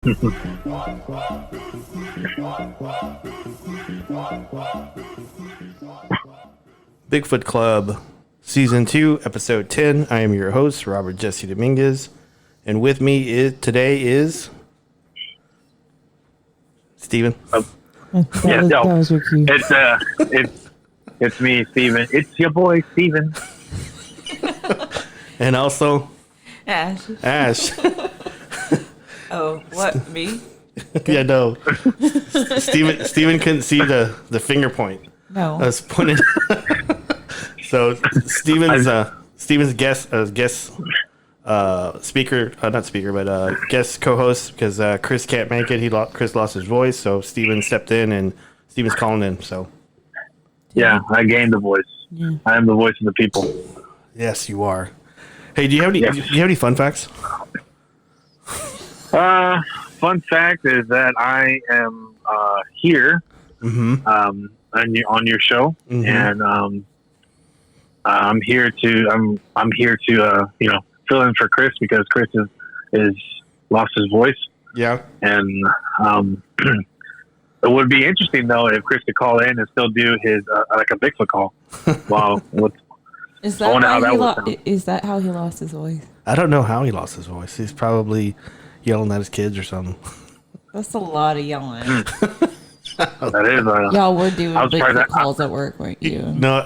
Bigfoot Club, Season 2, Episode 10. I am your host, Robert Jesse Dominguez. And with me today is... Steven. That was your cue. It's me, Steven. It's your boy, Steven. And also... Ash. Oh, what, me? Yeah, no. Steven couldn't see the finger point. No. I was pointing. So Steven's guest speaker, not speaker, but guest co-host, because Chris can't make it. Chris lost his voice, so Steven stepped in, and Steven's calling in. So yeah, I gained the voice. Yeah. I am the voice of the people. Yes, you are. Hey, do you have any fun facts? Fun fact is that I am here on your show, and I'm here to fill in for Chris because Chris is lost his voice. Yeah, and it would be interesting though if Chris could call in and still do his like a Bigfoot call. Wow, is that how he lost his voice? I don't know how he lost his voice. He's probably yelling at his kids or something. That's a lot of yelling. That is. Y'all were doing Bigfoot calls at work, weren't you? No,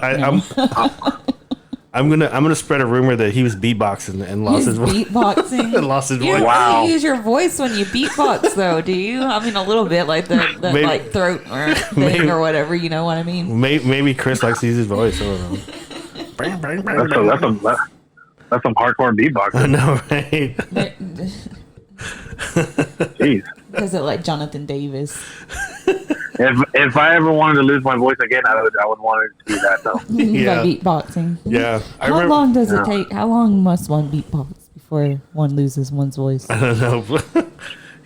I'm gonna spread a rumor that he was beatboxing and lost his voice. Beatboxing and lost his voice. You don't really use your voice when you beatbox, though, do you? I mean, a little bit, like the like throat or thing or whatever. You know what I mean? Maybe Chris likes to use his voice. I don't know. That's some hardcore beatboxing. I know, right? Jeez. Is it like Jonathan Davis? If I ever wanted to lose my voice again, I would want it to be that though. Yeah. Like beatboxing. Yeah. How long does it take? How long must one beatbox before one loses one's voice? I don't know.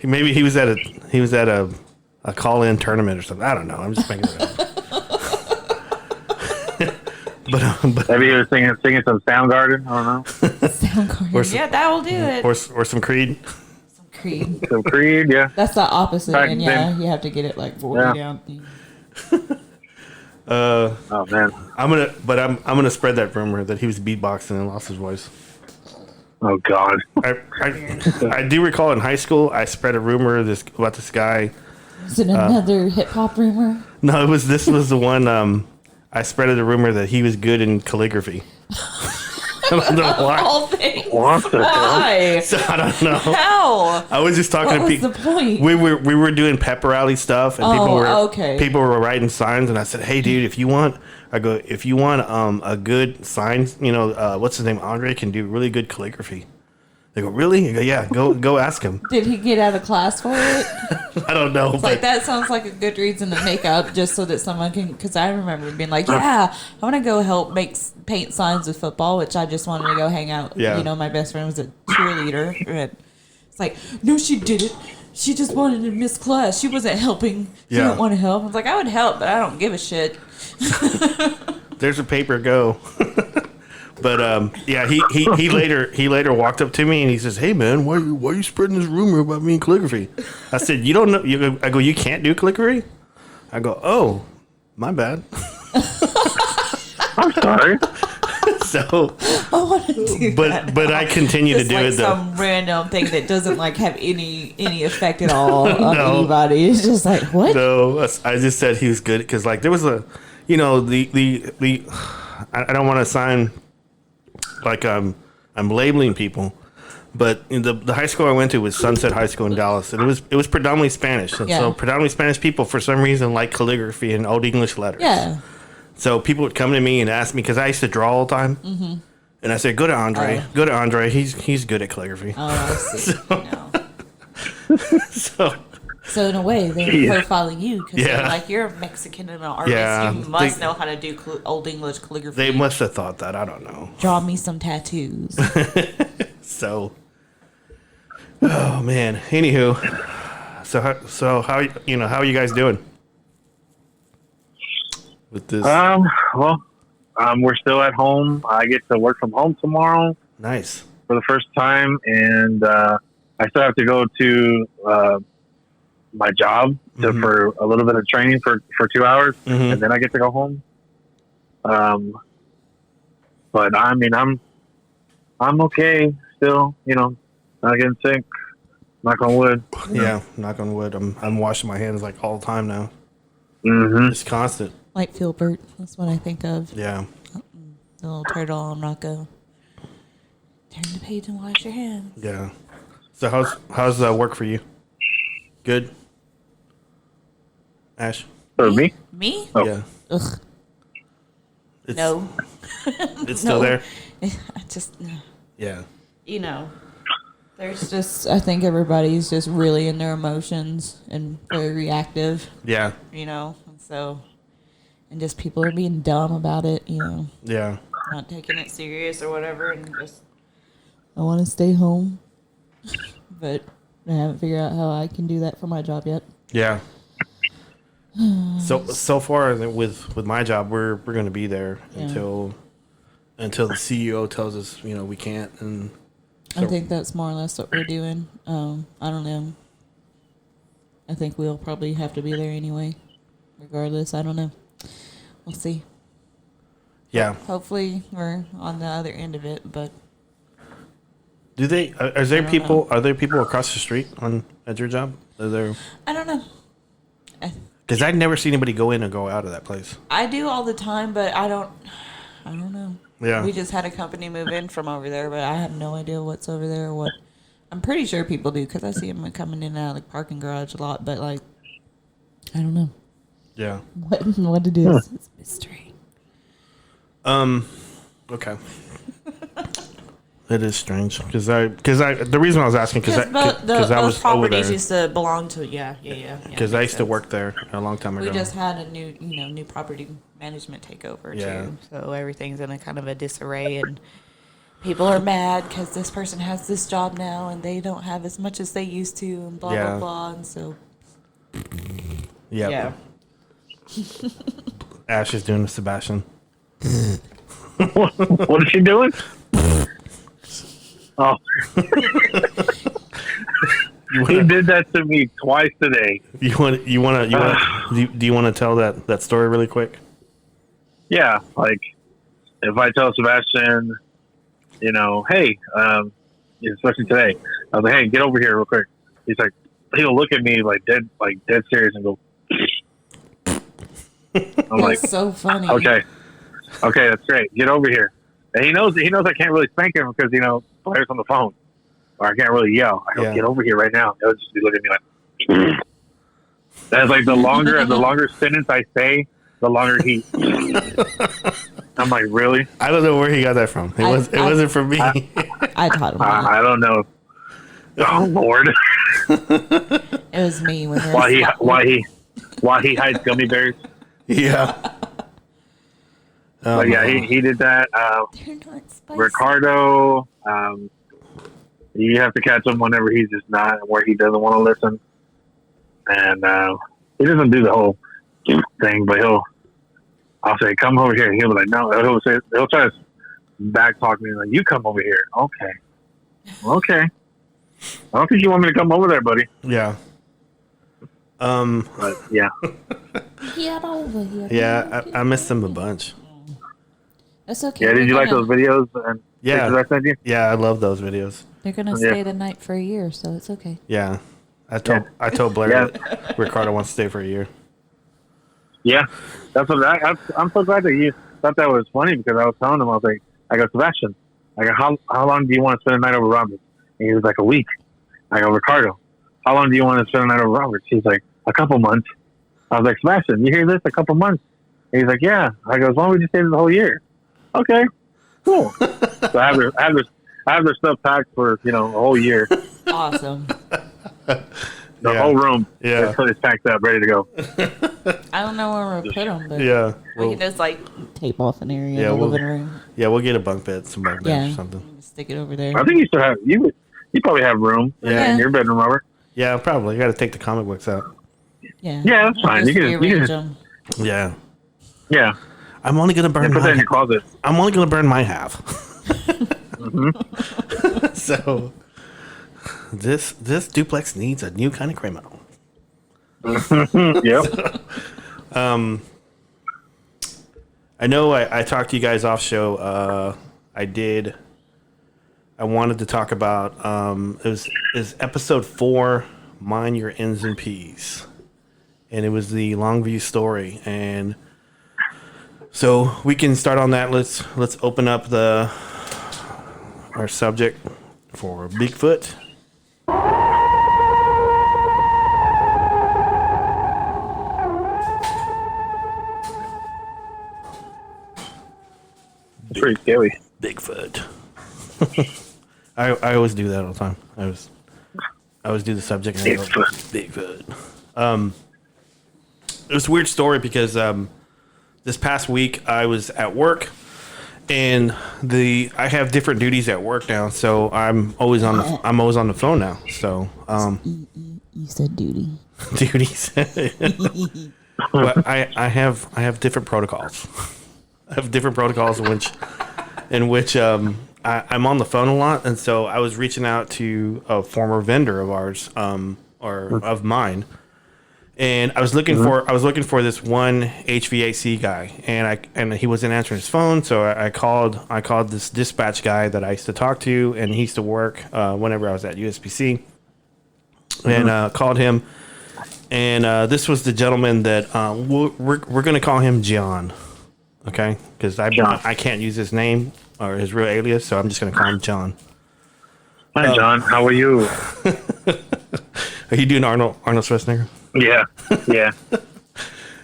Maybe he was at a call-in tournament or something. I don't know. I'm just making it up. But maybe he was singing some Soundgarden. I don't know. Soundgarden. Yeah, that will do it. Or some Creed. Some Creed, yeah. That's the opposite, and yeah, you have to get it like 40 down. Oh man, I'm gonna spread that rumor that he was beatboxing and lost his voice. Oh God, I do recall in high school I spread a rumor about this guy. Is it another hip hop rumor? No, this was the one. I spread a rumor that he was good in calligraphy. I don't know why. Why? So I don't know. How? I was just talking to people. What's the point? We were doing pep rally stuff, and people were writing signs, and I said, "Hey, dude, if you want a good sign, what's his name? Andre can do really good calligraphy." They go, "Really?" I go, "Yeah, go ask him." Did he get out of class for it? I don't know. It's like that sounds like a good reason to make up just so that someone can. Because I remember being like, "Yeah, I want to go help paint signs with football," which I just wanted to go hang out. Yeah. My best friend was a cheerleader. And it's like, no, she didn't. She just wanted to miss class. She wasn't helping. She didn't want to help. I was like, I would help, but I don't give a shit. There's a paper, go. But yeah, he later walked up to me and he says, "Hey man, why are you spreading this rumor about me in calligraphy?" I said, "You don't know." I go, "You can't do calligraphy?" I go, "Oh, my bad." I'm sorry. So, I want to do that. But I continue to do it though. Some random thing that doesn't have any effect at all on anybody. It's just like, what? No, I just said he was good because there was a, the I don't want to sound like I'm labeling people, but the high school I went to was Sunset High School in Dallas, and it was predominantly Spanish, and so predominantly Spanish people for some reason like calligraphy and Old English letters. Yeah. So people would come to me and ask me because I used to draw all the time, and I said, "Go to Andre. Go to Andre. He's good at calligraphy." Oh, I see. So in a way, they're profiling you because they're like, you're a Mexican and an artist. Yeah, you must know how to do Old English calligraphy. They must have thought that. I don't know. Draw me some tattoos. So, oh man. Anywho, so how are you guys doing with this? We're still at home. I get to work from home tomorrow. Nice. For the first time, and I still have to go to my job for a little bit of training for 2 hours, and then I get to go home. But I mean, I'm okay still. You know, not getting sick. Knock on wood. Yeah, knock on wood. I'm washing my hands like all the time now. It's constant. Like Filbert. That's what I think of. Yeah. The little turtle on Rocco. Turn the page and wash your hands. Yeah. So how's work for you? Good. Ash. For me? Me? Oh. Yeah. Ugh. No. It's still there. I just, Yeah. you know, there's just, I think everybody's just really in their emotions and very reactive. Yeah. You know, and just people are being dumb about it. You know. Yeah. Not taking it serious or whatever, and just I want to stay home, but I haven't figured out how I can do that for my job yet. Yeah. So far with my job, we're going to be there until the CEO tells us we can't. And so, I think that's more or less what we're doing. I don't know. I think we'll probably have to be there anyway, regardless. I don't know. We'll see. Yeah. Hopefully we're on the other end of it, but are there people across the street at your job? Are there? I don't know. Because I'd never see anybody go in and go out of that place. I do all the time, but I don't know. Yeah. We just had a company move in from over there, but I have no idea what's over there or what. I'm pretty sure people do because I see them coming in and out of the parking garage a lot, but like, I don't know. Yeah. What it is. It's a mystery. Okay. It is strange because the reason I was asking because I was over properties there used to belong to yeah. because I used to work there a long time ago. We just had a new property management takeover too, so everything's in a kind of a disarray, and people are mad because this person has this job now and they don't have as much as they used to, and blah blah blah, and so yeah. Ash is doing the Sebastian. What is she doing? Oh, he did that to me twice today. Do you want to tell that story really quick? Yeah, like if I tell Sebastian, hey, especially today, I was like, hey, get over here real quick. He's like, he'll look at me like dead serious and go. I'm like, so funny. Okay, that's great. Get over here. And he knows I can't really spank him because Blair's on the phone, or I can't really yell. I go, get over here right now. He'll just be looking at me like. That's like the longer sentence I say, the longer he. I'm like, really? I don't know where he got that from. It wasn't from me. I taught him. I don't know. Oh Lord! It was me when why he hides gummy bears. Yeah. But yeah, he did that. Ricardo, you have to catch him whenever he's just not, where he doesn't want to listen. And he doesn't do the whole thing, but I'll say, come over here. He'll be like, no. He'll try to back talk me like, you come over here. Okay. I don't think you want me to come over there, buddy. Yeah. But yeah. Get over here. Yeah, I missed him a bunch. That's okay. Yeah, did you like those videos and pictures I sent you? Yeah, I love those videos. They're gonna stay the night for a year, so it's okay. Yeah, I told Blair that Ricardo wants to stay for a year. Yeah, that's what I'm so glad that you thought that was funny because I was telling him, I go, Sebastian, I go, how long do you want to spend a night over Roberts? And he was like, a week. I go, Ricardo, how long do you want to spend a night over Roberts? He's like, a couple months. I was like, Sebastian, you hear this? A couple months. And he's like, yeah. I go, as long as we just stay the whole year. Okay, cool. So I have their stuff packed for a whole year. Awesome. The whole room. Yeah, it's packed up, ready to go. I don't know where we'll put them, but yeah, we can just tape off an area in the living room. Yeah, we'll get a bunk bed, some bunk beds or something. Stick it over there. I think you still have you probably have room in your bedroom, Robert. Yeah, probably. You got to take the comic books out. Yeah, that's fine. You can them. Yeah. Yeah. I'm only gonna burn. Put that in your closet. I'm only gonna burn my half. So, this duplex needs a new kind of criminal. Yep. I know I talked to you guys off show. I wanted to talk about it was episode 4, Mind Your N's and P's, and it was the Longview story. And so we can start on that. Let's open up our subject for Bigfoot. It's pretty scary. Bigfoot. I always do that all the time. I always do the subject. And Bigfoot. It was a weird story because this past week I was at work, and I have different duties at work now, so I'm always on the phone now. So You said duty. duties. But I have different protocols. I have different protocols in which I'm on the phone a lot, and so I was reaching out to a former vendor of ours, or of mine, and I was looking for this one HVAC guy, and he wasn't answering his phone, so I called this dispatch guy that I used to talk to, and he used to work whenever I was at USPC, and called him, and this was the gentleman that we're going to call him John. Okay, because I can't use his name or his real alias, so I'm just going to call him John. Hi, John. How are you? Are you doing Arnold Schwarzenegger? Yeah.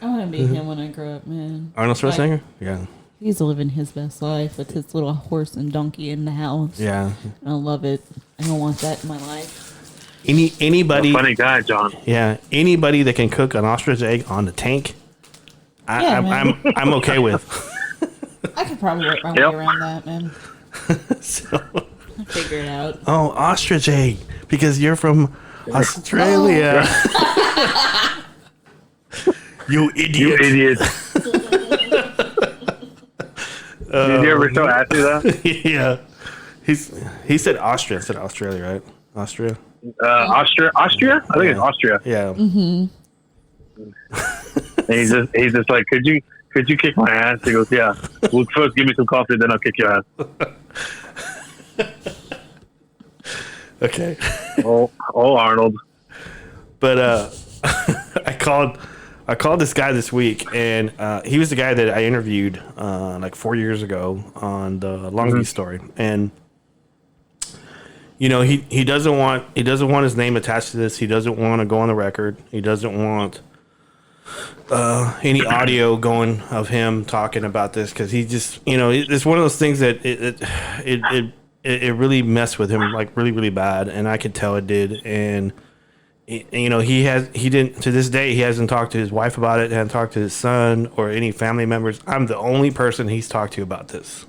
I want to be him when I grow up, man. Arnold Schwarzenegger? Yeah. He's living his best life with his little horse and donkey in the house. Yeah. And I love it. I don't want that in my life. Anybody? A funny guy, John. Yeah. Anybody that can cook an ostrich egg on the tank, I'm okay with. I could probably work my way around that, man. So, I'll figure it out. oh, ostrich egg, because you're from Australia. Oh. You idiot. You idiot. Did you ever show Ashley that? Yeah. He said Austria instead of Australia, right? Austria? Austria? I think it's Austria. Yeah. Mm-hmm. And he's just like, could you kick my ass? He goes, yeah. Well, first give me some coffee, then I'll kick your ass. Okay. Oh, Arnold. But I called this guy this week, and he was the guy that I interviewed like 4 years ago on the Longview story, and you know he doesn't want his name attached to this. He doesn't want to go on the record. He doesn't want any audio going of him talking about this, because he just, you know, it's one of those things that it really messed with him, like really, really bad, and I could tell it did. And you know, he didn't, to this day, he hasn't talked to his wife about it, hasn't talked to his son or any family members. I'm the only person he's talked to about this.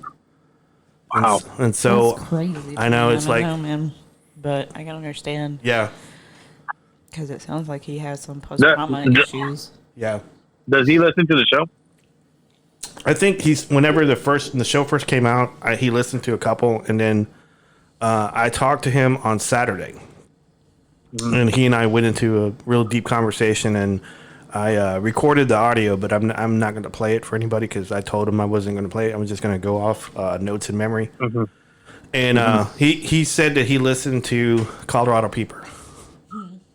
Wow. And so That's crazy. I know, it's like, man, but I can understand. yeah, Because it sounds like he has some post-trauma issues. yeah. Does he listen to the show? I think whenever the show first came out, he listened to a couple, and then I talked to him on Saturday, and he and I went into a real deep conversation, and I recorded the audio, but I'm not going to play it for anybody, because I told him I wasn't going to play it. I was just going to go off notes in memory. Mm-hmm. And he said that he listened to Colorado Peeper,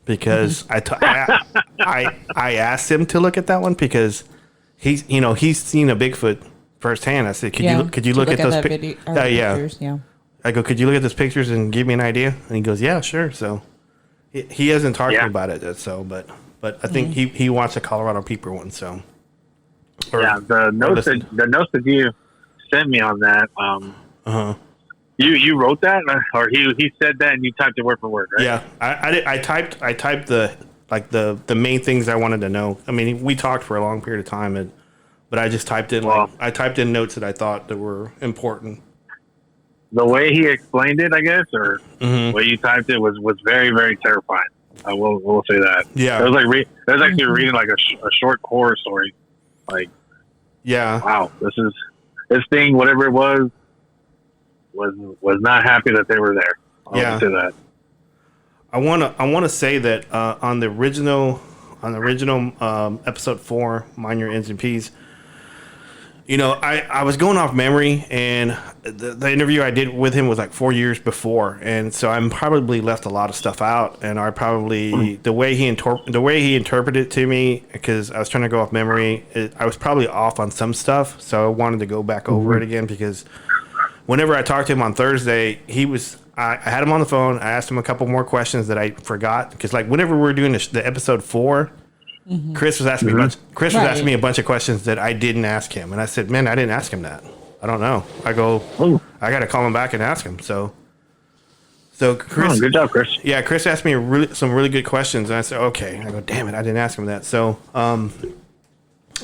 because I asked him to look at that one, because he's seen a Bigfoot firsthand. I said, could you look at those pictures? Yeah. I go, could you look at those pictures and give me an idea? And he goes, yeah, sure. So he hasn't talked about it. So, but I think he watched the Colorado Peeper one. So the notes that you sent me on that. You wrote that, or he said that, and you typed it word for word, right? Yeah, I typed the main things I wanted to know. I mean, we talked for a long period of time, but I just typed in I typed in notes that I thought that were important. The way he explained it, I guess, or the way you typed it was very, very terrifying. I will say that. Yeah, it was like actually reading like a short horror story. Like, yeah, wow, this thing, whatever it was not happy that they were there. I'll say that. want to say that on the original episode 4, Mind Your N's and P's. You know, I was going off memory, and the interview I did with him was like 4 years before, and so I'm probably left a lot of stuff out, and I probably the way he interpreted it to me, because I was trying to go off memory, I was probably off on some stuff, so I wanted to go back over it again, because whenever I talked to him on Thursday, I had him on the phone. I asked him a couple more questions that I forgot, because like whenever we were doing the episode 4. Chris was asking me asking me a bunch of questions that I didn't ask him, and I said, "Man, I didn't ask him that. I don't know." I got to call him back and ask him. So Chris, good job, Chris. Yeah, Chris asked me some really good questions, and I said, "Okay." I go, "Damn it, I didn't ask him that." So,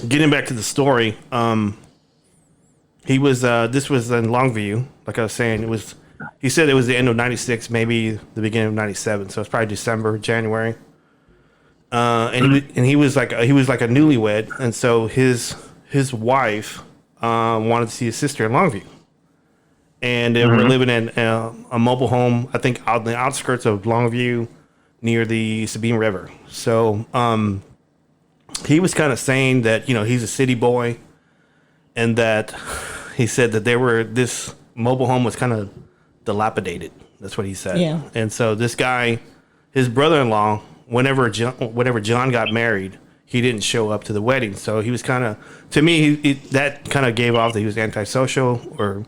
getting back to the story, he was this was in Longview, like I was saying. He said it was the end of '96, maybe the beginning of '97. So it's probably December, January. And he was like a newlywed, and so his wife wanted to see his sister in Longview, and they were living in a mobile home, I think, on the outskirts of Longview, near the Sabine River. So he was kind of saying that, you know, he's a city boy, and that he said that this mobile home was kind of dilapidated. That's what he said. Yeah. And so this guy, his brother-in-law, whenever John got married, he didn't show up to the wedding. So he was kind of, to me, that kind of gave off that he was antisocial or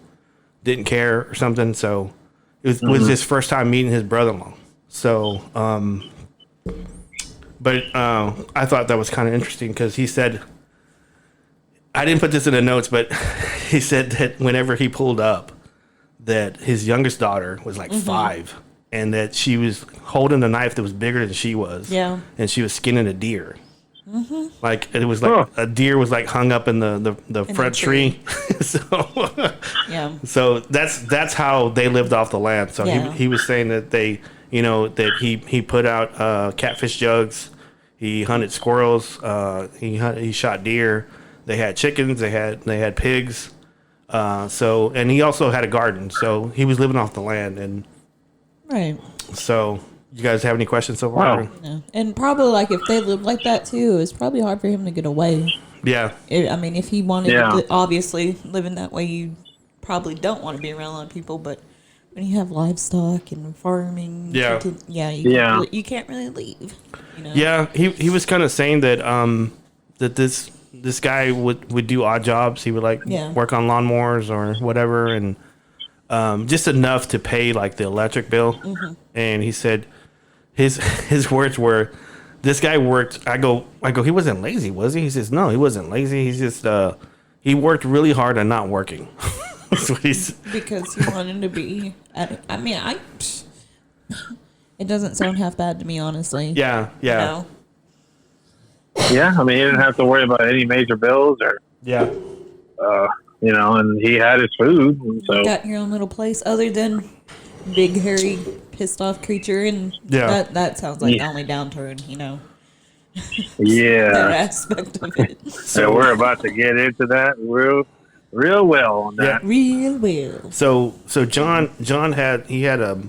didn't care or something. So it was his first time meeting his brother-in-law. So, but I thought that was kind of interesting, because he said, I didn't put this in the notes, but he said that whenever he pulled up, that his youngest daughter was like 5. And that she was holding a knife that was bigger than she was. Yeah. And she was skinning a deer. Like, it was like a deer was like hung up in the front tree. So yeah. So that's how they lived off the land. So he was saying that they, you know, that he put out catfish jugs. He hunted squirrels. He shot deer. They had chickens. They had pigs. And he also had a garden. So he was living off the land. And right. So, you guys have any questions so far? No. And probably, like, if they lived like that too, it's probably hard for him to get away. Yeah. I mean, if he wanted to, obviously, living that way, you probably don't want to be around a lot of people. But when you have livestock and farming, you can't really leave. You know? Yeah, he was kind of saying that that this guy would do odd jobs. He would work on lawnmowers or whatever, and just enough to pay like the electric bill. And he said his words were, "This guy worked." I go, "He wasn't lazy, was he?" He says, "No, he wasn't lazy. He's just he worked really hard on not working." That's what he said. Because he wanted to be. It doesn't sound half bad to me, honestly. Yeah. You know? Yeah, I mean, he didn't have to worry about any major bills or. Yeah. You know, and he had his food. And so. You got your own little place, other than big, hairy, pissed off creature, and that sounds like the only downturn, you know. Yeah. That aspect of it. So we're about to get into that real well on that. Real well. So John had a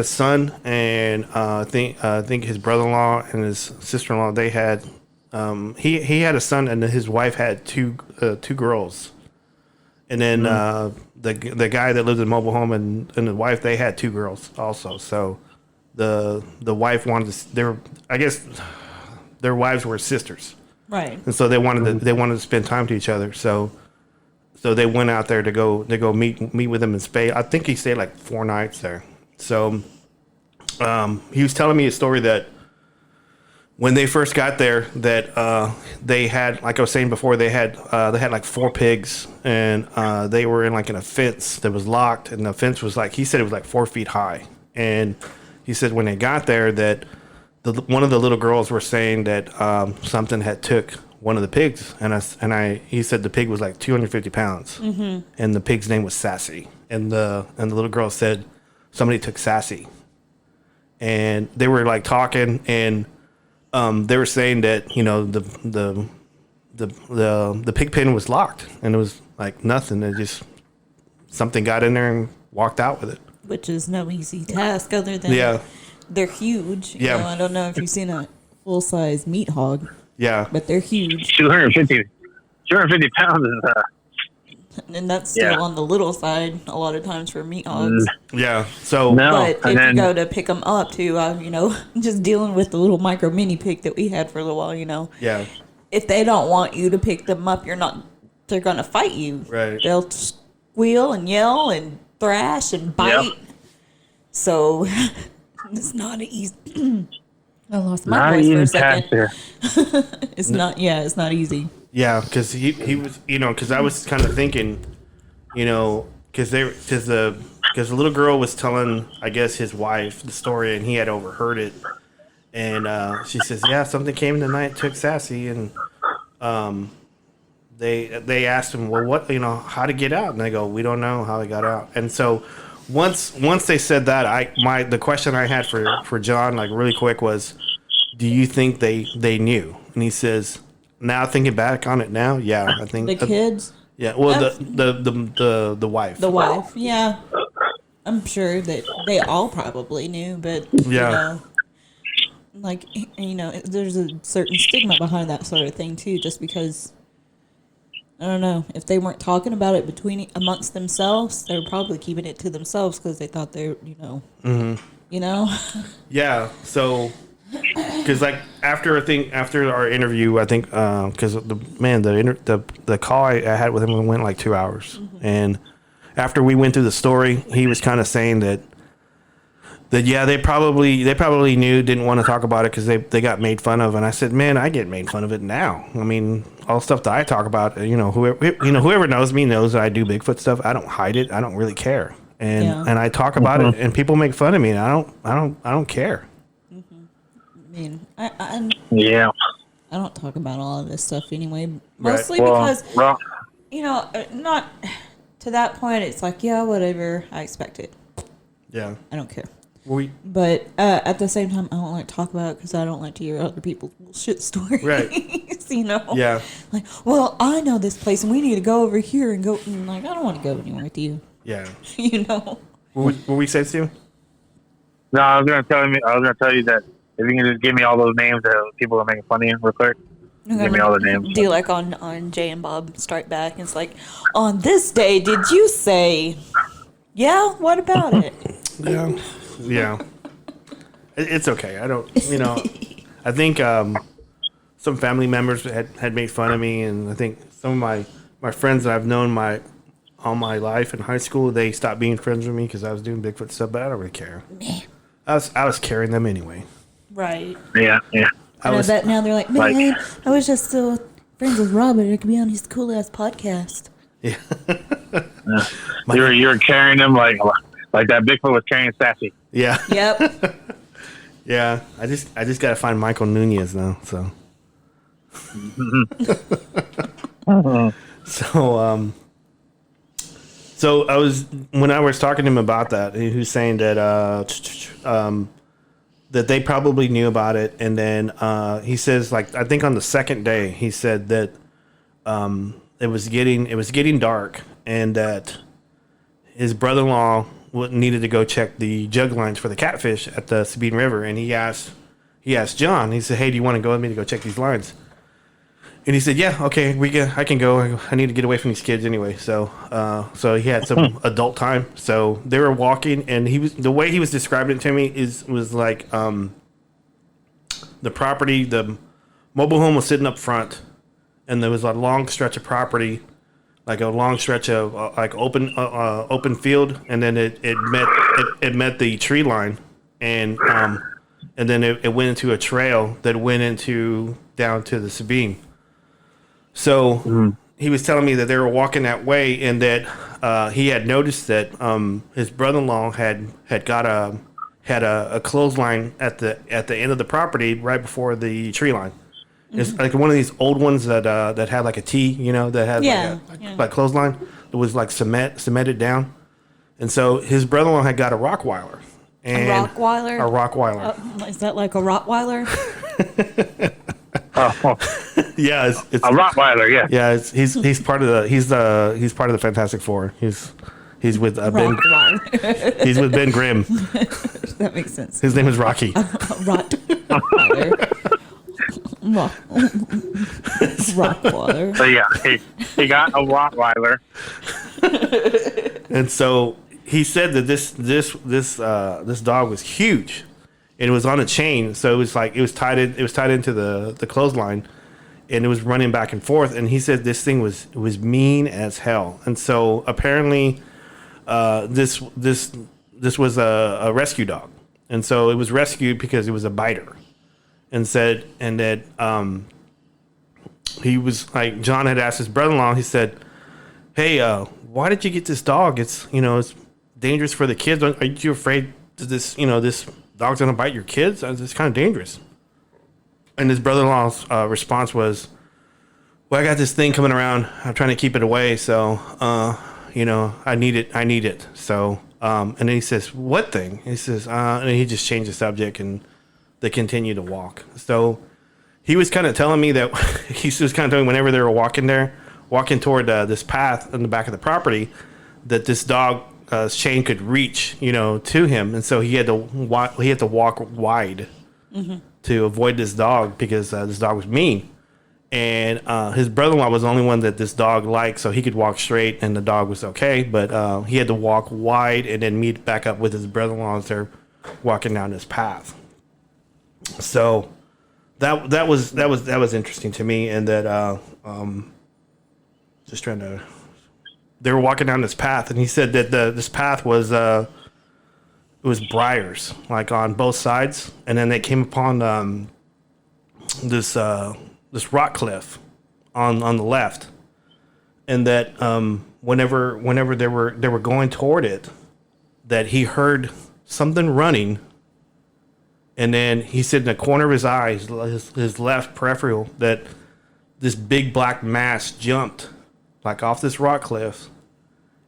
son, and I think his brother-in-law and his sister-in-law, they had he had a son, and his wife had two girls, and then the guy that lived in the mobile home and the wife, they had 2 girls also. So the wife wanted to, I guess their wives were sisters, right? And so they wanted to spend time to each other. So they went out there to go meet with him and stay. I think he stayed like 4 nights there. So he was telling me a story that when they first got there, that they had, like I was saying before, they had like 4 pigs, and they were in a fence that was locked, and the fence was he said it was like 4 feet high. And he said when they got there that one of the little girls were saying that something had took one of the pigs, and he said the pig was like 250 pounds, and the pig's name was Sassy, and the little girl said somebody took Sassy, and they were like talking, and they were saying that, you know, the pig pen was locked, and it was like nothing. It just, something got in there and walked out with it. which is no easy task other than they're huge. You know, I don't know if you've seen a full-size meat hog. Yeah. But they're huge. 250 pounds is and that's still on the little side a lot of times for meat hogs. Yeah. So, but if you go to pick them up to, you know, just dealing with the little micro mini pig that we had for a little while, you know. Yeah. If they don't want you to pick them up, they're going to fight you. Right. They'll squeal and yell and thrash and bite. Yep. So it's not easy. I lost my voice for a second. It's not easy. Yeah, because he was, you know, because I was kind of thinking, you know, because the little girl was telling, I guess, his wife the story, and he had overheard it, and she says, yeah, something came tonight, took Sassy, and they asked him, well, what, you know, how to get out, and they go, we don't know how they got out, and so once they said that, the question I had for John, like really quick, was, do you think they knew? And he says, now thinking back on it now, yeah, I think the kids. Yeah, well, the wife. The wife, yeah. I'm sure that they all probably knew, but you know, like, you know, there's a certain stigma behind that sort of thing too. Just because, I don't know, if they weren't talking about it amongst themselves, they were probably keeping it to themselves because they thought they, you know, you know. Yeah. So. Because like after our interview, I think because the call I had with him went like 2 hours, and after we went through the story, he was kind of saying that yeah, they probably knew, didn't want to talk about it because they got made fun of, and I said, man, I get made fun of it now. I mean, all the stuff that I talk about, you know, whoever knows me knows that I do Bigfoot stuff. I don't hide it. I don't really care, and I talk about it, and people make fun of me, and I don't care. I mean, I don't talk about all of this stuff anyway. Mostly because, you know, not to that point. It's like, yeah, whatever. I expect it. Yeah, I don't care. But at the same time, I don't like to talk about it because I don't like to hear other people's shit stories. Right. You know. Yeah. Like, well, I know this place, and we need to go over here and go. And like, I don't want to go anywhere with you. Yeah. You know. What we say, Steven? No, I was gonna tell you that. If you can just give me all those names that people are making fun of you real quick. Okay. Give me all the names. Do you like on Jay and Bob Strike Back? It's like, on this day, did you say, yeah, what about it? Yeah. Yeah. It's okay. I don't, you know, I think some family members had made fun of me, and I think some of my friends that I've known all my life in high school, they stopped being friends with me because I was doing Bigfoot stuff, but I don't really care. I was carrying them anyway. Right. Yeah. I bet now they're like, man, I was just still friends with Robert. I could be on his cool ass podcast. Yeah. You're carrying them like that Bigfoot was carrying Sassy. Yeah. Yep. Yeah. I just got to find Michael Nunez now. So. So when I was talking to him about that, he was saying that that they probably knew about it, and then he says, like, I think on the second day he said that it was getting dark, and that his brother-in-law needed to go check the jug lines for the catfish at the Sabine River, and he asked John. He said, "Hey, do you want to go with me to go check these lines?" And he said, "Yeah, okay, I can go. I need to get away from these kids anyway." So he had some adult time. So they were walking, and the way he was describing it to me was like the property, the mobile home was sitting up front, and there was a long stretch of property, like a long stretch of like open field, and then it met the tree line, and then it went into a trail that went down to the Sabine. So he was telling me that they were walking that way, and that he had noticed that his brother-in-law had got a clothesline at the end of the property right before the tree line. It's like one of these old ones that had like a T, you know, that had like clothesline. It was like cemented down, and so his brother-in-law had got a Rottweiler. And a Rottweiler? A Rottweiler. Is that like a Rottweiler? Yeah, it's a Rottweiler. Yeah, yeah. He's part of the Fantastic Four. He's He's with Ben. He's with Ben Grimm. That makes sense. His name is Rocky. Rottweiler. Rottweiler. So yeah, he got a Rottweiler. And so he said that this dog was huge, and it was on a chain. So it was tied into the clothesline, and it was running back and forth. And he said this thing was mean as hell. And so apparently, this was a rescue dog, and so it was rescued because it was a biter, and that he was like, John had asked his brother-in-law. He said, "Hey, why did you get this dog? It's dangerous for the kids. Are you afraid that this dog's gonna bite your kids? It's kind of dangerous." And his brother-in-law's response was, "Well, I got this thing coming around. I'm trying to keep it away. So, I need it. So, and then he says, "What thing?" He says, and he just changed the subject, and they continue to walk. So he was kind of telling me that he was kind of telling me whenever they were walking toward this path in the back of the property, that this dog chain could reach, to him, and so he had to walk wide to avoid this dog because this dog was mean. And his brother-in-law was the only one that this dog liked, so he could walk straight, and the dog was okay. But he had to walk wide and then meet back up with his brother-in-law as they're walking down this path. So that was interesting to me, and that they were walking down this path, and he said that this path was it was briars like on both sides, and then they came upon this rock cliff on the left, and that whenever they were going toward it, that he heard something running, and then he said in the corner of his eye, his left peripheral, that this big black mass jumped like off this rock cliff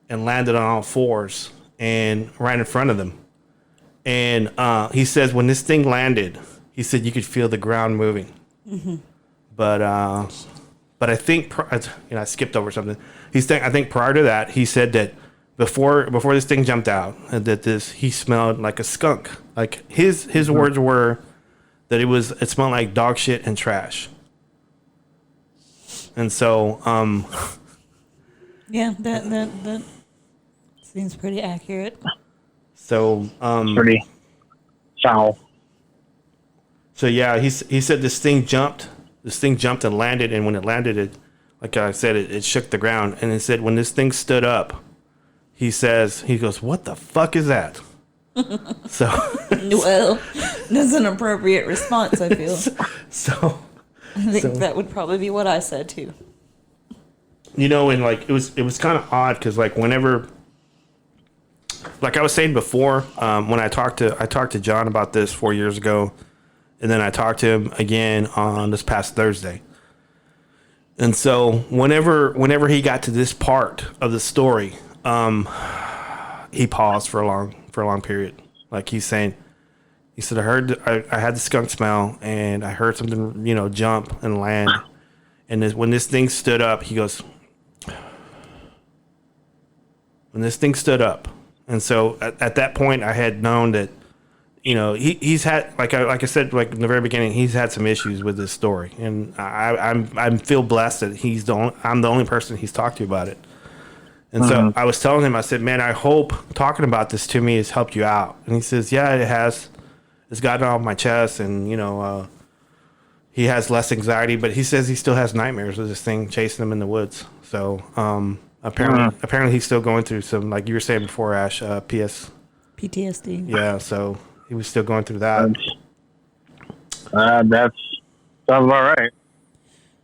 and landed on all fours and right in front of them. And he says when this thing landed, he said you could feel the ground moving. Mm-hmm. But I think I skipped over something. I think prior to that, he said that before this thing jumped out, that he smelled like a skunk. Like his words were that it smelled like dog shit and trash. And so yeah, that seems pretty accurate. So pretty foul. So yeah, he said this thing jumped and landed, and when it landed, it, like I said, it shook the ground. And he said when this thing stood up, he goes, "What the fuck is that?" So well, that's an appropriate response, I feel. So I think that would probably be what I said too. And like it was kind of odd because like whenever, like I was saying before, when I talked to John about this 4 years ago, and then I talked to him again on this past Thursday. And so whenever he got to this part of the story, he paused for a long period. Like he said, I had the skunk smell, and I heard something, jump and land. And when this thing stood up, he goes, when this thing stood up. And so at that point, I had known that, he's had, like I said, like in the very beginning, he's had some issues with this story. And I feel blessed that I'm the only person he's talked to about it. And so I was telling him, I said, man, I hope talking about this to me has helped you out. And he says, yeah, it has. It's gotten off my chest, and, he has less anxiety, but he says he still has nightmares with this thing chasing him in the woods. So apparently he's still going through some, like you were saying before, Ash, PTSD. Yeah, so he was still going through that. That sounds about right.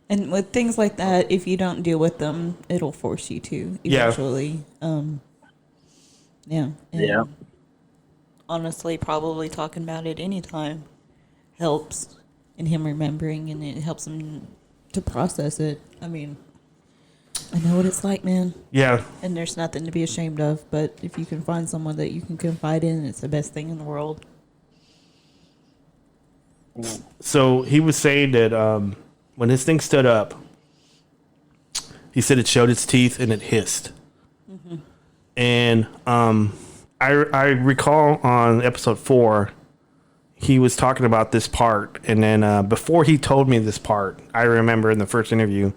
And with things like that, if you don't deal with them, it'll force you to eventually. Yeah. Yeah. Honestly, probably talking about it anytime helps in him remembering, and it helps him to process it. I mean, I know what it's like, man. Yeah. And there's nothing to be ashamed of, but if you can find someone that you can confide in, it's the best thing in the world. So he was saying that when this thing stood up, he said it showed its teeth and it hissed. Mm-hmm. And I recall on episode 4, he was talking about this part, and then before he told me this part, I remember in the first interview,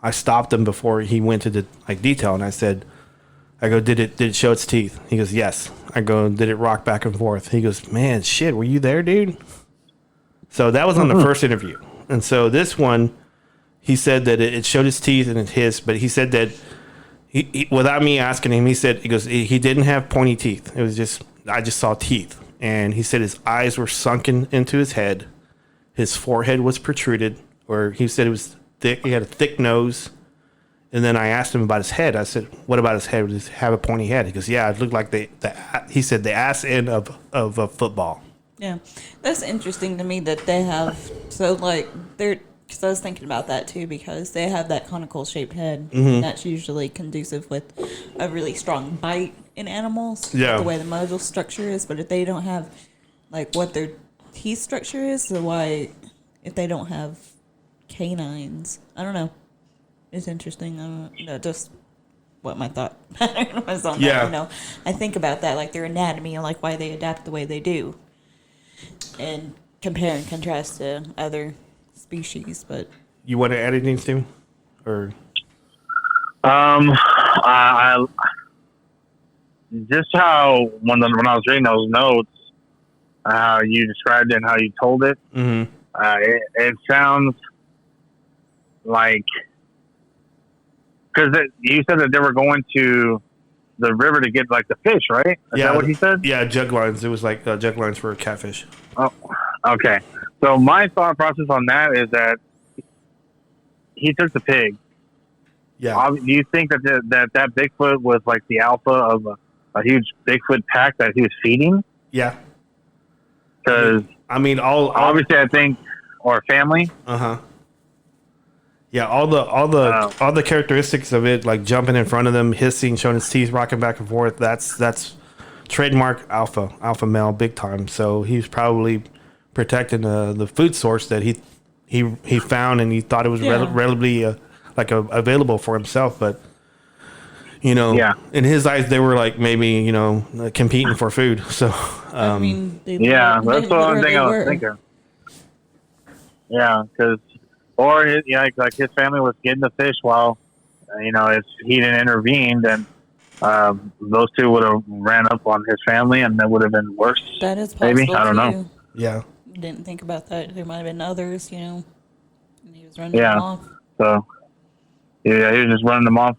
I stopped him before he went to the detail, and I go, did it show its teeth? He goes, yes. I go, did it rock back and forth? He goes, man, shit, were you there, dude? So that was on the first interview, and so this one, he said that it showed his teeth and it hissed, but he said that he without me asking him, he goes, he didn't have pointy teeth. It was just, I just saw teeth. And he said his eyes were sunken into his head. His forehead was protruded, or he said it was thick. He had a thick nose. And then I asked him about his head. I said, what about his head? Does he have a pointy head? He goes, yeah, it looked like he said the ass end of a football. Yeah, that's interesting to me that they have, so like, because I was thinking about that too, because they have that conical shaped head. And that's usually conducive with a really strong bite in animals. Yeah. The way the muscle structure is. But if they don't have, like, what their teeth structure is, so why, if they don't have canines, I don't know. It's interesting. I don't know, just what my thought pattern was on that. You know, I think about that, like their anatomy and like why they adapt the way they do, and compare and contrast to other species. But you want to add anything, Steven? Or I just how when I was reading those notes, how you described it and how you told it, it sounds like, because you said that they were going to the river to get like the fish, right? Is that what he said? Yeah, jug lines. It was like jug lines for catfish. Oh, okay. So my thought process on that is that he took the pig. Yeah. Do you think that that Bigfoot was like the alpha of a huge Bigfoot pack that he was feeding? Yeah. Because obviously, I think, or family. Yeah, all the characteristics of it, like jumping in front of them, hissing, showing its teeth, rocking back and forth. That's trademark alpha male, big time. So he's probably protecting the food source that he found, and he thought it was relatively available for himself. But in his eyes, they were like maybe competing for food. So that's the one thing I was thinking. Yeah, because. Or like his family was getting the fish while, if he didn't intervene, then those two would have ran up on his family, and that would have been worse. That is possible. Maybe I don't know. Yeah, didn't think about that. There might have been others, and he was running them off. So he was just running them off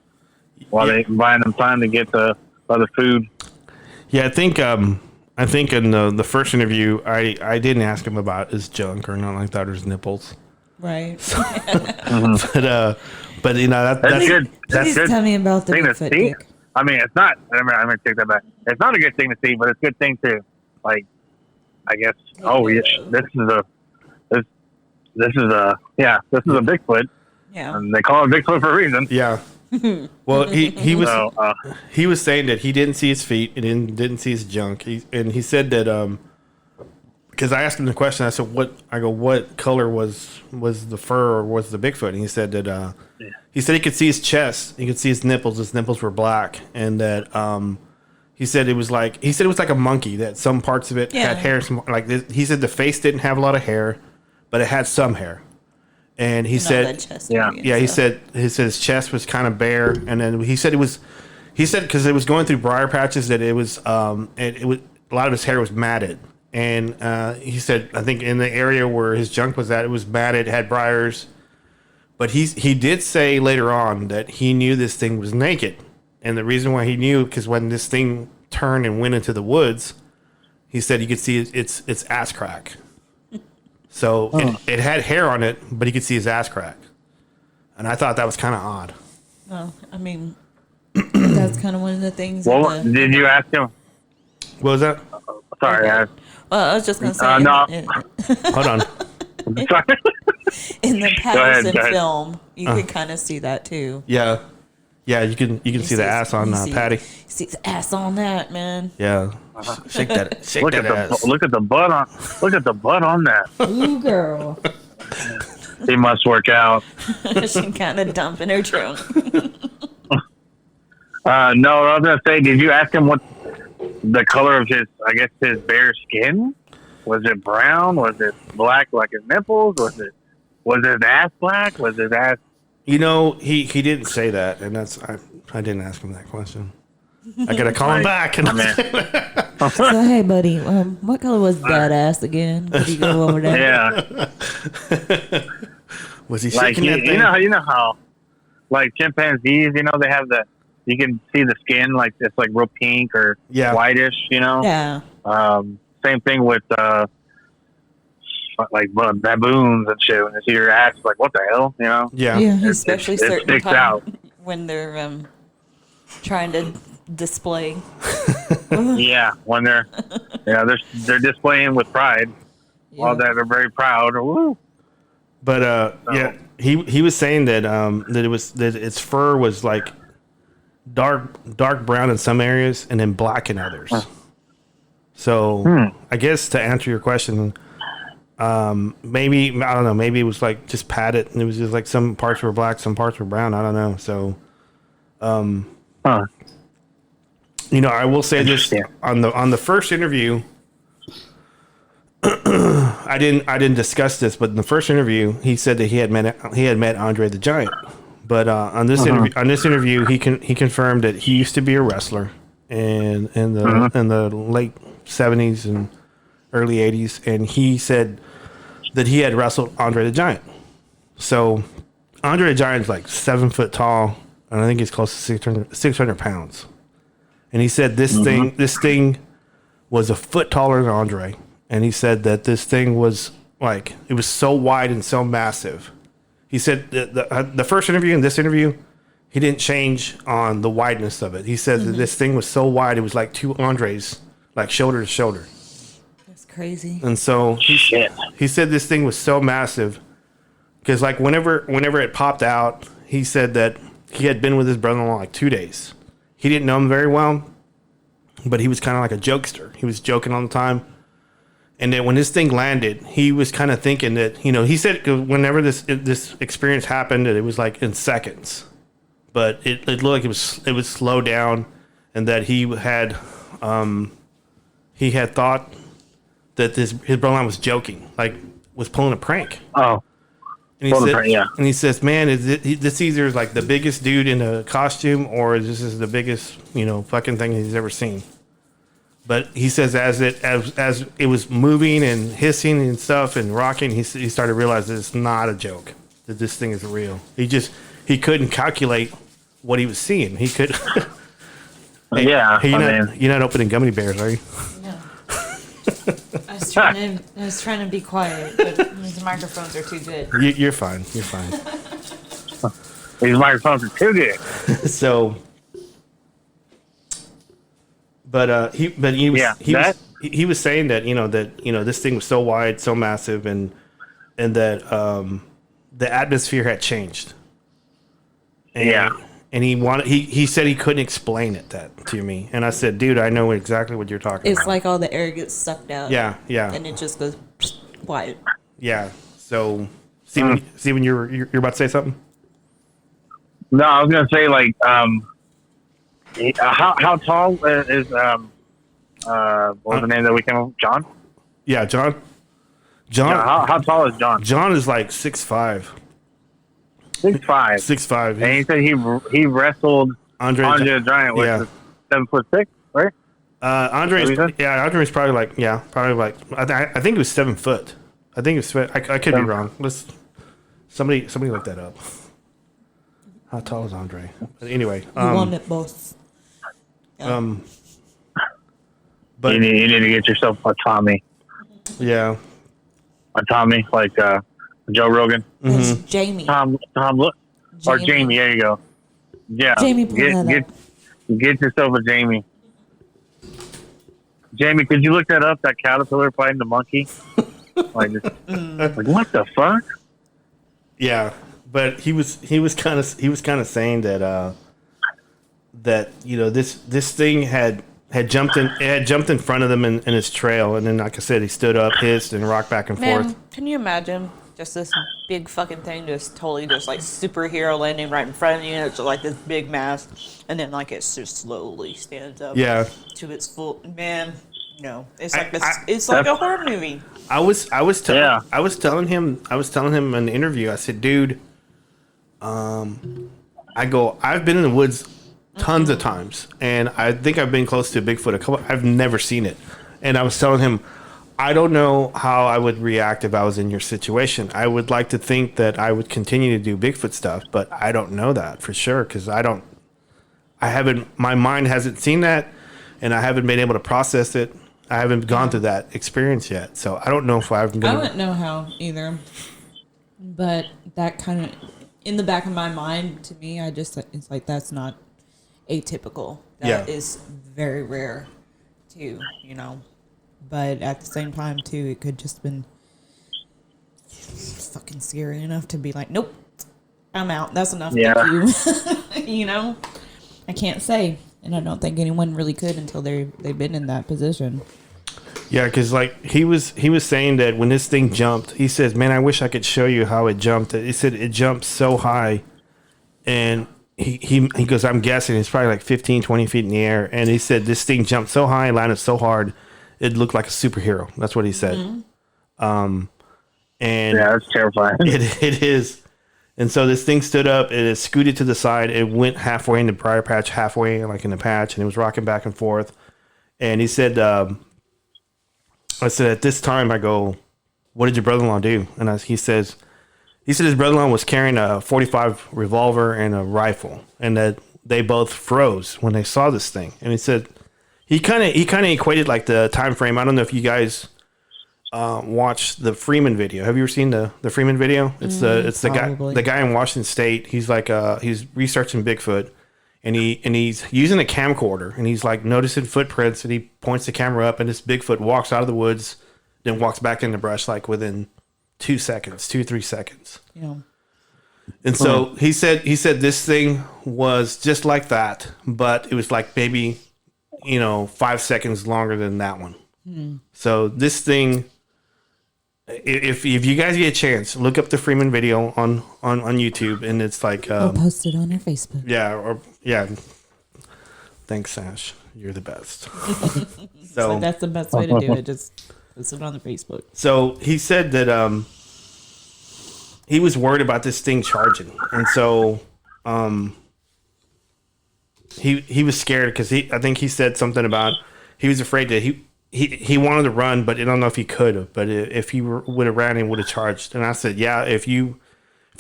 while they buying them time to get the other food. Yeah, I think in the first interview, I didn't ask him about his junk or nothing like that, or his nipples. Right. But that's good. That's good. Tell me about the thing to Bigfoot see. dick. I mean, it's not. I'm gonna take that back. It's not a good thing to see, but it's a good thing to, like, I guess. Oh, yeah, this is a Bigfoot. Yeah. And they call it Bigfoot for a reason. Yeah. Well, he was saying that he didn't see his feet and didn't see his junk. He said that because I asked him the question, I said, what color was the fur or was the Bigfoot? And he said that he said he could see his chest, he could see his nipples were black, and that he said it was like a monkey, that some parts of it had hair. He said the face didn't have a lot of hair, but it had some hair. And he said, he said his chest was kind of bare, and then he said because it was going through briar patches that it was a lot of his hair was matted. And he said, I think in the area where his junk was at, it was matted, had briars. But he did say later on that he knew this thing was naked. And the reason why he knew, because when this thing turned and went into the woods, he said he could see its ass crack. So it had hair on it, but he could see his ass crack. And I thought that was kind of odd. Well, I mean, that's kind of one of the things. Well, did you ask him? What was that? Sorry, well, I was just going to say. No. Hold on. In the Patterson film, you could kind of see that too. Yeah. Yeah, you can see the ass on Patty. See the ass on that, man. Yeah. Shake that ass. Look at the butt on that. Ooh, girl. He must work out. She kind of dumping her trunk. No, I was gonna say, did you ask him what the color of his bare skin? Was it brown? Was it black like his nipples? Was his ass black? Was his ass? He didn't say that, and I didn't ask him that question. I gotta call him back. And So hey, buddy, what color was that ass again? Could you go over that? Yeah. Was he Like shaking that thing? you know how like chimpanzees, you can see the skin like it's like real pink or whitish, Yeah. Same thing with like baboons and shit. When you see your ass, like what the hell, Yeah. Especially it certain sticks time out. when they're trying to display. Yeah, when they're displaying with pride, while they're very proud. Woo. But he was saying that that its fur was like dark brown in some areas and then black in others. So I guess to answer your question, maybe I don't know. Maybe it was like just padded, and it was just like some parts were black, some parts were brown. I don't know. So, I will say this on the first interview. I didn't discuss this, but in the first interview, he said that he had met Andre the Giant. But on this interview, he confirmed that he used to be a wrestler in the late 70s and early 80s, and he said that he had wrestled Andre the Giant. So Andre the Giant's like 7 foot tall, and I think he's close to 600 pounds. And he said this thing was a foot taller than Andre. And he said that this thing was like, it was so wide and so massive. He said the first interview and this interview, he didn't change on the wideness of it. He said that this thing was so wide, it was like two Andres, like shoulder to shoulder. That's crazy. And so he said this thing was so massive because like whenever it popped out, he said that he had been with his brother-in-law like 2 days. He didn't know him very well, but he was kind of like a jokester. He was joking all the time. And then when this thing landed, he was kind of thinking that, he said whenever this experience happened, that it was like in seconds, but it looked like it was slowed down, and that he had thought that his brother was joking, like was pulling a prank. Oh, and he says, "Man, this either is like the biggest dude in a costume, or this is the biggest fucking thing he's ever seen." But he says as it was moving and hissing and stuff and rocking, he started to realize that it's not a joke, that this thing is real. He couldn't calculate what he was seeing. He could. Hey, you're not opening gummy bears, are you? No. I was trying to be quiet, but these microphones are too good. You're fine. You're fine. These microphones are too good. So. But he was saying that this thing was so wide, so massive, and that the atmosphere had changed. And, and he said he couldn't explain that to me, and I said, dude, I know exactly what you're talking about. It's like all the air gets sucked out. Yeah, and it just goes quiet. Yeah. So, Steven, you're about to say something? No, I was gonna say like how tall is what was the name that we came up with? John? Yeah, John. Yeah, how tall is John? John is like 6'5". 6'5". 6'5". And he said he wrestled Andre the Giant, which is 7'6", right? Andre's probably like I think it was 7 foot. I think it's I could be wrong. Somebody look that up. How tall is Andre? But anyway, You won it, boss. But you need to get yourself a Tommy. Yeah. A Tommy, like Joe Rogan. It's Jamie. Tom, look. Or Jamie, there you go. Yeah. Jamie, get yourself a Jamie. Jamie, could you look that up? That caterpillar fighting the monkey? like what the fuck? Yeah, but he was kind of saying that this thing had jumped in front of them in his trail, and then like I said, he stood up, hissed, and rocked back and forth. Can you imagine just this big fucking thing just totally just like superhero landing right in front of you. And it's like this big mass, and then like it just slowly stands up. Yeah. To its full man. No, it's like it's like a horror movie. I was telling him in an interview. I said, dude, I've been in the woods tons of times, and I think I've been close to Bigfoot. I've never seen it, and I was telling him, I don't know how I would react if I was in your situation. I would like to think that I would continue to do Bigfoot stuff, but I don't know that for sure because my mind hasn't seen that, and I haven't been able to process it. I haven't gone through that experience yet, so I don't know if I'm going to... I wouldn't know how either, but that kind of, in the back of my mind, to me, it's like, that's not atypical. That is very rare, too, but at the same time, too, it could just been fucking scary enough to be like, nope, I'm out. That's enough. Thank you. I can't say. And I don't think anyone really could until they've been in that position. Yeah, because like he was saying that when this thing jumped, he says, "Man, I wish I could show you how it jumped." He said it jumped so high, and he goes, "I'm guessing it's probably like 15, 20 feet in the air." And he said this thing jumped so high, landed so hard, it looked like a superhero. That's what he said. Mm-hmm. And yeah, that's terrifying. It is. And so this thing stood up, it scooted to the side, it went halfway in the briar patch, halfway like in the patch, and it was rocking back and forth. And he said, I said, at this time, I go, what did your brother-in-law do? And he said his brother-in-law was carrying a .45 revolver and a rifle, and that they both froze when they saw this thing. And he said, he kind of equated like the time frame. I don't know if you guys watch the Freeman video. Have you ever seen the Freeman video? It's the guy in Washington State. He's like he's researching Bigfoot, and he's using a camcorder, and he's like noticing footprints, and he points the camera up, and this Bigfoot walks out of the woods, then walks back in the brush like within 3 seconds. Yeah. And so he said this thing was just like that, but it was like maybe 5 seconds longer than that one. So this thing, if you guys get a chance, look up the Freeman video on YouTube, and it's like we'll post it on our Facebook. Yeah. Thanks, Ash. You're the best. So that's the best way to do it. Just post it on the Facebook. So he said that he was worried about this thing charging, and so he was scared because I think he said something about he was afraid that he wanted to run, but I don't know if he could have. But if he would have ran, he would have charged. And I said, yeah, if you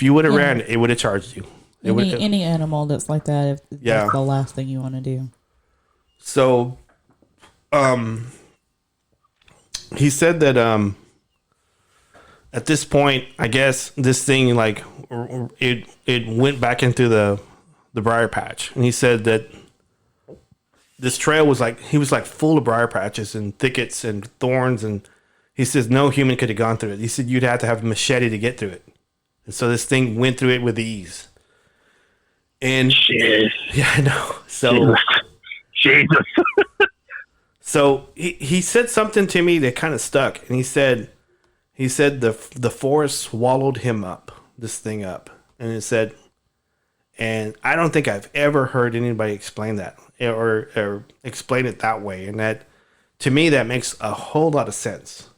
would have ran, it would have charged you. Any animal that's like that, that's the last thing you want to do. So, he said that at this point, I guess this thing like it went back into the briar patch, and he said that this trail was like full of briar patches and thickets and thorns, and he says no human could have gone through it. He said you'd have to have a machete to get through it, and so this thing went through it with ease. And Jeez. Yeah, I know. So Jesus. So he said something to me that kind of stuck, and he said the forest swallowed him up, this thing up, and it said, and I don't think I've ever heard anybody explain that or explain it that way, and that to me that makes a whole lot of sense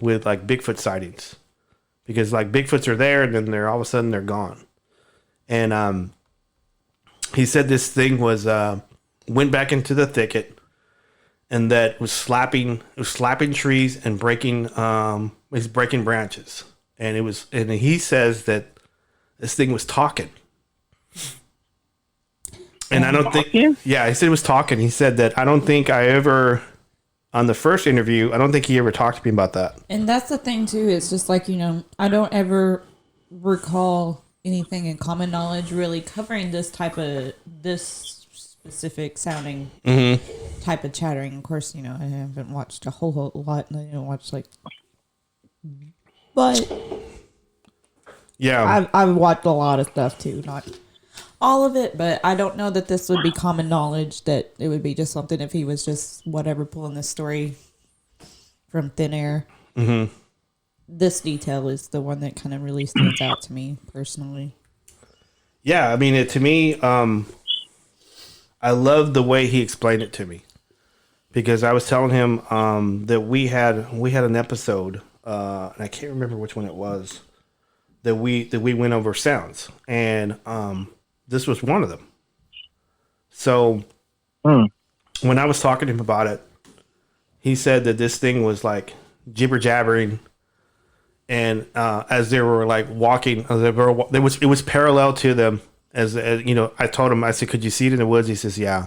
with like Bigfoot sightings, because like Bigfoots are there and then they're all of a sudden they're gone, and he said this thing was went back into the thicket. And that was slapping trees and breaking branches, and he says that this thing was talking. And I don't think, yeah, he said it was talking. He said that I don't think I ever, on the first interview, I don't think he ever talked to me about that. And that's the thing too. It's just like, I don't ever recall anything in common knowledge really covering this specific sounding type of chattering. Of course, I haven't watched a whole lot, and I didn't watch but yeah, I've watched a lot of stuff too, not all of it, but I don't know that this would be common knowledge, that it would be just something if he was just whatever pulling this story from thin air. this detail is the one that kind of really stands out to me personally. Yeah, I mean, to me, I love the way he explained it to me, because I was telling him that we had an episode, and I can't remember which one it was, that we went over sounds, and this was one of them. So when I was talking to him about it, he said that this thing was like jibber jabbering, and as they were like walking, it was parallel to them. As you know, I told him, I said, "Could you see it in the woods?" He says, "Yeah."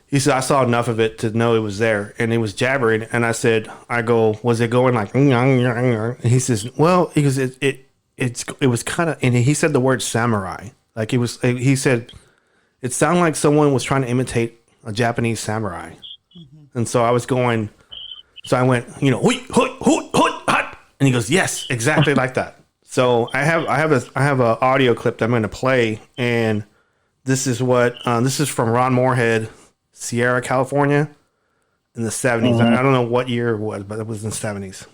He said, "I saw enough of it to know it was there, and it was jabbering." And I said, "I go, was it going like?" And he says, "Well," he goes, it was kind of," and he said the word samurai, like it was. He said it sounded like someone was trying to imitate a Japanese samurai, and so I was going. So I went, you know, "Hoi, hoi, hoi, hoi, hot," and he goes, "Yes, exactly like that." So I have a audio clip that I'm going to play, and this is from Ron Moorhead, Sierra, California, in the 70s. I don't know what year it was, but it was in the 70s.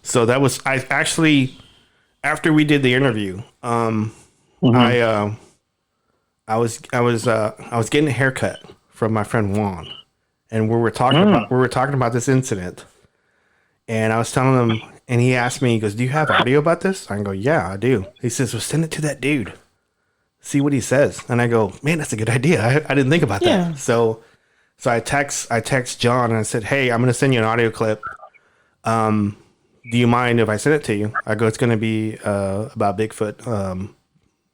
So that was, I actually, after we did the interview, I was getting a haircut from my friend Juan, and we were talking about this incident, and I was telling him, and he asked me, he goes, "Do you have audio about this?" I go, "Yeah, I do." He says, "Well, send it to that dude, see what he says." And I go, "Man, that's a good idea. I didn't think about that." So I text John and I said, "Hey, I'm going to send you an audio clip. Do you mind if I send it to you?" I go, "It's going to be about Bigfoot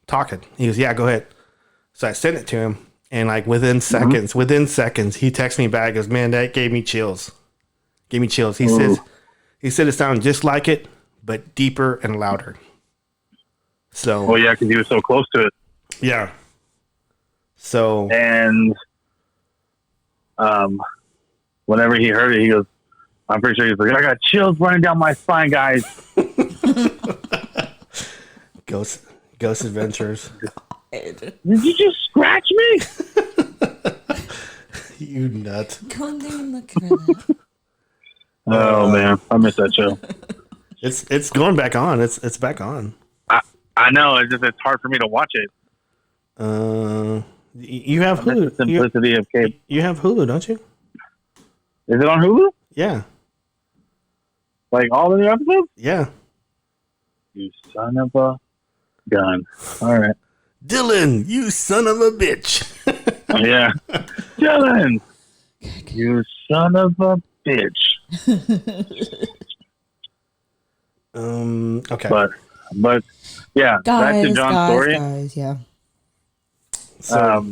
talking." He goes, "Yeah, go ahead." So I sent it to him, and like within seconds, he texts me back, goes, "Man, that gave me chills. He said it sounded just like it, but deeper and louder." So, well, yeah, because he was so close to it. Yeah. So, and whenever he heard it, he goes, I'm pretty sure he's like, "I got chills running down my spine, guys." Ghost Adventures. Did you just scratch me? You nut. Come there and look at that. Oh man, I miss that show. It's going back on. It's back on. I know. It's hard for me to watch it. You have Hulu. That's the simplicity of cable. You have Hulu, don't you? Is it on Hulu? Yeah. Like all the new episodes? Yeah. You son of a gun. All right. Dylan, you son of a bitch. Yeah. Dylan, you son of a bitch. Okay. But yeah, back to John's story. Guys, yeah. So,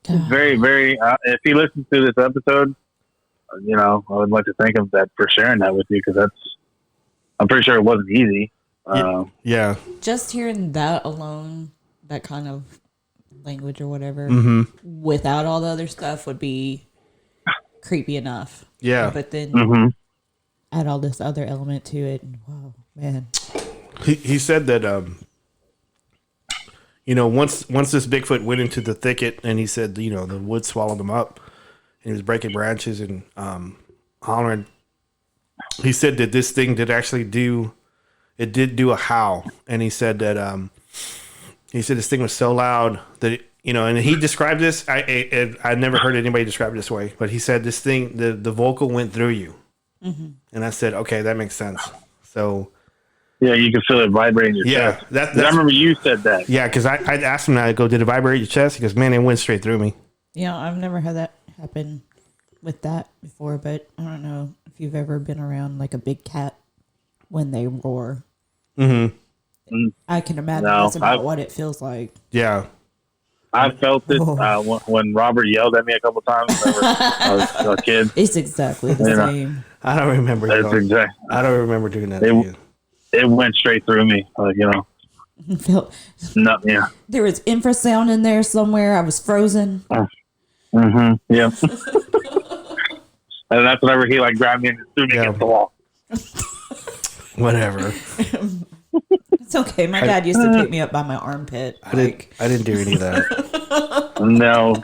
very, very, if he listens to this episode, you know, I would like to thank him for sharing that with you, because I'm pretty sure it wasn't easy. Yeah. Just hearing that alone, that kind of language or whatever, without all the other stuff would be creepy enough. Yeah. But then add all this other element to it, and wow, man. He said that once this Bigfoot went into the thicket, and he said, the wood swallowed him up, and he was breaking branches and hollering. He said that this thing did do a howl, and he said that this thing was so loud that and he described this. I never heard anybody describe it this way, but he said this thing, the vocal went through you, and I said, okay, that makes sense. So. Yeah, you can feel it vibrating your chest. I remember you said that. Yeah, because I asked him, I go, "Did it vibrate your chest?" He goes, "Man, it went straight through me." Yeah, I've never had that happen with that before, but I don't know if you've ever been around like a big cat when they roar. Mm-hmm. I can imagine that's about what it feels like. Yeah. I felt it when Robert yelled at me a couple times whenever I was a kid. It's exactly the same. I don't remember. I don't remember doing that. It went straight through me, There was infrasound in there somewhere. I was frozen. Yeah. And that's whenever he grabbed me and threw me against the wall. Whatever. It's okay. My dad used to pick me up by my armpit. I didn't do any of that.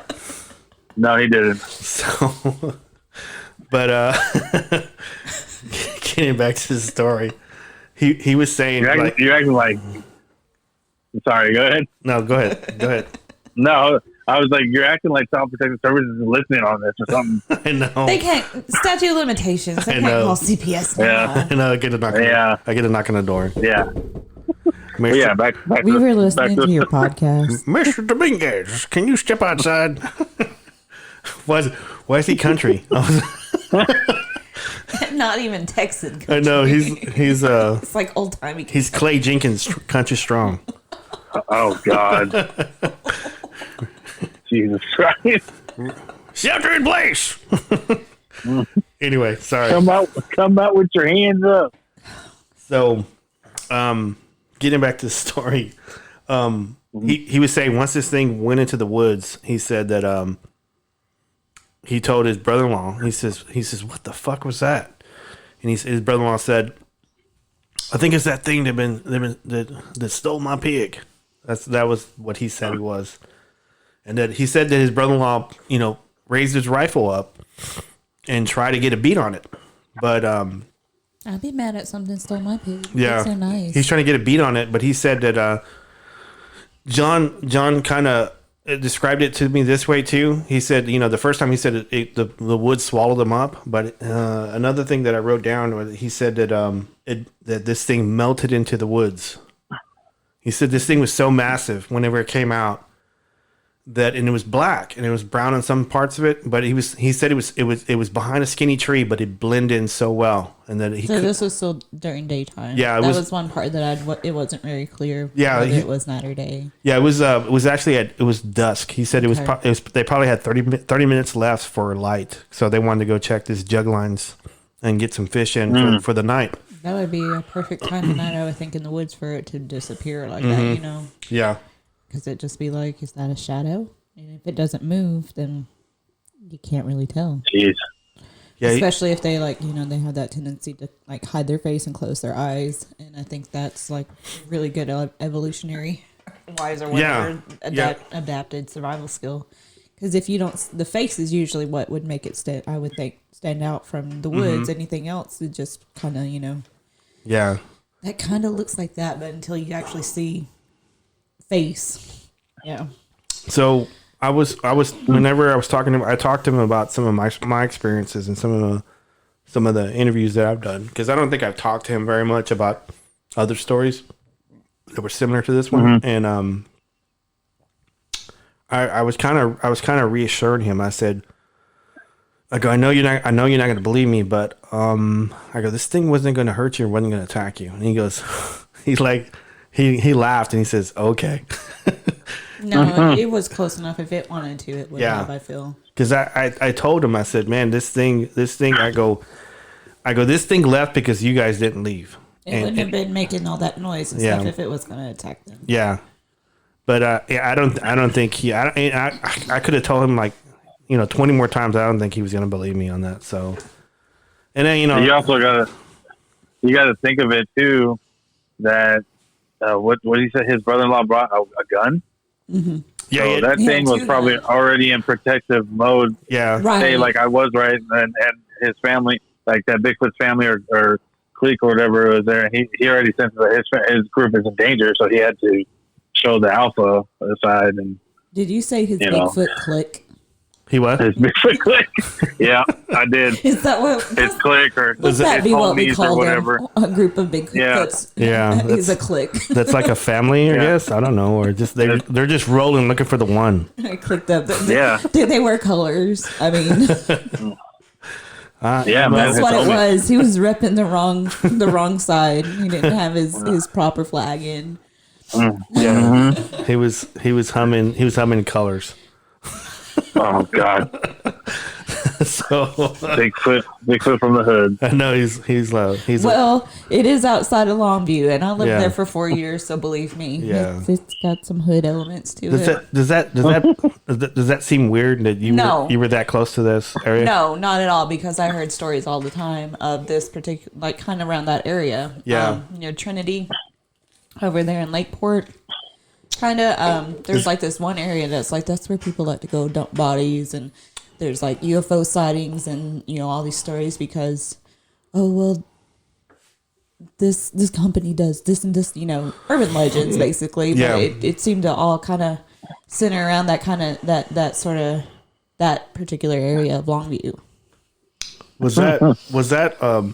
No, he didn't. So, but getting back to the story, he was saying You're acting like. Sorry, go ahead. No, go ahead. No, I was like, you're acting like Child Protective Services is listening on this or something. I know. They can't. Statute of limitations. They can't call CPS now. Yeah. I know. I get a knock on the door. Yeah. Mr. Yeah, back We to, were listening back to your podcast. Mr. Dominguez, can you step outside? Why is he country? Not even Texan. I know he's It's like old timey. he's Clay Jenkins, country strong. Oh, God. Jesus Christ. Shelter in place. Anyway, sorry. Come out with your hands up. So, getting back to the story, he was saying once this thing went into the woods, he said that he told his brother-in-law. He says, what the fuck was that? And his brother-in-law said, I think it's that thing that stole my pig. That was what he said it was. And that he said that his brother-in-law, raised his rifle up and tried to get a beat on it. But I'd be mad at something stole my pig. yeah, That's so nice. he's trying to get a beat on it, but he said that John kind of described it to me this way too. He said, the first time he said the woods swallowed him up, but another thing that I wrote down was he said that that this thing melted into the woods. He said this thing was so massive whenever it came out and it was black and it was brown in some parts of it, but he said it was behind a skinny tree, but it blended in so well, and that this was still during daytime. Yeah, that was one part that it wasn't very clear. Yeah, whether it was night or day. Yeah, it was actually it was dusk. He said they probably had 30 minutes left for light, so they wanted to go check this jug lines and get some fish in for the night. That would be a perfect time of night, I would think, in the woods for it to disappear like that, Yeah. Because it'd just be like, is that a shadow? And if it doesn't move, then you can't really tell. Jeez. Yeah. Especially if they they have that tendency to hide their face and close their eyes. And I think that's really good evolutionary wise or whatever adapted survival skill. Because if you don't, the face is usually what would make it stand out from the woods. Anything else, it just kind of, Yeah. that kind of looks like that, but until you actually see face. Yeah. So I was whenever I was talking to him, I talked to him about some of my experiences and some of the interviews that I've done, because I don't think I've talked to him very much about other stories that were similar to this one. And I was kind of reassuring him. I said, I go, I know you're not going to believe me, but I go, this thing wasn't going to hurt you or wasn't going to attack you. And he goes, he laughed and he says, okay. No, it was close enough. If it wanted to, it would have, I feel. Because I told him, I said, man, this thing, I go, this thing left because you guys didn't leave. It wouldn't have been making all that noise and stuff if it was going to attack them. Yeah. But I don't think I could have told him 20 more times. I don't think he was going to believe me on that. So, and then, you also got to think of it too, that what he said, his brother-in-law brought a gun. Mm-hmm. Yeah, so that thing was probably already in protective mode. Yeah. Right. Say, I was right, and his family, that Bigfoot's family or clique or whatever was there. He already sensed that his group is in danger, so he had to show the alpha side. And did you say his Bigfoot clique? He what? His Bigfoot clique. Yeah, I did. Is that what his clique or would that be what we call whatever? A group of Bigfoots. Yeah, he's a clique. That's like a family, I guess. I don't know, or just they're just rolling looking for the one. I clicked up. Yeah. Did they wear colors? I mean. Yeah, man, that's what it was. He was repping the wrong side. He didn't have his proper flag in. Yeah, he was humming colors. Oh God! So Bigfoot from the hood. I know he's well, it is outside of Longview, and I lived there for 4 years, so believe me, it's got some hood elements to it. Does that seem weird that you were that close to this area? No, not at all, because I heard stories all the time of this particular, kind of around that area. Yeah, Trinity. over there in Lakeport. Kind of, there's like this one area that's where people like to go dump bodies, and there's like UFO sightings and, you know, all these stories because, oh, well, this company does this and this, you know, urban legends basically. Yeah. But it seemed to all kind of center around that kind of, that particular area of Longview. Was that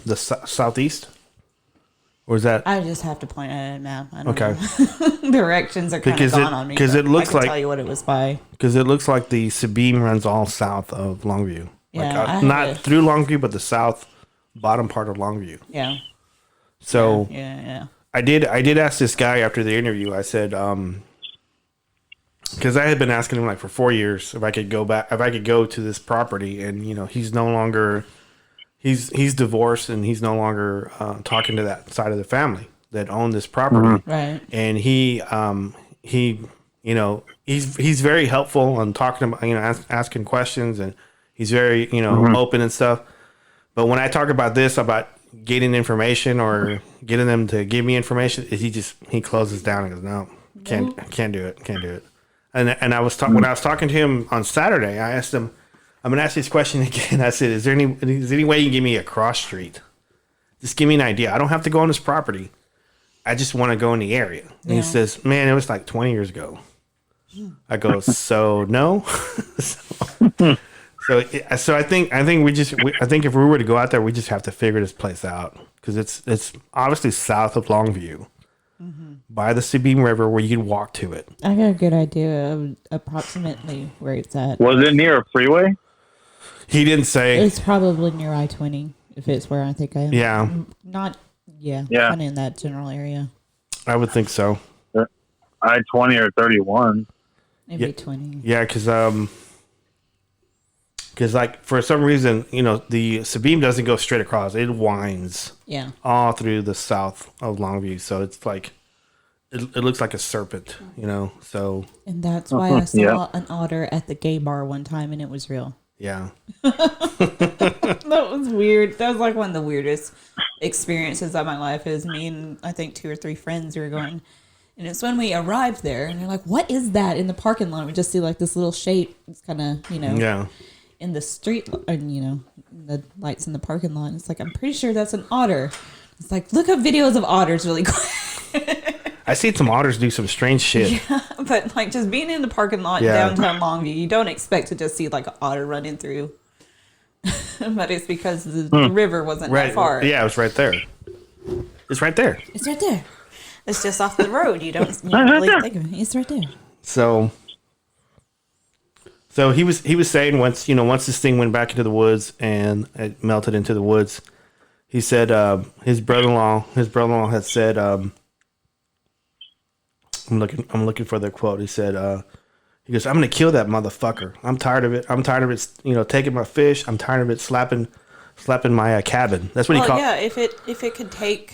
the southeast? Or was that? I just have to point at a map. I don't Okay. know. Directions are kind of gone on me. Because it looks I can like, tell you what it was by. because it looks like the Sabine runs all south of Longview. Yeah, I Like, have not to- through Longview, but the south bottom part of Longview. Yeah. So Yeah. I did ask this guy after the interview. I said, because I had been asking him like for 4 years if I could go to this property, and you know he's no longer, he's divorced and he's no longer talking to that side of the family that owned this property. Right. And he you know he's very helpful on talking about, you know, asking questions, and he's very, you know, open and stuff. But when I talk about this, about getting information or getting them to give me information, he closes down and goes, no, can't do it. And I was when I was talking to him on Saturday, I asked him, I'm gonna ask you this question again. I said, is there any way you can give me a cross street? Just give me an idea. I don't have to go on this property. I just want to go in the area. And he says, man, it was like 20 years ago. I go, so no. So I think if we were to go out there, we just have to figure this place out, because it's obviously south of Longview, by the Sabine River, where you can walk to it. I got a good idea of approximately where it's at. Was it near a freeway? He didn't say. It's probably near I-20, if it's where I think I am. Yeah, Yeah. Kind of in that general area. I would think so. I-20 or 31. Maybe 20. Yeah, because like for some reason, you know, the Sabine doesn't go straight across; it winds Yeah. all through the south of Longview. So it's like it looks like a serpent, you know. So And that's why I saw Yeah. an otter at the gay bar one time, and it was real. yeah, That was weird. That was like one of the weirdest experiences of my life. Is me and I think 2 or 3 friends were going, and it's when we arrived there, and they're like, "What is that in the parking lot?" We just see like this little shape. It's kind of, you know, yeah. in the street, and you know, the lights in the parking lot. And it's like, I'm pretty sure that's an otter. It's like, look up videos of otters really quick. I seen some otters do some strange shit. But like just being in the parking lot Yeah. downtown Longview, you don't expect to just see like an otter running through. But it's because the river wasn't Right. that far. Yeah, it was right there. It's right there. It's right there. It's just off the road. You don't really think of it. It's right there. So he was saying once this thing went back into the woods and it melted into the woods, he said his brother-in-law had said, I'm looking for the quote. He said he goes, I'm gonna kill that motherfucker. I'm tired of it. I'm tired of it, you know, taking my fish. I'm tired of it slapping my cabin. That's what he called. Yeah, if it could take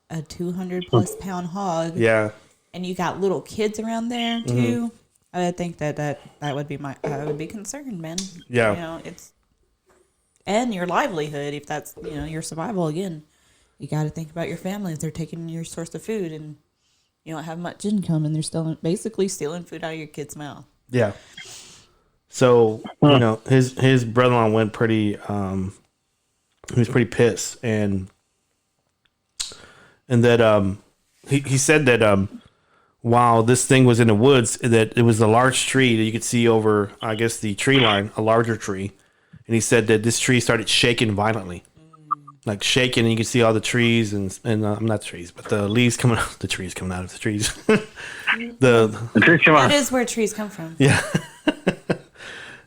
a 200+ pound hog, Yeah. and you got little kids around there too, I think that would be I would be concerned, man. Yeah. You know, and your livelihood, if that's, you know, your survival again. You got to think about your family if they're taking your source of food and you don't have much income and they're basically stealing food out of your kid's mouth. Yeah. So, you know, his brother-in-law went pretty he was pretty pissed, and that he said that while this thing was in the woods, that it was a large tree that you could see over, I guess, the tree line, a larger tree. And he said that this tree started shaking violently. Like shaking, and you could see all the trees and not trees, but the leaves coming out. The trees coming out of the trees. That is where trees come from. Yeah.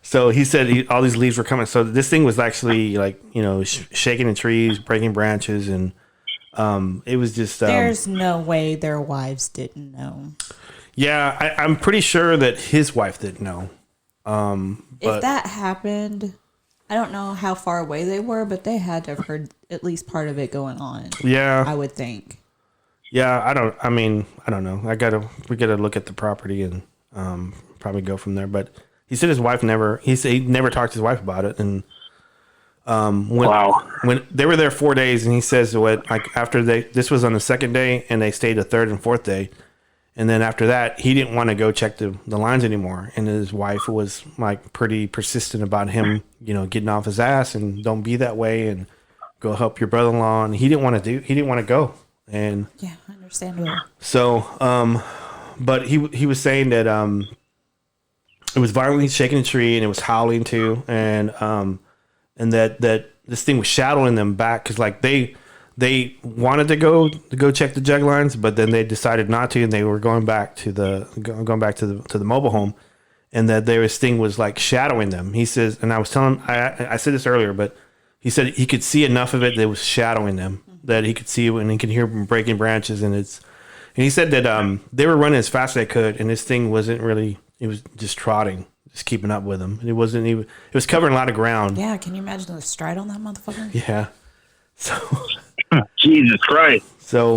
So he said all these leaves were coming. So this thing was actually like, you know, shaking the trees, breaking branches, and it was just. There's no way their wives didn't know. Yeah, I'm pretty sure that his wife didn't know. If that happened, I don't know how far away they were, but they had to have heard at least part of it going on. Yeah, I would think. Yeah, I don't know. We gotta look at the property and probably go from there. But he said his wife he never talked to his wife about it, and When they were there 4 days, and he says what, like, after this was on the second day, and they stayed the third and fourth day, and then after that, he didn't want to go check the lines anymore, and his wife was like pretty persistent about him, getting off his ass and don't be that way and go help your brother-in-law, and he didn't want to go, and yeah, understandable. So, but he was saying that it was violently shaking the tree, and it was howling too, and that this thing was shadowing them back, because like they wanted to go check the jug lines, but then they decided not to, and they were going back to the mobile home, and that this thing was like shadowing them. He says, and I was telling, I said this earlier, but he said he could see enough of it that it was shadowing them, that he could see it, and he could hear them breaking branches, and he said that they were running as fast as they could, and this thing wasn't really, it was just trotting, just keeping up with them. It wasn't even, it was covering a lot of ground. Yeah, can you imagine the stride on that motherfucker? Yeah. So Jesus Christ. So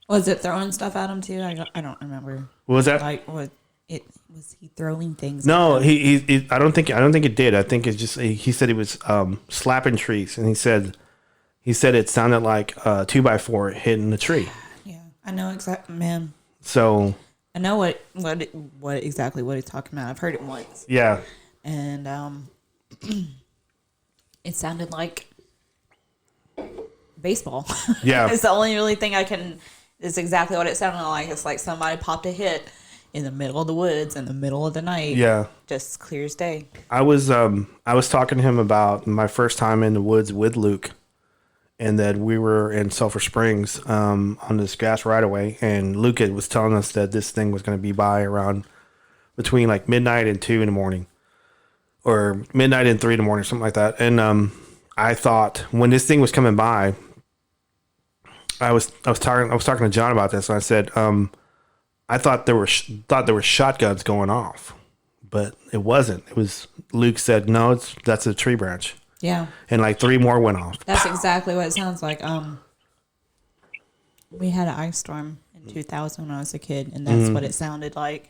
Was it throwing stuff at him too? I don't remember. what was that? Like, was he throwing things? No, he I don't think it did. I think it's just he said he was slapping trees, and he said it sounded like a 2x4 hitting the tree. Yeah, I know exactly, man. So I know what exactly what he's talking about. I've heard it once, yeah, and it sounded like baseball. Yeah. It's the only really thing I can. It's exactly what it sounded like. It's like somebody popped a hit in the middle of the woods in the middle of the night. yeah. Just clear as day. I was talking to him about my first time in the woods with Luke, and that we were in Sulphur Springs on this gas right away, and Luke was telling us that this thing was going to be by around between like midnight and 2 in the morning, or midnight and 3 in the morning, something like that. And I thought when this thing was coming by, I was talking to John about this, and I said I thought there were shotguns going off, but it wasn't. It was, Luke said, no, that's a tree branch. Yeah. And like 3 more went off. That's exactly what it sounds like. We had an ice storm in 2000 when I was a kid, and that's what it sounded like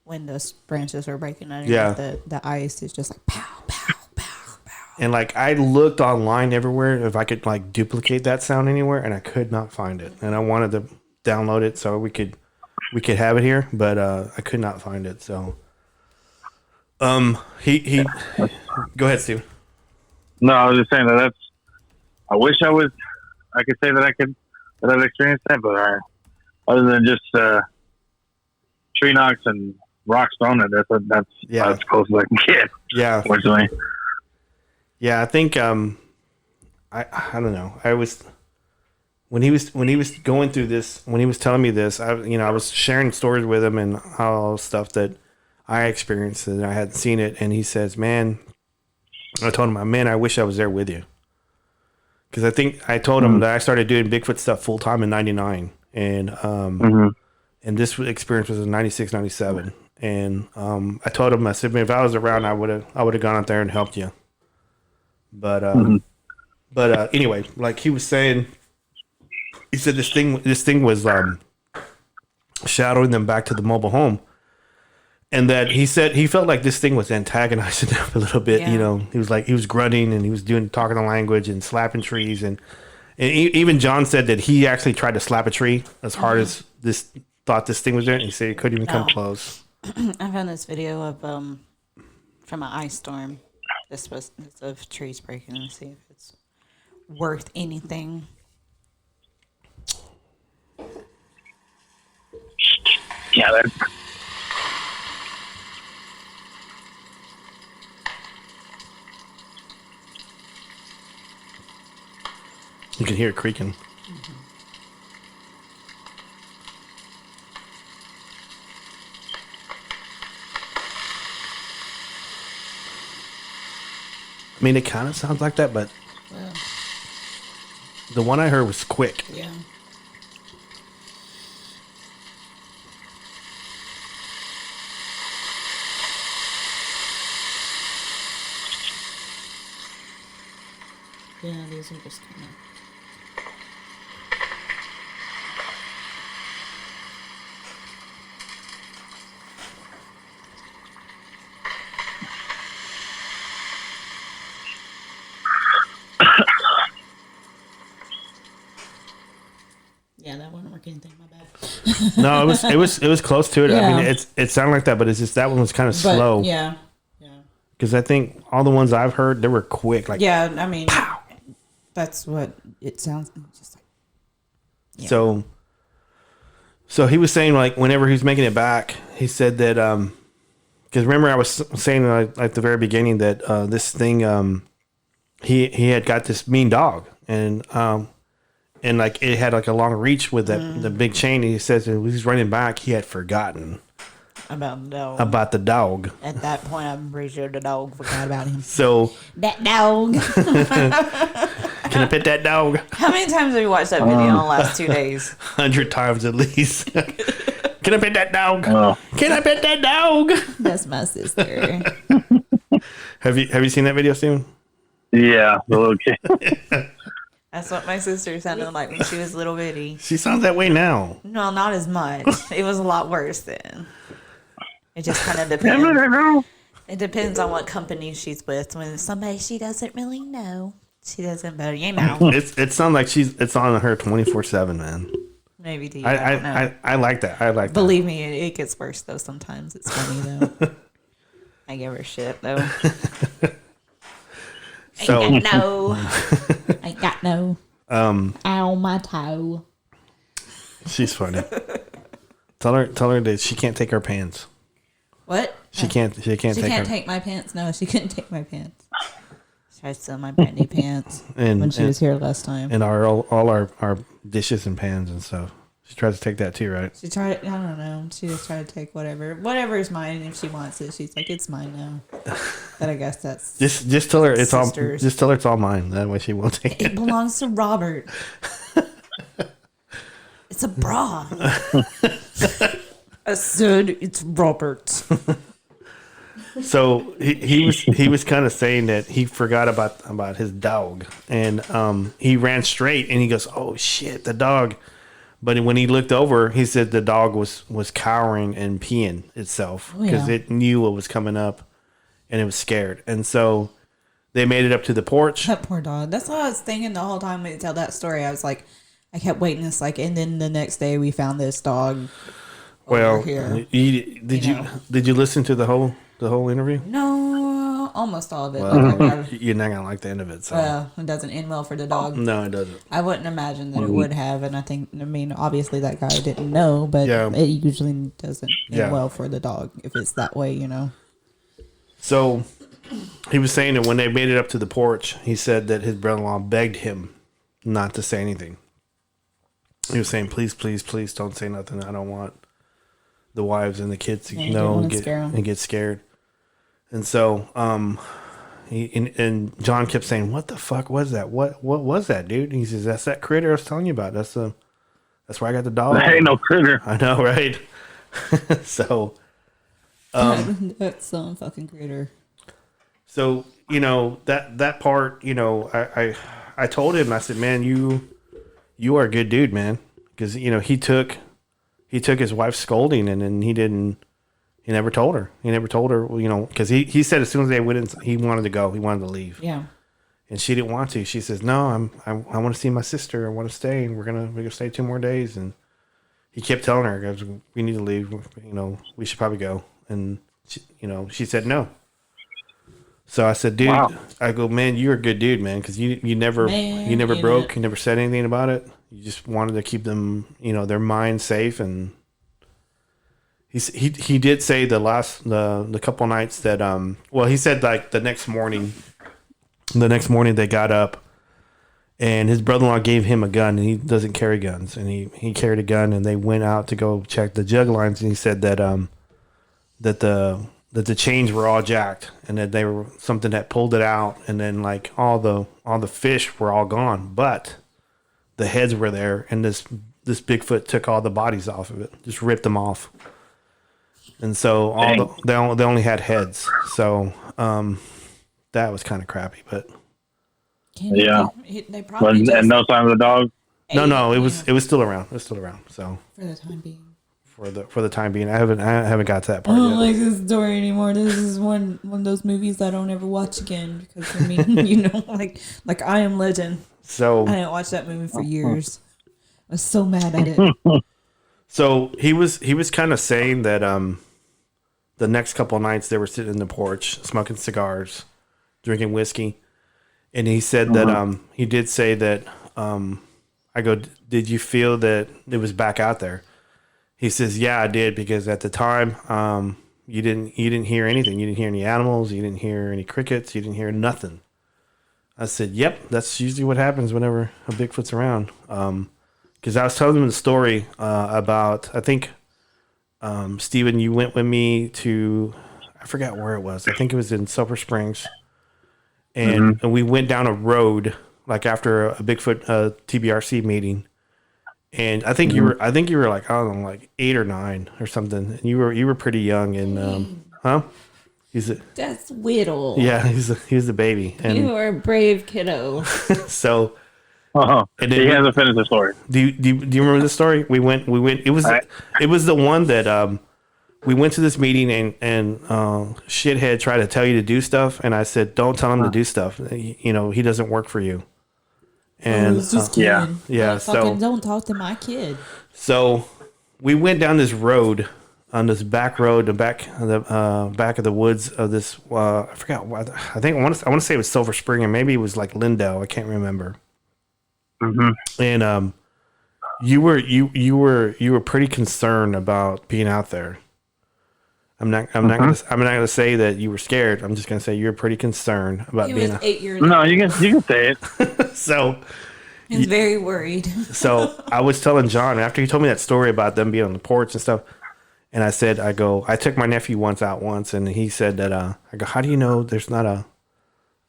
when those branches were breaking underneath the ice. It's just like pow, pow, pow, pow. And like I looked online everywhere if I could like duplicate that sound anywhere, and I could not find it. And I wanted to download it so we could have it here, but I could not find it. So he go ahead, Steve. No, I was just saying that I wish I could say that I've experienced that, but other than just tree knocks and rocks thrown at it, that's as close as I can get. Yeah. Unfortunately. Yeah, I think I don't know. I was when he was going through this, when he was telling me this, I was sharing stories with him and all stuff that I experienced and I hadn't seen it, and he says, "Man," I told him, "Man, I wish I was there with you." Because I think I told him that I started doing Bigfoot stuff full time in '99, and and this experience was in '96, '97, and I told him, I said, "Man, if I was around, I would have gone out there and helped you." But anyway, like he was saying, he said this thing was shadowing them back to the mobile home, and that he said he felt like this thing was antagonizing them a little bit. Yeah. He was grunting, and he was talking the language and slapping trees, and even John said that he actually tried to slap a tree as hard as this thing was doing. He said he couldn't even come close. I found this video of from an ice storm. This was of trees breaking, and see if it's worth anything. Yeah, that's You can hear it creaking. I mean, it kind of sounds like that, but the one I heard was quick. Yeah. Yeah, these are just kind of. anything. My bad. No, it was close to it. Yeah. I mean, it sounded like that, but it's just that one was kind of But, slow. Yeah. Because I think all the ones I've heard, they were quick. Like, Yeah, I mean, that's what it sounds just like. Yeah. So he was saying, like, whenever he was making it back, he said that, because remember I was saying like, at the very beginning that this thing, he had got this mean dog, and like it had like a long reach with that the big chain. And he says when he was running back, he had forgotten About the dog. about the dog. At that point, I'm pretty sure the dog forgot about him. So That dog. can I pet that dog? How many times have you watched that video in the last 2 days? 100 times at least. Can I pet that dog? Oh. Can I pet that dog? That's my sister. Have you seen that video, Steven? Yeah, the little kid. That's what my sister sounded like when she was little bitty. She sounds that way now. No, not as much. It was a lot worse then. It just kind of depends. It depends on what company she's with. When somebody she doesn't really know, she doesn't, but you know. It sounds like it's on her 24/7, man. Maybe to you. I don't know. I like that. I like that. Believe me, it gets worse though. Sometimes it's funny though. I give her shit though. So I got no. Ow, my toe. she's funny. Tell her that she can't take her pants. What? She can't She take can't her take my pants. No, she couldn't take my pants. She tried to steal my brand new pants. and When she was here last time. and all our dishes and pans and stuff. She tries to take that too, right? She tried. I don't know. She just tried to take whatever is mine. If she wants it, she's like, it's mine now. But I guess that's Just tell her it's Sisters. all. Just tell her it's all mine. That way she won't take it it. belongs to Robert. It's a bra. I said it's Robert's. So he was kind of saying that he forgot about his dog, and he ran straight and he goes, "Oh shit, the dog!" But when he looked over, he said the dog was cowering and peeing itself because it knew what was coming up, and it was scared. And so they made it up to the porch. That poor dog. That's what I was thinking the whole time we tell that story. I was like, I kept waiting. It's like, and then the next day we found this dog. Well, here. did you listen to the whole interview? No, almost all of it. Well, Like, you're not gonna like the end of it. So well, it doesn't end well for the dog. no, it doesn't. I wouldn't imagine that it would have, and I mean, obviously that guy didn't know, but Yeah. it usually doesn't end Yeah. well for the dog if it's that way, you know. So he was saying that when they made it up to the porch, he said that his brother-in-law begged him not to say anything. He was saying, "Please, please, please, don't say nothing. I don't want the wives and the kids to you know don't and wanna scare 'em. get scared." And so, and John kept saying, "What the fuck was that? What was that, dude?" And he says, "That's that critter I was telling you about. That's where I got the dog." That ain't no critter. I know, right? So, That's some fucking critter. so that part, I told him, I said, "Man, you are a good dude, man," because he took his wife's scolding and then he never told her. He never told her, because he said as soon as they went in, he wanted to go. He wanted to leave. Yeah. And she didn't want to. She says, "No, I want to see my sister. I want to stay, and we're gonna stay 2 more days." And he kept telling her, "Guys, we need to leave. We should probably go." And she said no. So I said, "Dude," Wow. I go, "Man, you're a good dude, man, because you never broke. You never said anything about it. You just wanted to keep them, their mind safe." And he did say the couple nights that he said like the next morning they got up and his brother-in-law gave him a gun, and he doesn't carry guns, and he carried a gun, and they went out to go check the jug lines, and he said that the chains were all jacked, and that they were something that pulled it out, and then like all the fish were all gone, but the heads were there, and this Bigfoot took all the bodies off of it, just ripped them off. And so they only had heads. So that was kind of crappy, but Yeah. They probably And no sign of the dog. no, it was still around. It was still around. So for the time being. for the time being, I haven't got to that part I don't yet. like this story anymore. This is one of those movies I don't ever watch again because I mean, like I Am Legend. So I didn't watch that movie for years. was so mad at it. So he was kind of saying that the next couple of nights they were sitting in the porch smoking cigars, drinking whiskey, and he said that he did say that I go, did you feel that it was back out there? He says, yeah, I did, because at the time you didn't hear anything. You didn't hear any animals. You didn't hear any crickets. You didn't hear nothing. I said, yep, that's usually what happens whenever a Bigfoot's around. Because I was telling him the story about, I think, Steven, you went with me to, I forgot where it was. I think it was in Silver Springs. And we went down a road, like after a Bigfoot TBRC meeting. And I think you were like, I don't know, like 8 or 9 or something. And you were pretty young. And huh? That's Whittle. Yeah, he was a baby. And You are a brave kiddo. so. And then he hasn't finished the story. Do you remember the story? We went. It was the one that we went to this meeting and shithead tried to tell you to do stuff, and I said, don't tell him to do stuff. You know, he doesn't work for you. And just kidding. yeah. So don't talk to my kid. So we went down this road, on this back road, the back of the woods of this. I forgot. I think I want to say it was Silver Spring, and maybe it was like Lindell. I can't remember. And you were pretty concerned about being out there. I'm not gonna say that you were scared. I'm just gonna say you were pretty concerned about He being. was 8 years No, old. you can say it. So He was very worried. So I was telling John after he told me that story about them being on the porch and stuff, and I said, I took my nephew out once, and he said that I go, how do you know there's not a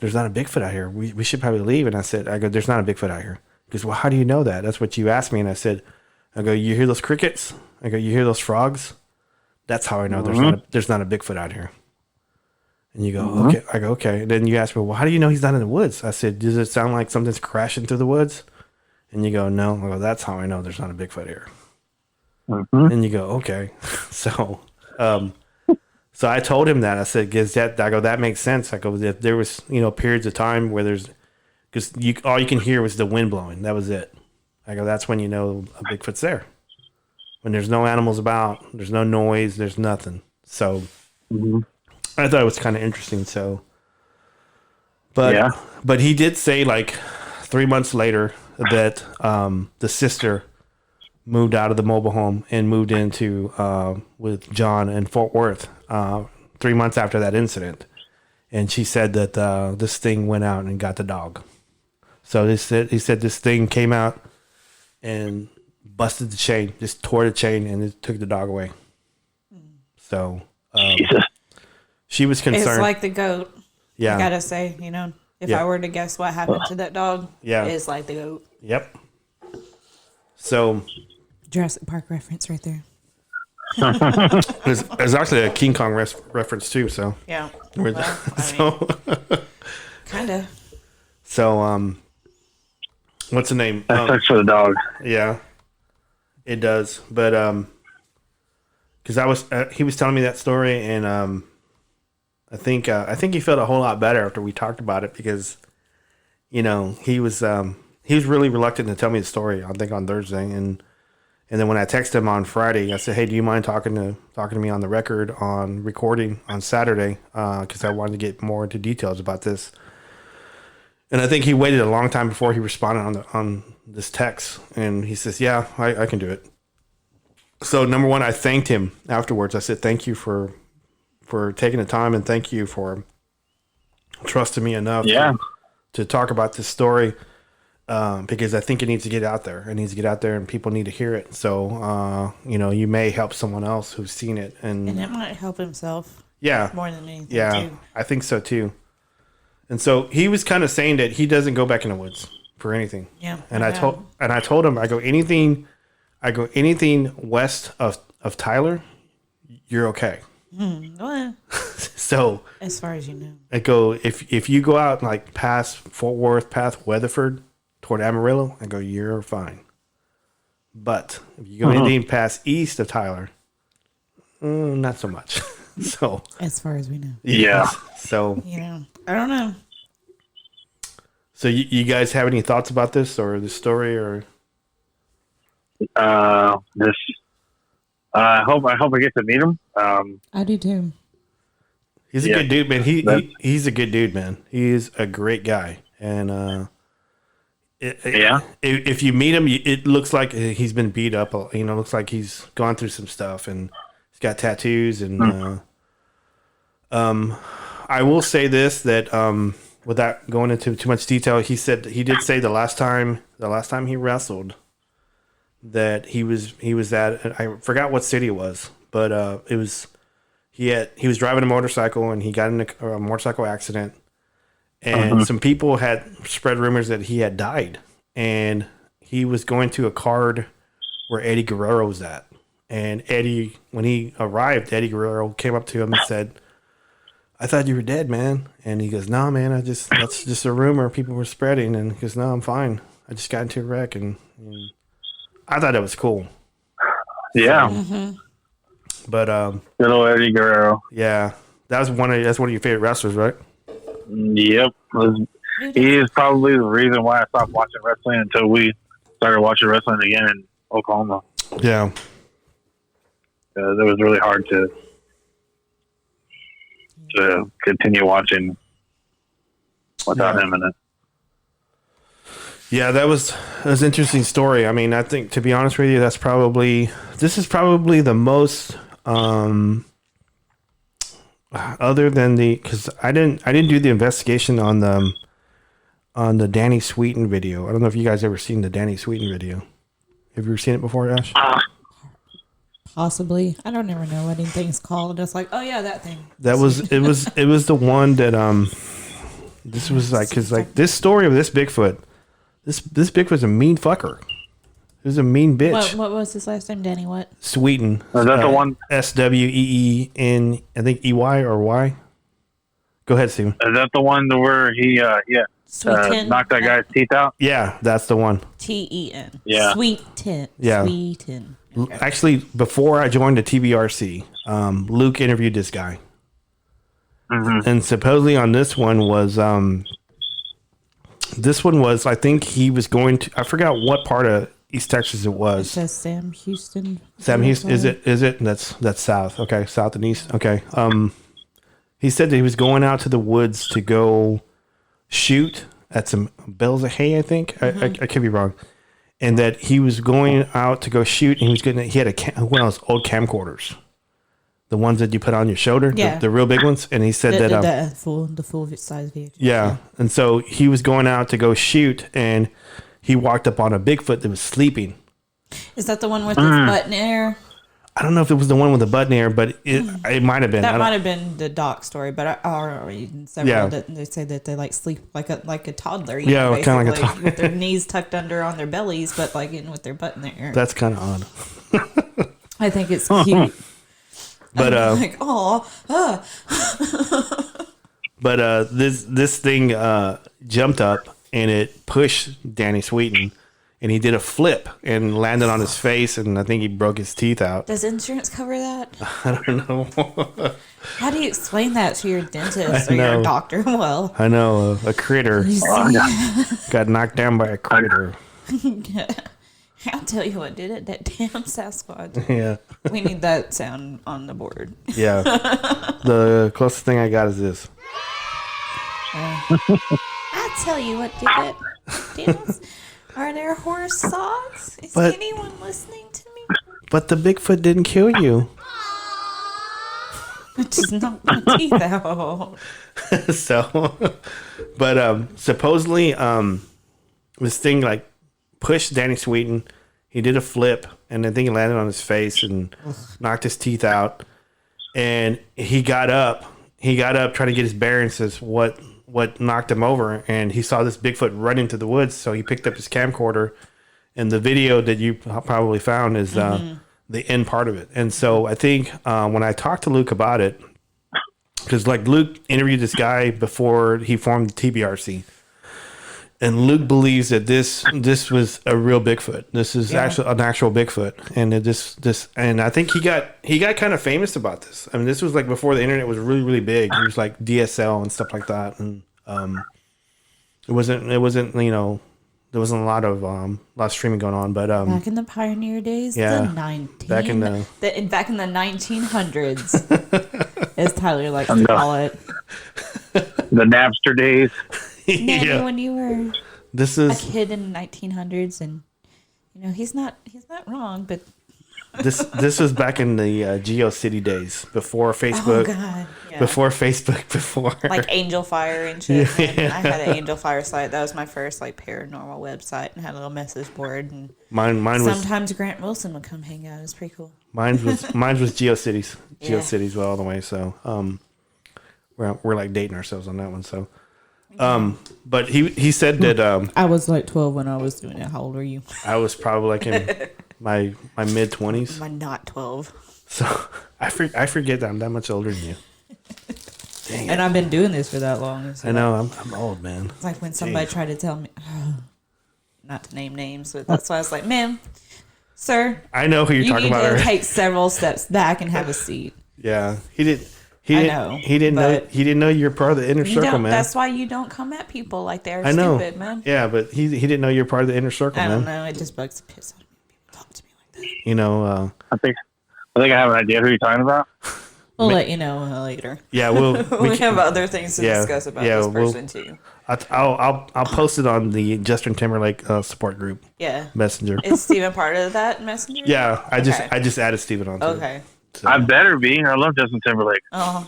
Bigfoot out here? We should probably leave. And I said, there's not a Bigfoot out here. He goes, well, how do you know that? That's what you asked me. And I said, you hear those crickets? You hear those frogs? That's how I know there's not a Bigfoot out here. And you go, okay. I go, okay. And then you ask me, well, how do you know he's not in the woods? I said, does it sound like something's crashing through the woods? And you go, no. I go, that's how I know there's not a Bigfoot here. And you go, okay. So I told him that. I said, that makes sense. I go, if there was, periods of time where because all you can hear was the wind blowing. That was it. I go, that's when you know a Bigfoot's there. When there's no animals about, there's no noise, there's nothing. So I thought it was kind of interesting. So, but he did say like 3 months later that the sister moved out of the mobile home and moved into with John in Fort Worth 3 months after that incident. And she said that this thing went out and got the dog. So he said this thing came out and busted the chain, just tore the chain, and it took the dog away. So she was concerned. It's like the goat. Yeah. I gotta say, if I were to guess what happened to that dog, it's like the goat. Yep. So Jurassic Park reference right there. there's actually a King Kong reference too. So Yeah. Kind of. So what's the name? That sucks for the dog. Yeah, it does. But because he was telling me that story, and I think he felt a whole lot better after we talked about it, because he was really reluctant to tell me the story. I think on Thursday, and then when I texted him on Friday, I said, hey, do you mind talking to me on the record on recording on Saturday? Because I wanted to get more into details about this. And I think he waited a long time before he responded on this text. And he says, yeah, I can do it. So number one, I thanked him afterwards. I said, thank you for taking the time, and thank you for trusting me enough to talk about this story. Because I think it needs to get out there. It needs to get out there, and people need to hear it. So, you may help someone else who's seen it. And it might help himself. Yeah. More than anything, yeah, too. I think so, too. And so he was kind of saying that he doesn't go back in the woods for anything. Yeah. And I told him, I go, anything west of Tyler, you're okay. Well, So as far as you know. I go, if you go out like past Fort Worth, past Weatherford, toward Amarillo, I go, you're fine. But if you go anything past east of Tyler, not so much. So As far as we know. Yeah. So I don't know. So you guys have any thoughts about this or the story or? this. I hope I get to meet him. I do too. He's a good dude, man. He's a good dude, man. He's a great guy, and if you meet him, it looks like he's been beat up. You know, looks like he's gone through some stuff, and he's got tattoos. And I will say this, that without going into too much detail, he did say the last time he wrestled, that he was at, I forgot what city it was, but it was. He was driving a motorcycle, and he got in a motorcycle accident, and some people had spread rumors that he had died, and he was going to a card where Eddie Guerrero was at, and Eddie, when he arrived, Eddie Guerrero came up to him and said, "I thought you were dead, man," and he goes, "No, man, that's just a rumor people were spreading," and he goes, "No, I'm fine. I just got into a wreck," and I thought it was cool. Yeah. Mm-hmm. But little Eddie Guerrero. Yeah, that's one of your favorite wrestlers, right? Yep. He is probably the reason why I stopped watching wrestling until we started watching wrestling again in Oklahoma. Yeah. It was really hard to continue watching without him in it. Yeah, that was an interesting story. I mean, I think, to be honest with you, this is probably the most, other than because I didn't do the investigation on the Danny Sweeten video. I don't know if you guys ever seen the Danny Sweeten video. Have you ever seen it before, Ash? Possibly. I don't ever know what anything's called. Just like, oh yeah, that thing. It was the one that this was like, because like this story of this Bigfoot. This Bigfoot's a mean fucker. He was a mean bitch. What was his last name, Danny? What? Sweeten. Is that the one? Sweeten, I think EY or Y. Go ahead, Steven. Is that the one where he knocked that guy's teeth out? Yeah, that's the one. TEN. Yeah. Sweeten. Yeah. Sweeten. Okay. Actually, before I joined the TBRC, Luke interviewed this guy. Mm-hmm. And supposedly on this one was, I think he was going to, I forgot what part of East Texas it was. It says Sam Houston. Sam Houston, is it? That's south. Okay, south and east. Okay. He said that he was going out to the woods to go shoot at some bales of hay, I think. I could be wrong. And that he was going out to go shoot, and he had one of those old camcorders. The ones that you put on your shoulder, yeah. the real big ones. And he said the full size vehicle. Yeah. And so he was going out to go shoot, and he walked up on a Bigfoot that was sleeping. Is that the one with the button ear? I don't know if it was the one with the button ear, but it might have been. That might have been the doc story, but they say that they like sleep like a toddler. Yeah, kind of like a toddler. With their knees tucked under on their bellies, but like in with their butt in their ear. That's kind of odd. I think it's cute. But like, oh, but this thing jumped up and it pushed Danny Sweeten, and he did a flip and landed on his face, and I think he broke his teeth out. Does insurance cover that? I don't know. How do you explain that to your dentist or your doctor? Well, I know a critter got knocked down by a critter. I'll tell you what did it. That damn Sasquatch. Yeah. We need that sound on the board. Yeah. The closest thing I got is this. I'll tell you what did it. Dennis, are there horse songs? Is anyone listening to me? But the Bigfoot didn't kill you. I just knocked my teeth out. So, but supposedly, this thing like pushed Danny Sweeten. He did a flip, and I think he landed on his face and knocked his teeth out. And he got up. Trying to get his bearings as what knocked him over, and he saw this Bigfoot running to the woods. So he picked up his camcorder, and the video that you probably found is the end part of it. And so I think when I talked to Luke about it, because like Luke interviewed this guy before he formed the TBRC. And Luke believes that this was a real Bigfoot. This is actually an actual Bigfoot, and and I think he got kind of famous about this. I mean, this was like before the internet was really, really big. It was like DSL and stuff like that, and it wasn't there wasn't a lot of streaming going on. But back in the pioneer days, yeah, back in the 1900s, as Tyler likes to call it, the Napster days. Nanny, when you were this a is kid in the 1900s, and he's not wrong, but this was back in the GeoCity days, before Facebook. oh god, yeah. Before Facebook, before like Angel Fire and shit. Yeah. I had an Angel Fire site. That was my first like paranormal website, and had a little message board. And mine was sometimes Grant Wilson would come hang out. It was pretty cool. mine was GeoCities. Yeah. GeoCities all the way. So we're like dating ourselves on that one. So but he said that I was like 12 when I was doing it. How old were you? I was probably like in my mid 20s. I'm not 12. So I forget that I'm that much older than you. Dang it. And I've been doing this for that long. So I know I'm old, man. It's like when somebody tried to tell me, not to name names, but that's why I was like, ma'am, sir, I know who you're you talking need about. to Right? take several steps back and have a seat. Yeah, he didn't. I know, He didn't know. but He didn't know you're part of the inner You circle, don't, man. that's why you don't come at people like they're I know. stupid, man. Yeah, but he didn't know you're part of the inner circle, I man. don't know. It just bugs the piss out of me when people talk to me like that. You know. I think I have an idea who you're talking about. We'll let you know later. Yeah, We have other things to discuss about this person too. I'll post it on the Justin Timberlake support group Yeah. messenger. Is Steven part of that messenger? Yeah, I Okay. just added Steven on. Okay. So. I better be. I love Justin Timberlake. Oh.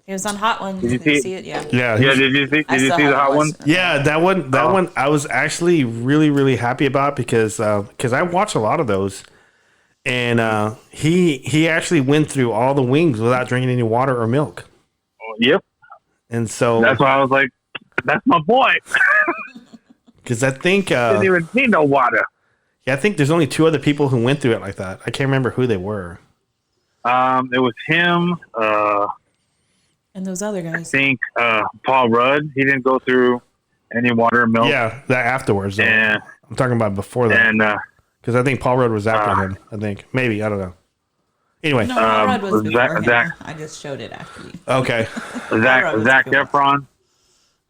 He was on Hot Ones. Did you Did you see see it? Yeah. Yeah, Yeah, did you see? I Did you still see the haven't hot one? watched it. yeah, that one I was actually really really happy about because I watch a lot of those, and he actually went through all the wings without drinking any water or milk, Yep. and so That's why I was like, that's my boy. because I think Didn't even need no water. yeah, I think there's only two other people who went through it like that. I can't remember who they were. It was him. And those other I guys. think Paul Rudd. He didn't go through any water or milk. Yeah, that afterwards. Though. And I'm talking about before that and because I think Paul Rudd was after him. I think maybe I don't know. Anyway, No, Rod was Zach- before him. Zach- I just showed it after you. okay, Zach Efron.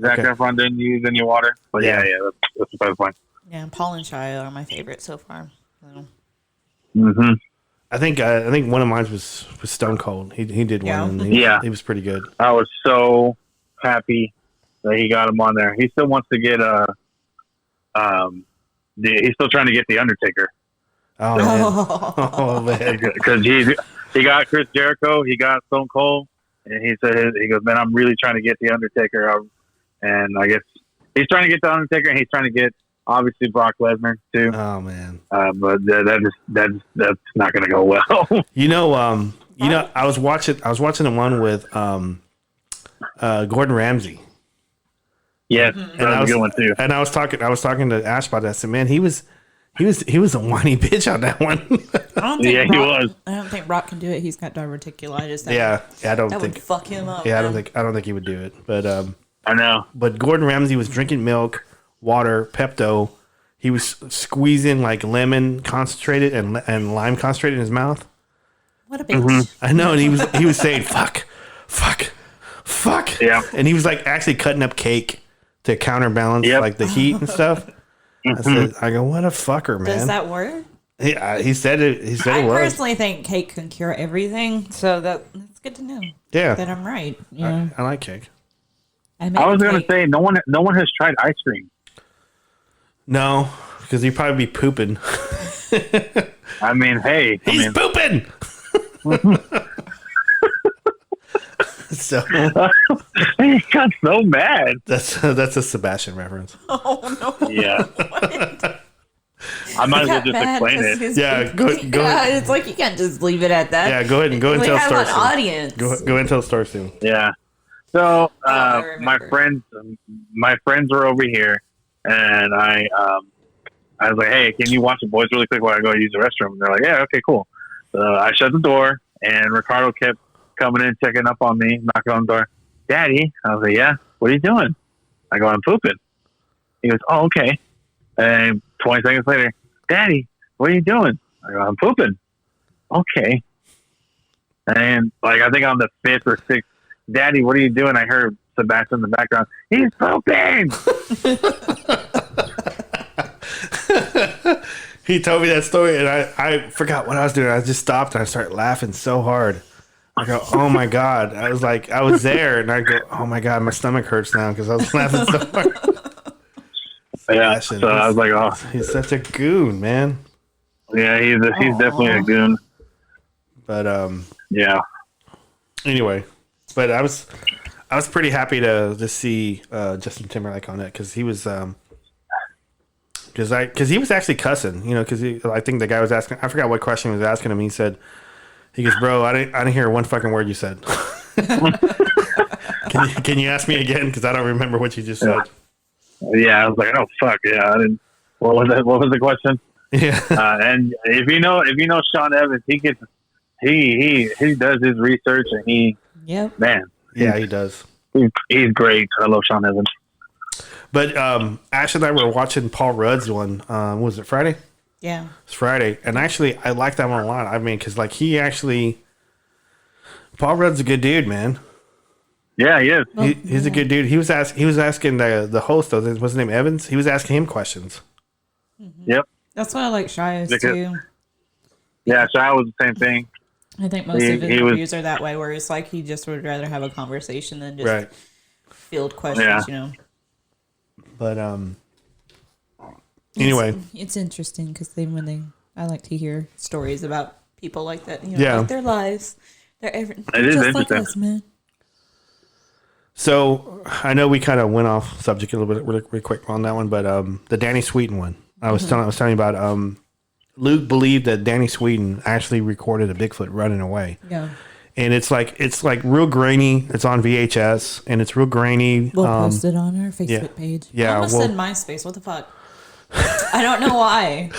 Zach Okay. Efron didn't use any water. But yeah, that's the point. Yeah, Paul and Shia are my favorite so far. So. Mm-hmm. I think one of mine was Stone Cold. He did Yeah. one. And Yeah. he was pretty good. I was so happy that he got him on there. He still wants to get he's still trying to get the Undertaker Oh man, oh man. because he got Chris Jericho, he got Stone Cold, and he said he goes, man, I'm really trying to get the Undertaker, and I guess he's trying to get the Undertaker, and he's trying to get obviously Brock Lesnar too. Oh man. But that's not going to go well. You know, I was watching the one with Gordon Ramsay. Yes, And that was a good one too. And I was talking to Ash about that. I said, man, he was a whiny bitch on that one. I don't think Yeah, he Brock, was. I don't think Brock can do it. He's got diverticulitis. yeah, I don't That think. would fuck him up. Yeah, I man. don't think he would do it. But I know. But Gordon Ramsay was drinking milk, water, Pepto. He was squeezing like lemon concentrated and lime concentrated in his mouth. What a bitch. Mm-hmm. I know, and he was saying fuck. Yeah. And he was like actually cutting up cake to counterbalance Yep. like the heat and stuff. I go, what a fucker, man. Does that work? He said it. He said I it was. personally think cake can cure everything, so that's good to know Yeah, that I'm right. Yeah, I like cake. I was going to say no one has tried ice cream. No, because he'd probably be pooping. I mean, hey, He's pooping. So he got so mad. that's a Sebastian reference. Oh no! Yeah. I might as well just explain it. Yeah, go Yeah, it's like you can't just leave it at that. Yeah, go ahead and we tell have story an soon. audience. Go ahead and tell the story soon. Yeah. So I my remember. friends were over here, and I was like, "Hey, can you watch the boys really quick while I go use the restroom?" And they're like, "Yeah, okay, cool." So I shut the door, and Ricardo kept coming in, checking up on me, knocking on the door. "Daddy," I was like, "Yeah, what are you doing?" I go, "I'm pooping." He goes, "Oh, okay." And 20 seconds later, "Daddy, what are you doing?" I go, "I'm pooping." Okay. And like I think on the 5th or 6th, "Daddy, what are you doing?" I heard Sebastian in the background. "He's pooping." He told me that story, and I forgot what I was doing. I just stopped, and I started laughing so hard. I go, oh my God. I was like, I was there, and I go, oh my God, my stomach hurts now because I was laughing so hard. Yeah, so I was like, oh. He's such a goon, man. Yeah, he's definitely a goon. But, yeah. Anyway, but I was pretty happy to see Justin Timberlake on it because he was because he was actually cussing, you know, because I think the guy was asking, I forgot what question he was asking him. He goes, bro, I didn't hear one fucking word you said. Can you ask me again? Because I don't remember what you just said. Yeah, I was like, oh fuck, yeah, I didn't. What was the question? Yeah. And if you know Sean Evans, he does his research and man, yeah, he does. He's great. I love Sean Evans. But Ash and I were watching Paul Rudd's one. What was it, Friday? Yeah. It's Friday. And actually, I like that one a lot. I mean, because like Paul Rudd's a good dude, man. Yeah, he is. He's a good dude. He was asking the host, though, what's his name, Evans? He was asking him questions. Mm-hmm. Yep. That's why I like Shia's too. Yeah, Shia was the same thing. I think most of his interviews are that way, where it's like he just would rather have a conversation than just field questions, you know. But anyway, it's interesting because I like to hear stories about people like that. You know, like their lives, they're just like us, man. So I know we kind of went off subject a little bit really quick on that one, but the Danny Sweeten one, I was telling you about. Luke believed that Danny Sweeten actually recorded a Bigfoot running away. Yeah. And it's like real grainy. It's on VHS and it's real grainy. We'll post it on our Facebook page. Yeah. I almost said MySpace. What the fuck? I don't know why.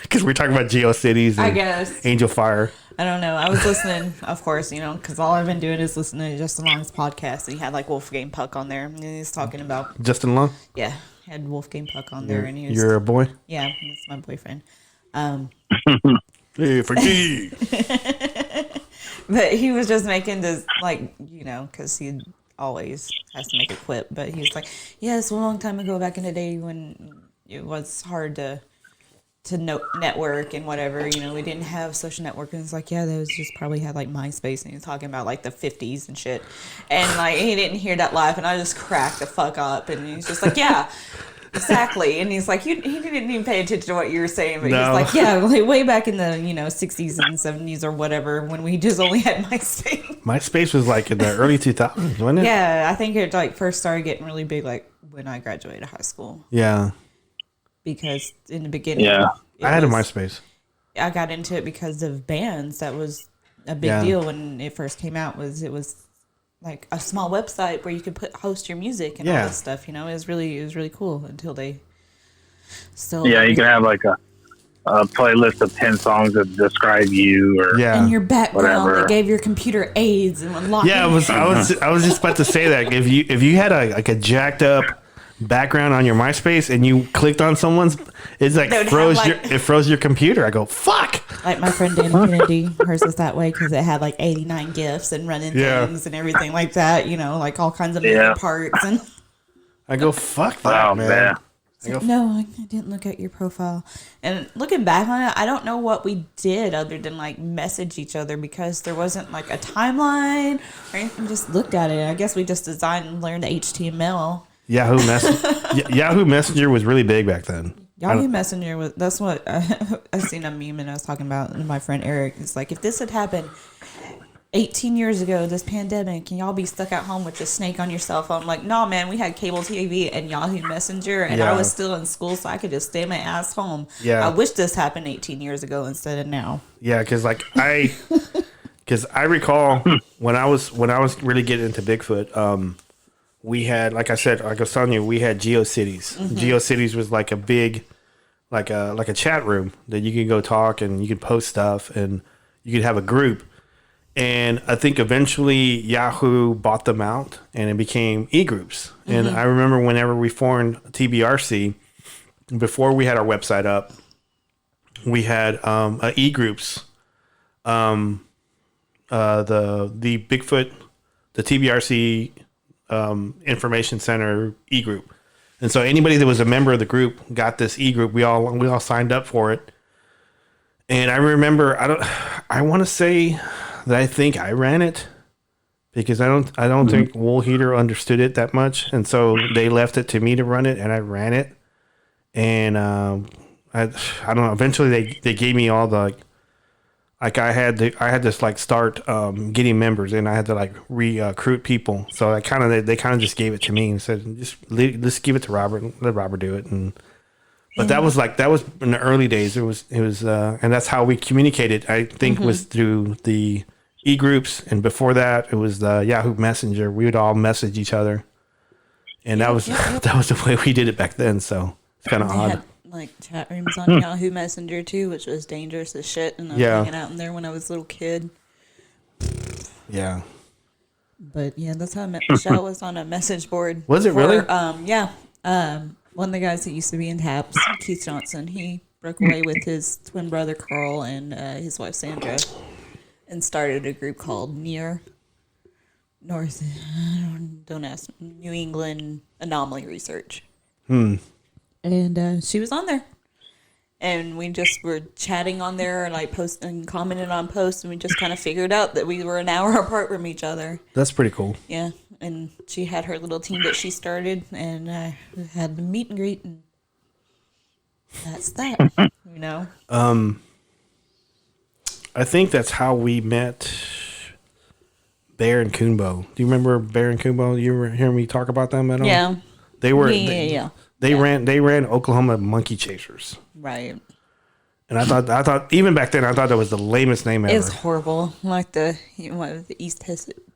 Because we're talking about GeoCities and I guess. Angel Fire. I don't know. I was listening, of course, you know, because all I've been doing is listening to Justin Long's podcast. And he had like Wolfgang Puck on there. And he's talking about Justin Long? Yeah. He had Wolfgang Puck on there. And he was, you're a boy? Yeah. He's my boyfriend. Hey, forgive. But he was just making this, like, you know, because he always has to make a quip. But he was like, yes, a long time ago back in the day when it was hard to network and whatever, you know, we didn't have social networking. It's like, yeah, those just probably had like MySpace, and he was talking about like the 50s and shit. And like, he didn't hear that laugh, and I just cracked the fuck up. And he's just like, yeah. Exactly. And he's like, he didn't even pay attention to what you were saying, but he's like, yeah, like way back in the, you know, 60s and 70s or whatever, when we just only had MySpace. MySpace was like in the early 2000s, wasn't it? Yeah, I think it like first started getting really big like when I graduated high school. Yeah. Because in the beginning, I had a MySpace. I got into it because of bands. That was a big deal when it first came out. It was like a small website where you could host your music and all that stuff. You know, it was really cool until they still. Yeah, you can have like a playlist of 10 songs that describe you or and your background. whatever. They gave your computer AIDS and unlocked. Yeah, I was just about to say that if you had a jacked up background on your MySpace and you clicked on someone's, it's like it froze your computer. I go, fuck. Like my friend Danny Kennedy, hers was that way because it had like 89 GIFs and running things and everything like that. You know, like all kinds of moving parts. And I go, fuck that, man. No, I didn't look at your profile. And looking back on it, I don't know what we did other than like message each other because there wasn't like a timeline or anything. Just looked at it. I guess we just designed and learned HTML. Yahoo Messenger was really big back then. Yahoo Messenger was, that's what I seen a meme and I was talking about, and my friend Eric is like, if this had happened 18 years ago, this pandemic, can y'all be stuck at home with a snake on your cell phone? I'm like, no, man, we had cable TV and Yahoo Messenger, and I was still in school, so I could just stay my ass home. I wish this happened 18 years ago instead of now. Yeah, because like I recall when I was really getting into Bigfoot, we had, like I said, like I was telling you, we had GeoCities. GeoCities was like a big, like a chat room that you could go talk and you could post stuff and you could have a group. And I think eventually Yahoo bought them out and it became e-groups. And I remember whenever we formed TBRC, before we had our website up, we had e-groups, the Bigfoot, the TBRC information center e-group. And so anybody that was a member of the group got this e-group. We all signed up for it. And I remember, I want to say that I think I ran it because I don't think Wool Heater understood it that much. And so they left it to me to run it, and I ran it. And I don't know. Eventually they gave me all the, like I had to like start getting members, and I had to like recruit people. So they kind of just gave it to me and said, let's give it to Robert, and let Robert do it. But that was in the early days. It was and that's how we communicated. I think was through the e-groups, and before that it was the Yahoo Messenger. We would all message each other, and that was the way we did it back then. So it's kind of odd. Had, like chat rooms on Yahoo Messenger too, which was dangerous as shit. And I was hanging out in there when I was a little kid. Yeah. But yeah, that's how I met Michelle, was on a message board. Was it really? One of the guys that used to be in TAPS, Keith Johnson, he broke away with his twin brother Carl and his wife Sandra, and started a group called Near North. Don't ask. New England Anomaly Research. And she was on there, and we just were chatting on there, and like posting, commenting on posts, and we just kind of figured out that we were an hour apart from each other. That's pretty cool. Yeah, and she had her little team that she started, and I had the meet and greet, and that's that. You know. I think that's how we met Bear and Coonbo. Do you remember Bear and Coonbo? You ever hear me talk about them at all? Yeah. They were. Yeah. They ran Oklahoma Monkey Chasers. Right. And I thought even back then I thought that was the lamest name ever. It's horrible. Like the East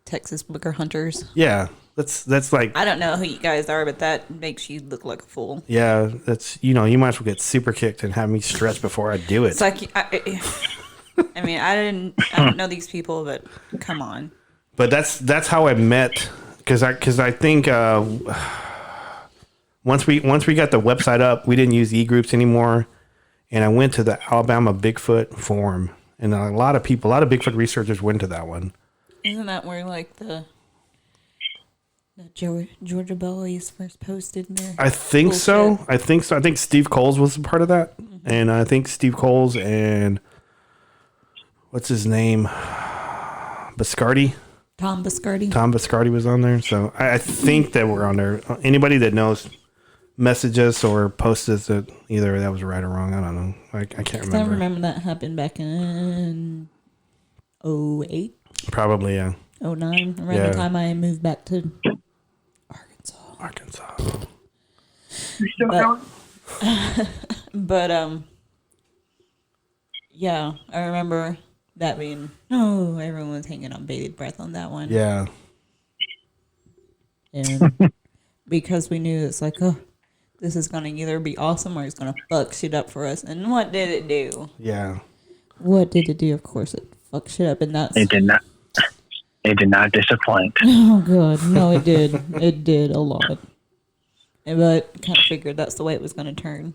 Texas Booger Hunters. Yeah. That's like, I don't know who you guys are, but that makes you look like a fool. yeah, that's, you might as well get super kicked and have me stretch before I do it. It's like I mean, I don't know these people, but come on. But that's how I met, because I think once we got the website up, we didn't use e-groups anymore, and I went to the Alabama Bigfoot forum, and a lot of Bigfoot researchers went to that one. Isn't that where like the Georgia Boys first posted in there? I think bullshit? so. I think Steve Coles was a part of that, and I think Steve Coles and what's his name, Biscardi. Tom Biscardi. Tom Biscardi was on there, so I think that we're on there. Anybody that knows, message us or post us that either that was right or wrong. I don't know. I can't remember. I remember that happened back in 08? Probably, yeah. 09, around the time I moved back to Arkansas. But yeah, I remember that being, everyone was hanging on bated breath on that one. Yeah. And because we knew it's like, this is going to either be awesome or it's going to fuck shit up for us. And what did it do? Yeah. What did it do? Of course, it fucked shit up. And that's... It did not. It did not disappoint. Oh, God. No, it did. It did a lot. But kind of figured that's the way it was going to turn.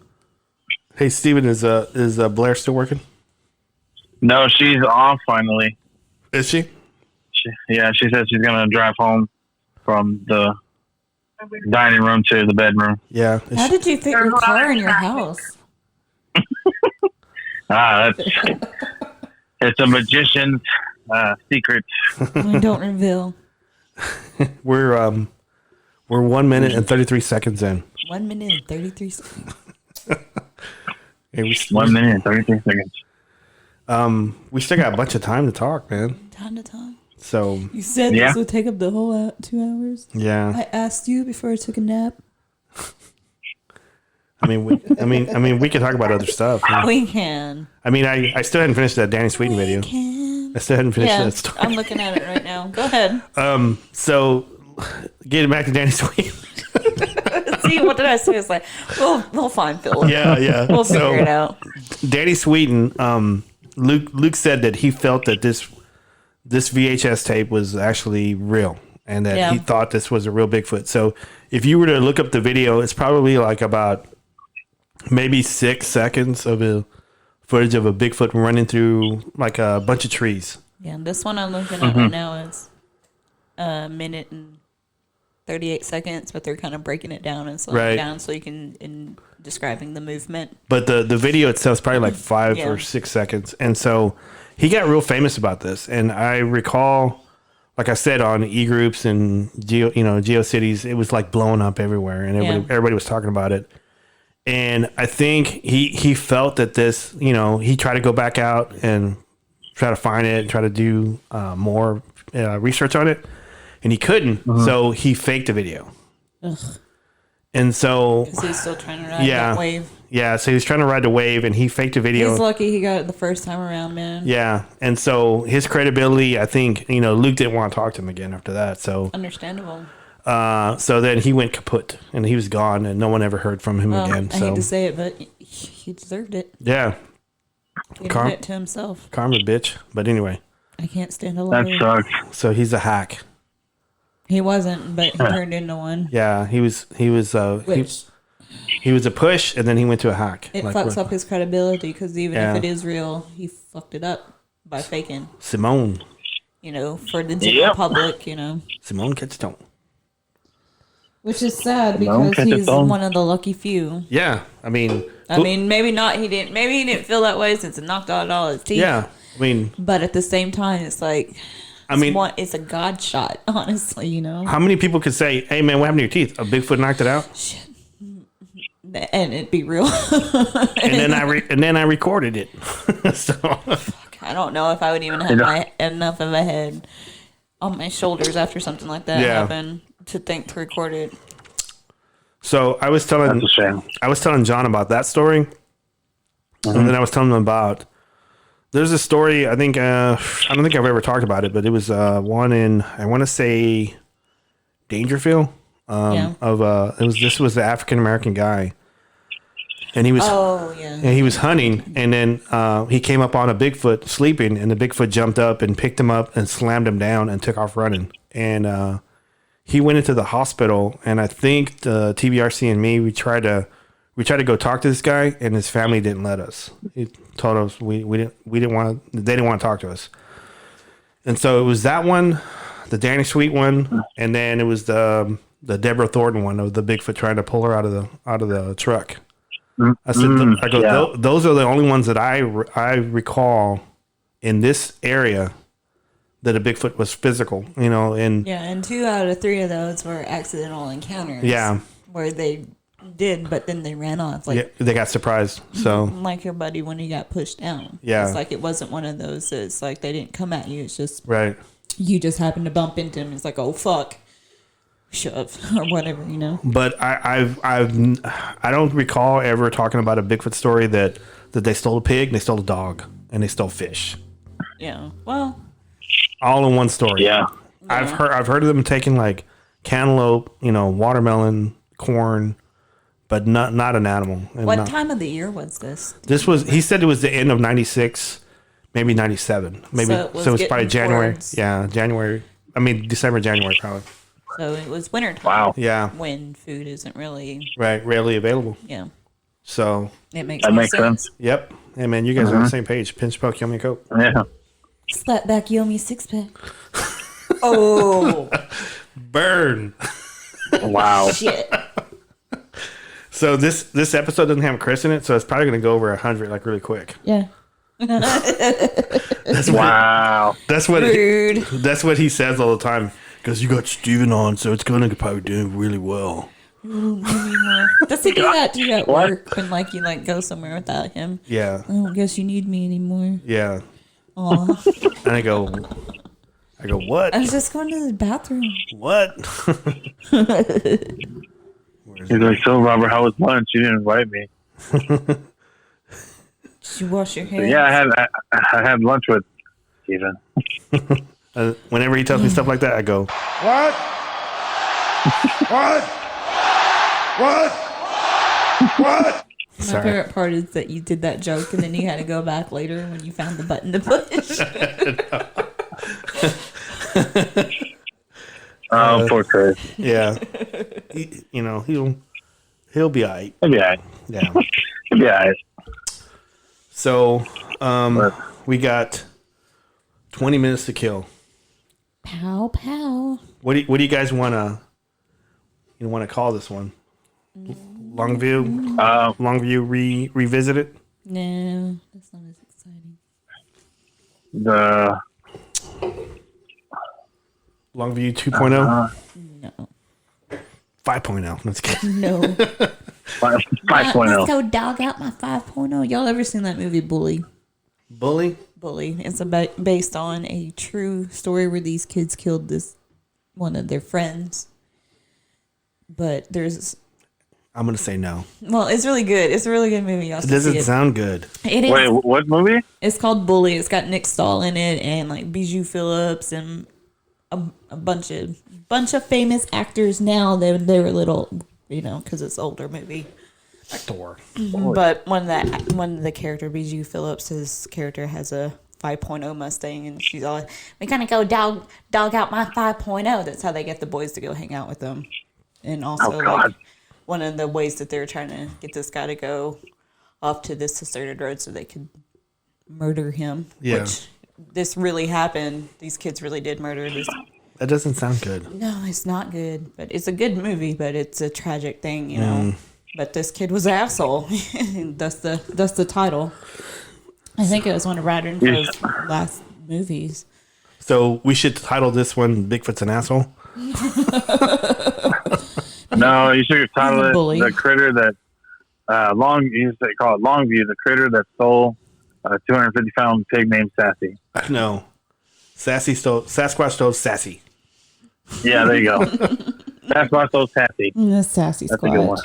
Hey, Steven, is Blair still working? No, she's off finally. Is she? She said she's going to drive home from the dining room to the bedroom. Yeah. How did you fit your car in your house? It's a magician's secret. Don't reveal. We're 1 minute and 33 seconds in. 1 minute and 33 seconds. Hey, 1 minute and 33 seconds. We still got a bunch of time to talk, man. Time to time. So You said this would take up the whole 2 hours. yeah. I asked you before I took a nap. I mean, we can talk about other stuff. We can. I mean, I still hadn't finished that Danny Sweeten video. I still hadn't finished that story. I'm looking at it right now. Go ahead. So getting back to Danny Sweeten. See, what did I say? It's like, we'll find Phil. Yeah. We'll figure it out. Danny Sweeten, Luke said that he felt that this VHS tape was actually real, and that he thought this was a real Bigfoot. So if you were to look up the video, it's probably like about maybe 6 seconds of a footage of a Bigfoot running through like a bunch of trees. Yeah, this one I'm looking at right now is a minute and 38 seconds, but they're kind of breaking it down and slowing it down so you can in describing the movement. But the video itself is probably like 5 or 6 seconds, and so he got real famous about this. And I recall, like I said, on e-groups and GeoCities, it was like blowing up everywhere, and everybody was talking about it. And I think he felt that this, he tried to go back out and try to find it and try to do more research on it, and he couldn't. So he faked a video. Ugh. And so because he's still trying to ride that wave. Yeah, so he was trying to ride the wave, and he faked a video. He's lucky he got it the first time around, man. Yeah, and so his credibility, I think, Luke didn't want to talk to him again after that. So understandable. So then he went kaput, and he was gone, and no one ever heard from him again. I hate to say it, but he deserved it. Yeah. He did it to himself. Karma, bitch. But anyway. I can't stand a liar. That sucks. So he's a hack. He wasn't, but he turned into one. Yeah, he was he was a push, and then he went to a hack. It fucks up his credibility, because even if it is real, he fucked it up by faking. Simone. For the general public, Simone Ketchstone. Which is sad, because he's one of the lucky few. Yeah, I mean, maybe not. Maybe he didn't feel that way since it knocked out all his teeth. Yeah, I mean, but at the same time, it's like, it's a god shot. Honestly, how many people could say, "Hey, man, what happened to your teeth? A Bigfoot knocked it out," shit. And it'd be real. and then I recorded it. So I don't know if I would even have enough of a head on my shoulders after something like that happened to think to record it. So I was telling John about that story, and then I was telling him about. There's a story. I think I don't think I've ever talked about it, but it was one in, I want to say, Dangerfield. This was the African American guy, and he was and he was hunting, and then he came up on a Bigfoot sleeping, and the Bigfoot jumped up and picked him up and slammed him down and took off running, and he went into the hospital. And I think the TBRC and me, we tried to go talk to this guy, and his family didn't let us. He told us they didn't want to talk to us. And so it was that one, the Danny Sweeten one, and then it was the Deborah Thornton one of the Bigfoot trying to pull her out of the truck. I said, those are the only ones that I recall in this area that a Bigfoot was physical, and 2 out of 3 of those were accidental encounters. Yeah, where they did, but then they ran off. They got surprised. So like your buddy when he got pushed down. Yeah, it's like it wasn't one of those. It's like they didn't come at you. It's just you just happened to bump into him. It's like, oh fuck, shove or whatever, But I don't recall ever talking about a Bigfoot story that they stole a pig, they stole a dog, and they stole fish. Yeah, well, all in one story. Yeah. I've heard of them taking like cantaloupe, watermelon, corn, but not an animal. What time of the year was this? He said it was the end of 96, maybe 97. Maybe so it was probably January. January. I mean December, January probably. So it was winter time. Wow. Yeah. When food isn't really rarely available. Yeah. So it makes sense. Yep. Hey man, you guys are on the same page. Pinch poke, yummy coke. Yeah. Slap back, you owe me 6-pack. Oh. Burn. Wow. Shit. So this episode doesn't have Chris in it, so it's probably going to go over 100 like really quick. Yeah. Wow. That's what he says all the time. Because you got Steven on, so it's going to probably do really well. Does he do that to you at work when you go somewhere without him? Yeah. I don't guess you need me anymore. Yeah. Aw. And I go, what? I was just going to the bathroom. What? He's like, so Robert, how was lunch? You didn't invite me. Did you wash your hands? Yeah, I had lunch with Steven. Whenever he tells me stuff like that, I go, what? What? What? What? My favorite part is that you did that joke and then you had to go back later when you found the button to push. Oh, poor Chris. Yeah. He'll be all right. He'll be all right. Yeah. He'll be all right. So, we got 20 minutes to kill. Pow, pow. What do you guys want to you want to call this one? Longview? Longview Revisited? No, that's not as exciting. The Longview 2.0? No. 5.0. Let's get No. 5.0. Let's go dog out my 5.0. Y'all ever seen that movie Bully? Bully? Bully. It's based on a true story where these kids killed one of their friends. But I'm going to say no. well, it's really good. It's a really good movie. Y'all It should doesn't see it. sound good. It is. Wait, what movie? It's called Bully. It's got Nick Stahl in it and like Bijou Phillips and a bunch of famous actors now. They were little, because it's an older movie. Actor. But one of the character, Bijou Phillips, his character has a 5.0 Mustang, and she's all, we gonna go dog out my 5.0. That's how they get the boys to go hang out with them. And also, like, one of the ways that they're trying to get this guy to go off to this deserted road so they could murder him. Yeah. Which this really happened. These kids really did murder this. That doesn't sound good. No, it's not good. But it's a good movie, but it's a tragic thing, But this kid was an asshole. That's the title. I think it was one of Radden's last movies. So we should title this one Bigfoot's an Asshole? No, you should title it Bully. The Critter That you should call it Longview, the critter that stole a 250-pound pig named Sassy. No. Sasquatch stole Sassy. Yeah, there you go. Sasquatch stole Sassy. The Sassy That's a good one.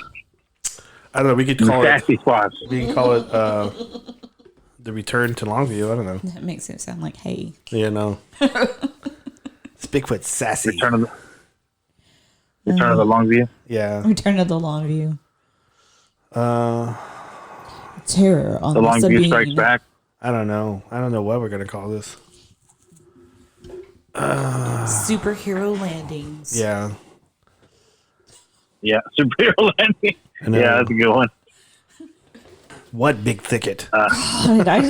I don't know. We could call Sassy Squatch. We can call it The Return to Longview. I don't know. That makes it sound like hay. Yeah, no. It's Bigfoot Sassy. Return of the Longview. Yeah. Return of the Longview. Terror on The the Longview Sabine. Strikes Back. I don't know. I don't know what we're gonna call this. Superhero landings. Yeah. Yeah, Superhero Landing. I know. Yeah, that's a good one. What big thicket? God, I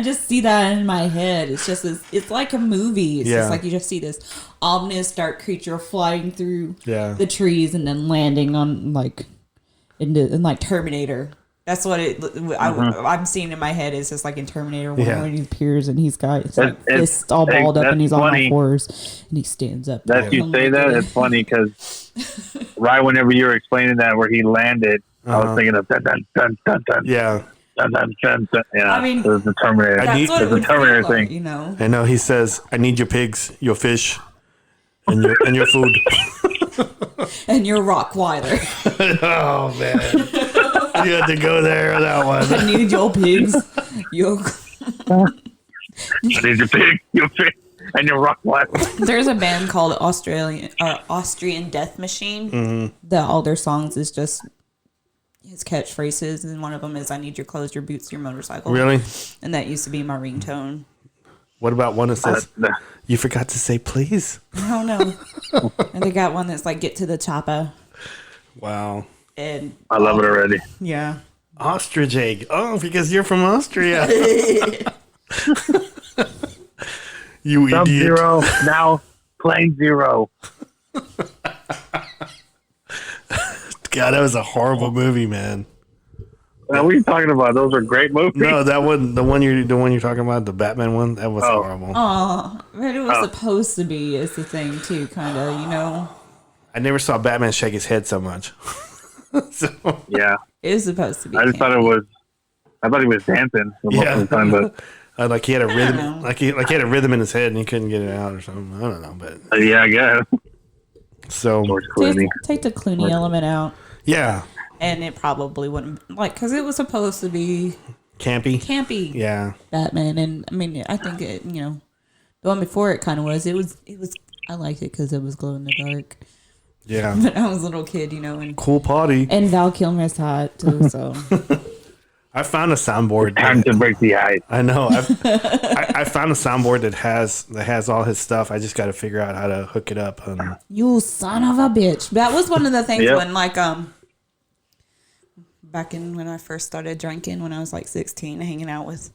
just see that in my head. It's just it's like a movie. It's just like you just see this ominous dark creature flying through the trees and then landing on like in like Terminator. That's what I'm seeing in my head. Is just like in Terminator when he appears and he's got his fists all balled up and he's on all fours and he stands up. That you say that, it's funny because right whenever you were explaining that where he landed, I was thinking of dun dun dun dun dun. Yeah. Dun, dun, dun, dun. Yeah, I mean, it was the Terminator. It's the Terminator thing. I know. He says, "I need your pigs, your fish, and your food." And your Rockweiler. Oh man, you had to go there on that one. I need your pigs. I need your pig, your fish, and your Rockweiler. There's a band called Austrian Death Machine. Mm-hmm. That all their songs is just his catchphrases, and one of them is "I need your clothes, your boots, your motorcycle." Really? And that used to be my ringtone. What about one that says, "You forgot to say please"? I don't know. And they got one that's like "Get to the chopper." Wow. And I love it already. yeah. Ostrich egg. Oh, because you're from Austria. You Sub idiot. Zero, now Plane Zero. God, that was a horrible movie, man. Now, what are you talking about? Those are great movies. No, that one, the one you're talking about, the Batman one, that was horrible. Oh, but it was supposed to be is the thing too, kind of, I never saw Batman shake his head so much. Yeah, It was supposed to be. I just thought it was. I thought he was dancing most of the time, but like he had a rhythm, know. like he had a rhythm in his head and he couldn't get it out or something. I don't know, but yeah, I guess. so George Clooney. Take the Clooney element out. yeah, And it probably wouldn't because it was supposed to be campy. Yeah, Batman, and I mean, I think it, the one before it kind of was. It was. I liked it because it was glow in the dark. yeah. But I was a little kid, and Cool party. and Val Kilmer's hot too. So I found a soundboard. Time to break the ice. I know. I found a soundboard that has all his stuff. I just got to figure out how to hook it up. you son of a bitch. That was one of the things Yep. when back when I first started drinking when I was like 16, hanging out with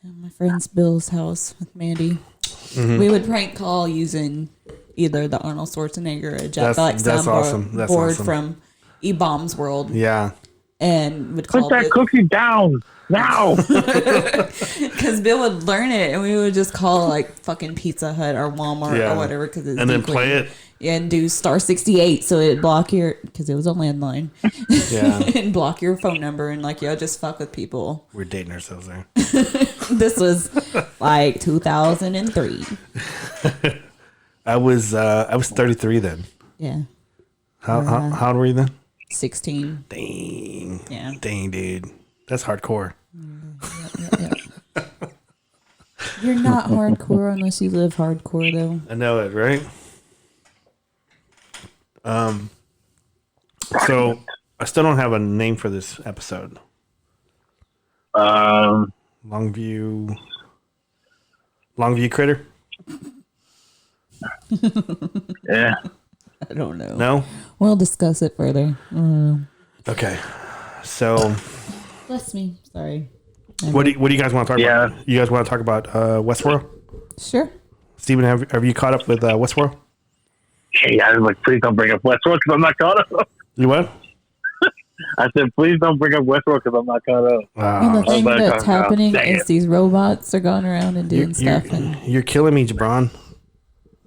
my friend's Bill's house with Mandy. We would prank call using either the Arnold Schwarzenegger or Jack Black that's soundboard awesome. That's awesome. from E-Bomb's World. Yeah. And would Put call that it cookie down now. because Bill would learn it, and we would just call like fucking Pizza Hut or Walmart Yeah. or whatever, because And then play it. and do *68 so it'd block your, because it was a landline. Yeah. And block your phone number, and like, yo, just fuck with people. We're dating ourselves there. This was like 2003. I was 33 then. Yeah, How old were you then? 16. Dang. Yeah. Dang, dude. That's hardcore. Yeah. You're not hardcore unless you live hardcore, though. I know it, right? So I still don't have a name for this episode. Longview critter? Yeah. I don't know. No? We'll discuss it further. Okay. So Bless me. Sorry. what do you guys want to talk about? You guys want to talk about Westworld? Sure. Steven, have you caught up with Westworld? Hey, I was like, please don't bring up Westworld because I'm not caught up. You what? I said, please don't bring up Westworld because I'm not caught up. And the thing about to that's talk about- happening dang is it. these robots are going around and doing stuff. And You're killing me, Jabron.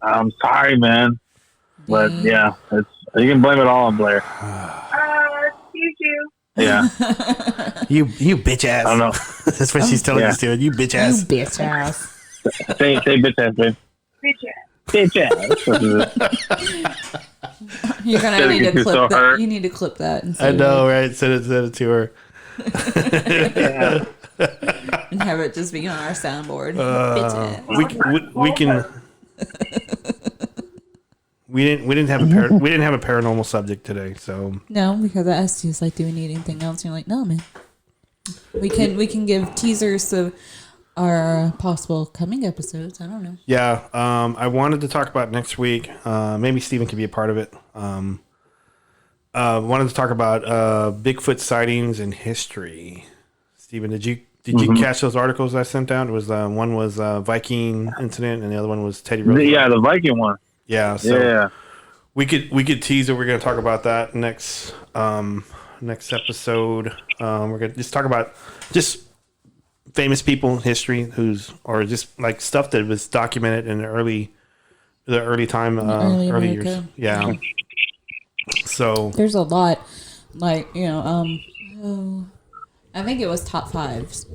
I'm sorry, man. But yeah, you can blame it all on Blair. Excuse you. Yeah. You bitch ass. I don't know. That's what she's telling Yeah. you, Steven. You bitch you ass. bitch ass. Say bitch ass, babe. Bitch ass. Bitch ass. You're gonna Gotta need get to you clip so that. hurt. You need to clip that and I know, right? Send it to her. and have it just be on our soundboard. Bitch ass. We can. We didn't have a paranormal subject today, so No, because I asked you, it's like, do we need anything else? And you're like, no, man. We can give teasers of our possible coming episodes. I don't know. yeah. I wanted to talk about next week. Maybe Steven could be a part of it. Wanted to talk about Bigfoot sightings in history. Steven, did you catch those articles I sent out? It was one was Viking incident, and the other one was Teddy Roosevelt. Yeah, the Viking one. Yeah. So Yeah. we could tease that we're going to talk about that next episode. We're going to just talk about just famous people in history or just like stuff that was documented in the early time, early early America. years. Yeah. So There's a lot, like, I think it was top fives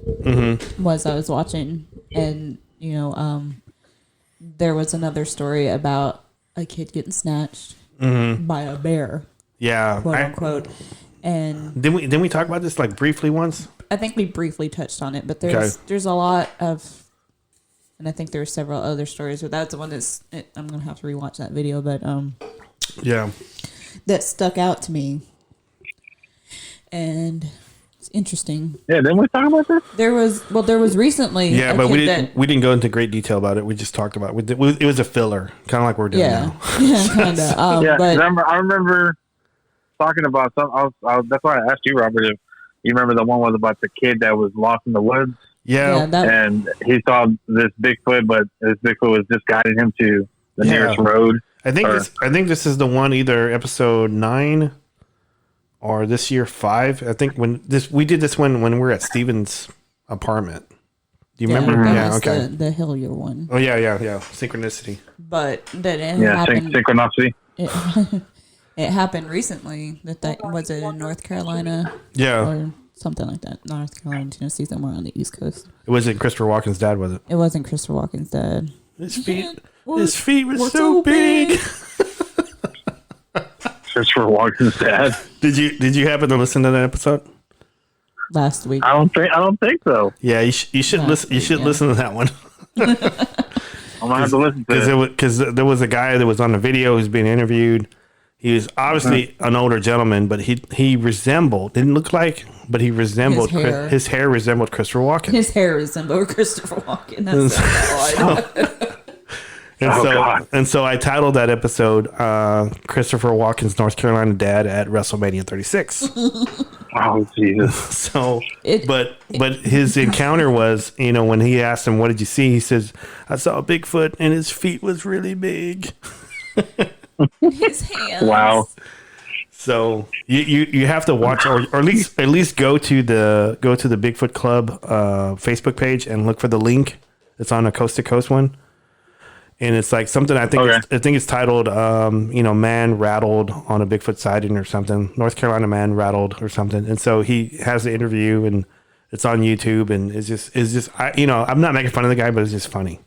was I was watching, and there was another story about a kid getting snatched by a bear, yeah, quote unquote. And didn't we talk about this like briefly once? I think we briefly touched on it, but there's a lot of, and I think there's several other stories, but that's the one I'm gonna have to rewatch that video, but Yeah. that stuck out to me, and it's interesting. Yeah, didn't we talk about this? There was recently. Yeah, a but we kid didn't we didn't go into great detail about it. We just talked about it. It was a filler, kind of like we're doing now. Yeah, kind of. Yeah, But I remember talking about some. That's why I asked you, Robert, if you remember the one was about the kid that was lost in the woods, Yeah. and he saw this Bigfoot, but this Bigfoot was just guiding him to the nearest road. I think this is the one, either episode 9 or this year 5. I think we did this one when we were at Steven's apartment. Do you remember? that Yeah. was Okay. the Hillier one. Oh yeah. Synchronicity. But that it Yeah, happened. synchronicity. It happened recently. That was it in North Carolina Yeah. or something like that. North Carolina, Tennessee, somewhere on the East Coast. It wasn't Christopher Walken's dad, was it? It wasn't Christopher Walken's dad. His feet were so big. Christopher Walken's dad. Did you happen to listen to that episode? Last week. I don't think so. Yeah, you should listen. You should listen to that one. I'm gonna have to listen to it. Because there was a guy that was on the video who's being interviewed. He was obviously an older gentleman, but he didn't look like, but he resembled his hair resembled Christopher Walken. His hair resembled Christopher Walken. That's so I titled that episode Christopher Walken's North Carolina dad at WrestleMania 36. Oh Jesus! So, but his encounter was, when he asked him, "What did you see?" He says, "I saw a Bigfoot and his feet was really big." His hands. Wow. So you have to watch, or at least go to the Bigfoot Club Facebook page and look for the link. It's on a Coast to Coast one, and it's like something I think it's titled man rattled on a Bigfoot sighting or something. North Carolina man rattled or something. And so he has the interview and it's on YouTube, and it's just I'm not making fun of the guy, but it's just funny.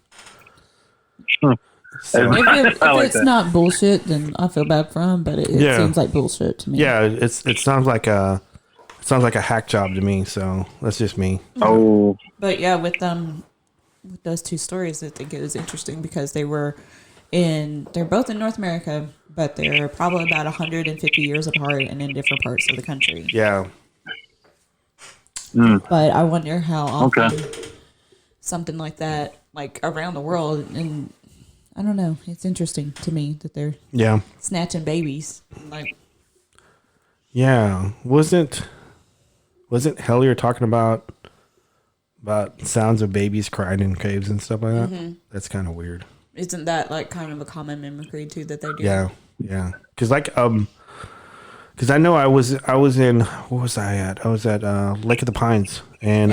So, If it's not bullshit, then I feel bad for him. But it seems like bullshit to me. yeah, it sounds like a hack job to me. So that's just me. Oh. But yeah, with those two stories, I think it was interesting because they're both in North America, but they're probably about 150 years apart and in different parts of the country. Yeah. But I wonder how often something like that, like around the world, and I don't know. It's interesting to me that they're snatching babies. Like, yeah, wasn't Hellier talking about sounds of babies crying in caves and stuff like that? Mm-hmm. That's kind of weird. Isn't that like kind of a common mimicry too that they do? Yeah. Because I know I was in, what was I at? I was at Lake of the Pines, and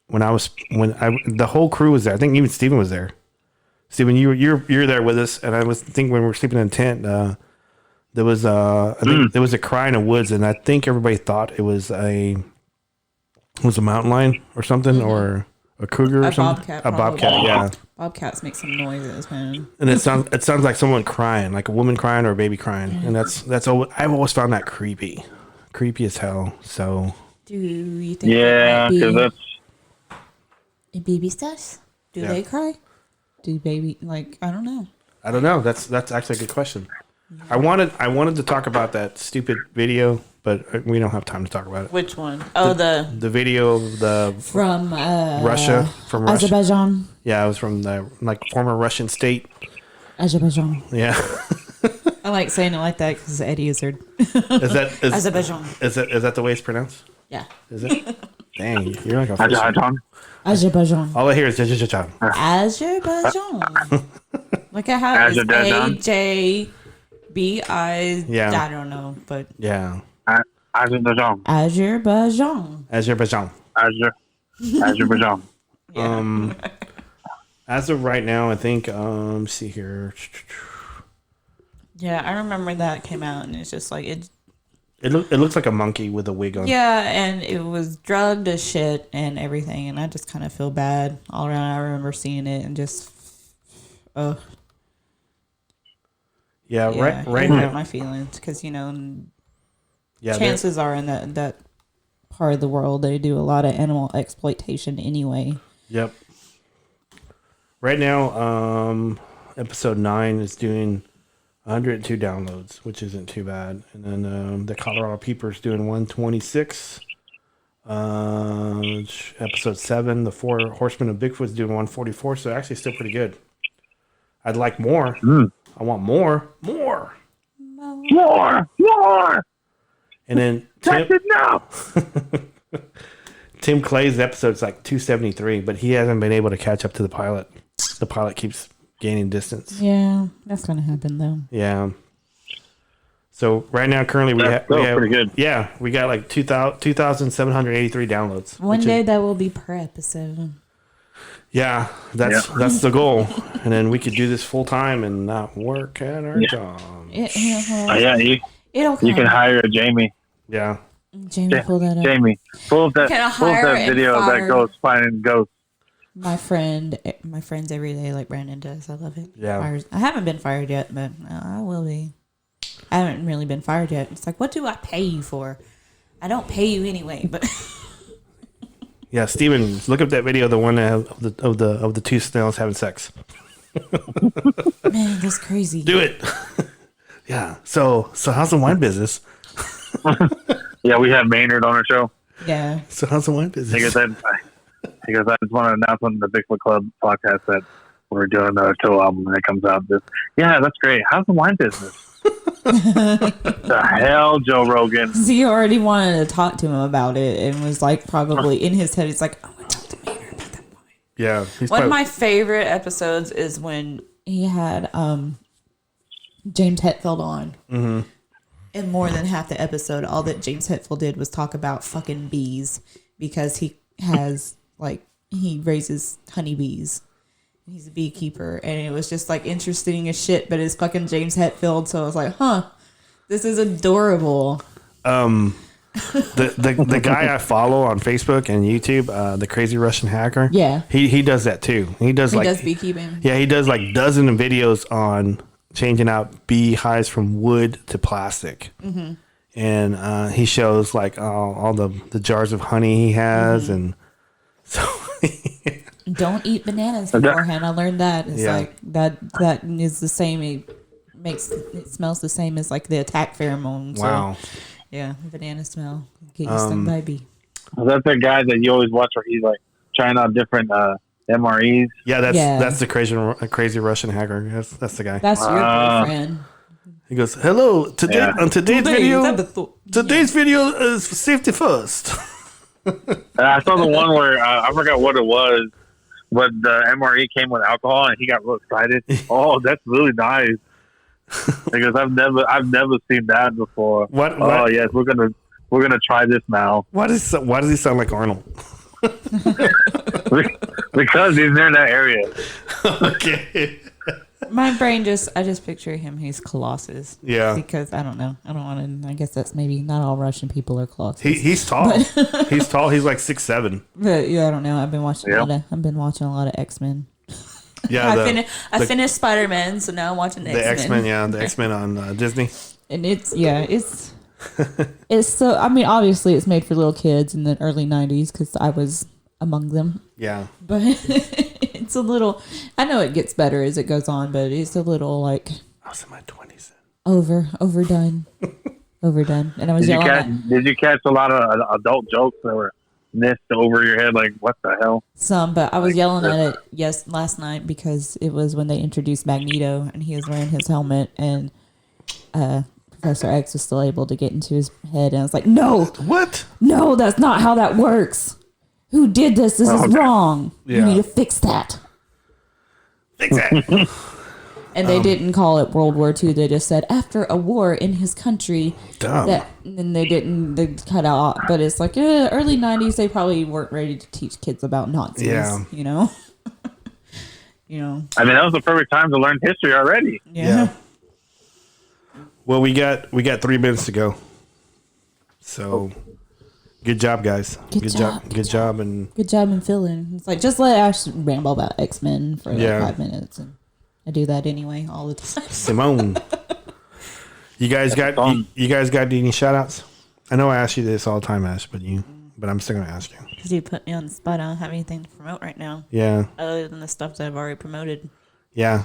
when the whole crew was there. I think even Steven was there. Steven, you're there with us, and I was thinking when we were sleeping in a tent, there was I think there was a cry in the woods, and I think everybody thought it was a mountain lion or something, or a cougar or something. A bobcat, yeah. Bobcats make some noises, man. And it sounds like someone crying, like a woman crying or a baby crying, and that's I've always found that creepy as hell. So do you think? Yeah, because that's baby stuff. Do they cry? Do baby I don't know. I don't know. That's actually a good question. I wanted to talk about that stupid video, but we don't have time to talk about it. Which one? Oh, the video of from Russia, Azerbaijan. Yeah, it was from the former Russian state. Azerbaijan. Yeah. I like saying it like that because Eddie is heard. Azerbaijan. Is that the way it's pronounced? Yeah. Is it? Dang, you're like a Azerbaijan. All I hear is Azerbaijan. Look at how it's Azerbaijan. AJBI. I don't know, but yeah. Azerbaijan. Azerbaijan. Yeah. As of right now, I think. Let's see here. Yeah, I remember that came out, and it's just like it looks like a monkey with a wig on. Yeah, and it was drugged as shit and everything, and I just kind of feel bad all around. I remember seeing it and just, Yeah, right now. My feelings, because chances are in that part of the world they do a lot of animal exploitation anyway. Yep. Right now, episode 9 is doing 102 downloads, which isn't too bad. And then the Colorado Peeper's doing 126. Episode 7, the 4 Horsemen of Bigfoot's doing 144. So actually, still pretty good. I'd like more. I want more. And then Tim Clay's episode's like 273, but he hasn't been able to catch up to the pilot. The pilot keeps gaining distance. Yeah, that's gonna happen though. Yeah. So right now, currently we have pretty good. Yeah, we got like 2,783 downloads. One day that will be per episode. Yeah, that's the goal, and then we could do this full time and not work at our job. You can hire Jamie. Yeah. Jamie, pull that up. Jamie, pull up that video that goes finding ghosts. My friends every day, like Brandon does. I love it. Yeah. I haven't been fired yet, but I will be. I haven't really been fired yet. It's like, what do I pay you for? I don't pay you anyway, but. Yeah, Steven, look up that video, the one of the two snails having sex. Man, that's crazy. Do it. Yeah. So how's the wine business? Yeah, we had Maynard on our show. Yeah. So how's the wine business? He goes, I just want to announce on the Bigfoot Club podcast that we're doing a tour album when it comes out. Yeah, that's great. How's the wine business? The hell, Joe Rogan. He already wanted to talk to him about it and was like, probably in his head, he's like, I want to talk to Maynard about that wine. Yeah. One of my favorite episodes is when he had James Hetfield on. Mm-hmm. And more than half the episode, all that James Hetfield did was talk about fucking bees because he has he raises honeybees. He's a beekeeper, and it was just like interesting as shit. But it's fucking James Hetfield, so I was like, this is adorable. The guy I follow on Facebook and YouTube, the Crazy Russian Hacker. Yeah, he does that too. He does beekeeping. Yeah, he does like dozen of videos on changing out bee hives from wood to plastic. Mm-hmm. And he shows like all the jars of honey he has, and so don't eat bananas beforehand. I learned that. It's like that is the same. It smells the same as like the attack pheromone. So, wow. Yeah, banana smell. Get you stung by a bee. That's the guy that you always watch where he's like trying out different MREs. Yeah, that's the crazy Russian hacker. That's the guy. That's your boyfriend. He goes, "Hello, on today's video is safety first." I saw the one where I forgot what it was, but the MRE came with alcohol, and he got real excited. Oh, that's really nice. Because I've never seen that before. What? Oh yes, we're gonna try this now. Why does he sound like Arnold? Because he's near that area. Okay. My brain I just picture him. He's Colossus. Yeah. Because I don't know. I don't want to. I guess that's maybe not all Russian people are Colossus. He's tall. He's tall. He's like 6'7". But yeah, I don't know. I've been watching a lot of X-Men. Yeah, I finished Spider-Man, so now I'm watching the X-Men. X-Men. Yeah, the X-Men on Disney. And it's so. I mean, obviously, it's made for little kids in the early '90s because I was among them. Yeah, but it's a little. I know it gets better as it goes on, but it's a little like I was in my 20s. Overdone. And I was yelling. Did you catch a lot of adult jokes that were missed over your head? Like, what the hell? Some, but I was yelling at it last night because it was when they introduced Magneto and he was wearing his helmet and Professor X was still able to get into his head, and I was like, no, what? No, that's not how that works. Who did this? This is wrong. Yeah. You need to fix that. Fix that. And they didn't call it World War II. They just said after a war in his country. Dumb. And they cut out. But it's like early 90s. They probably weren't ready to teach kids about Nazis. Yeah. You know. I mean, that was the perfect time to learn history already. Yeah. Well, we got 3 minutes to go. So, good job, guys. Good job, and good job in filling. It's like just let Ash ramble about X-Men for like 5 minutes, and I do that anyway all the time. Simone, you guys got any shout outs? I know I ask you this all the time, Ash, but I'm still gonna ask you because you put me on the spot. I don't have anything to promote right now. Yeah. Other than the stuff that I've already promoted. Yeah.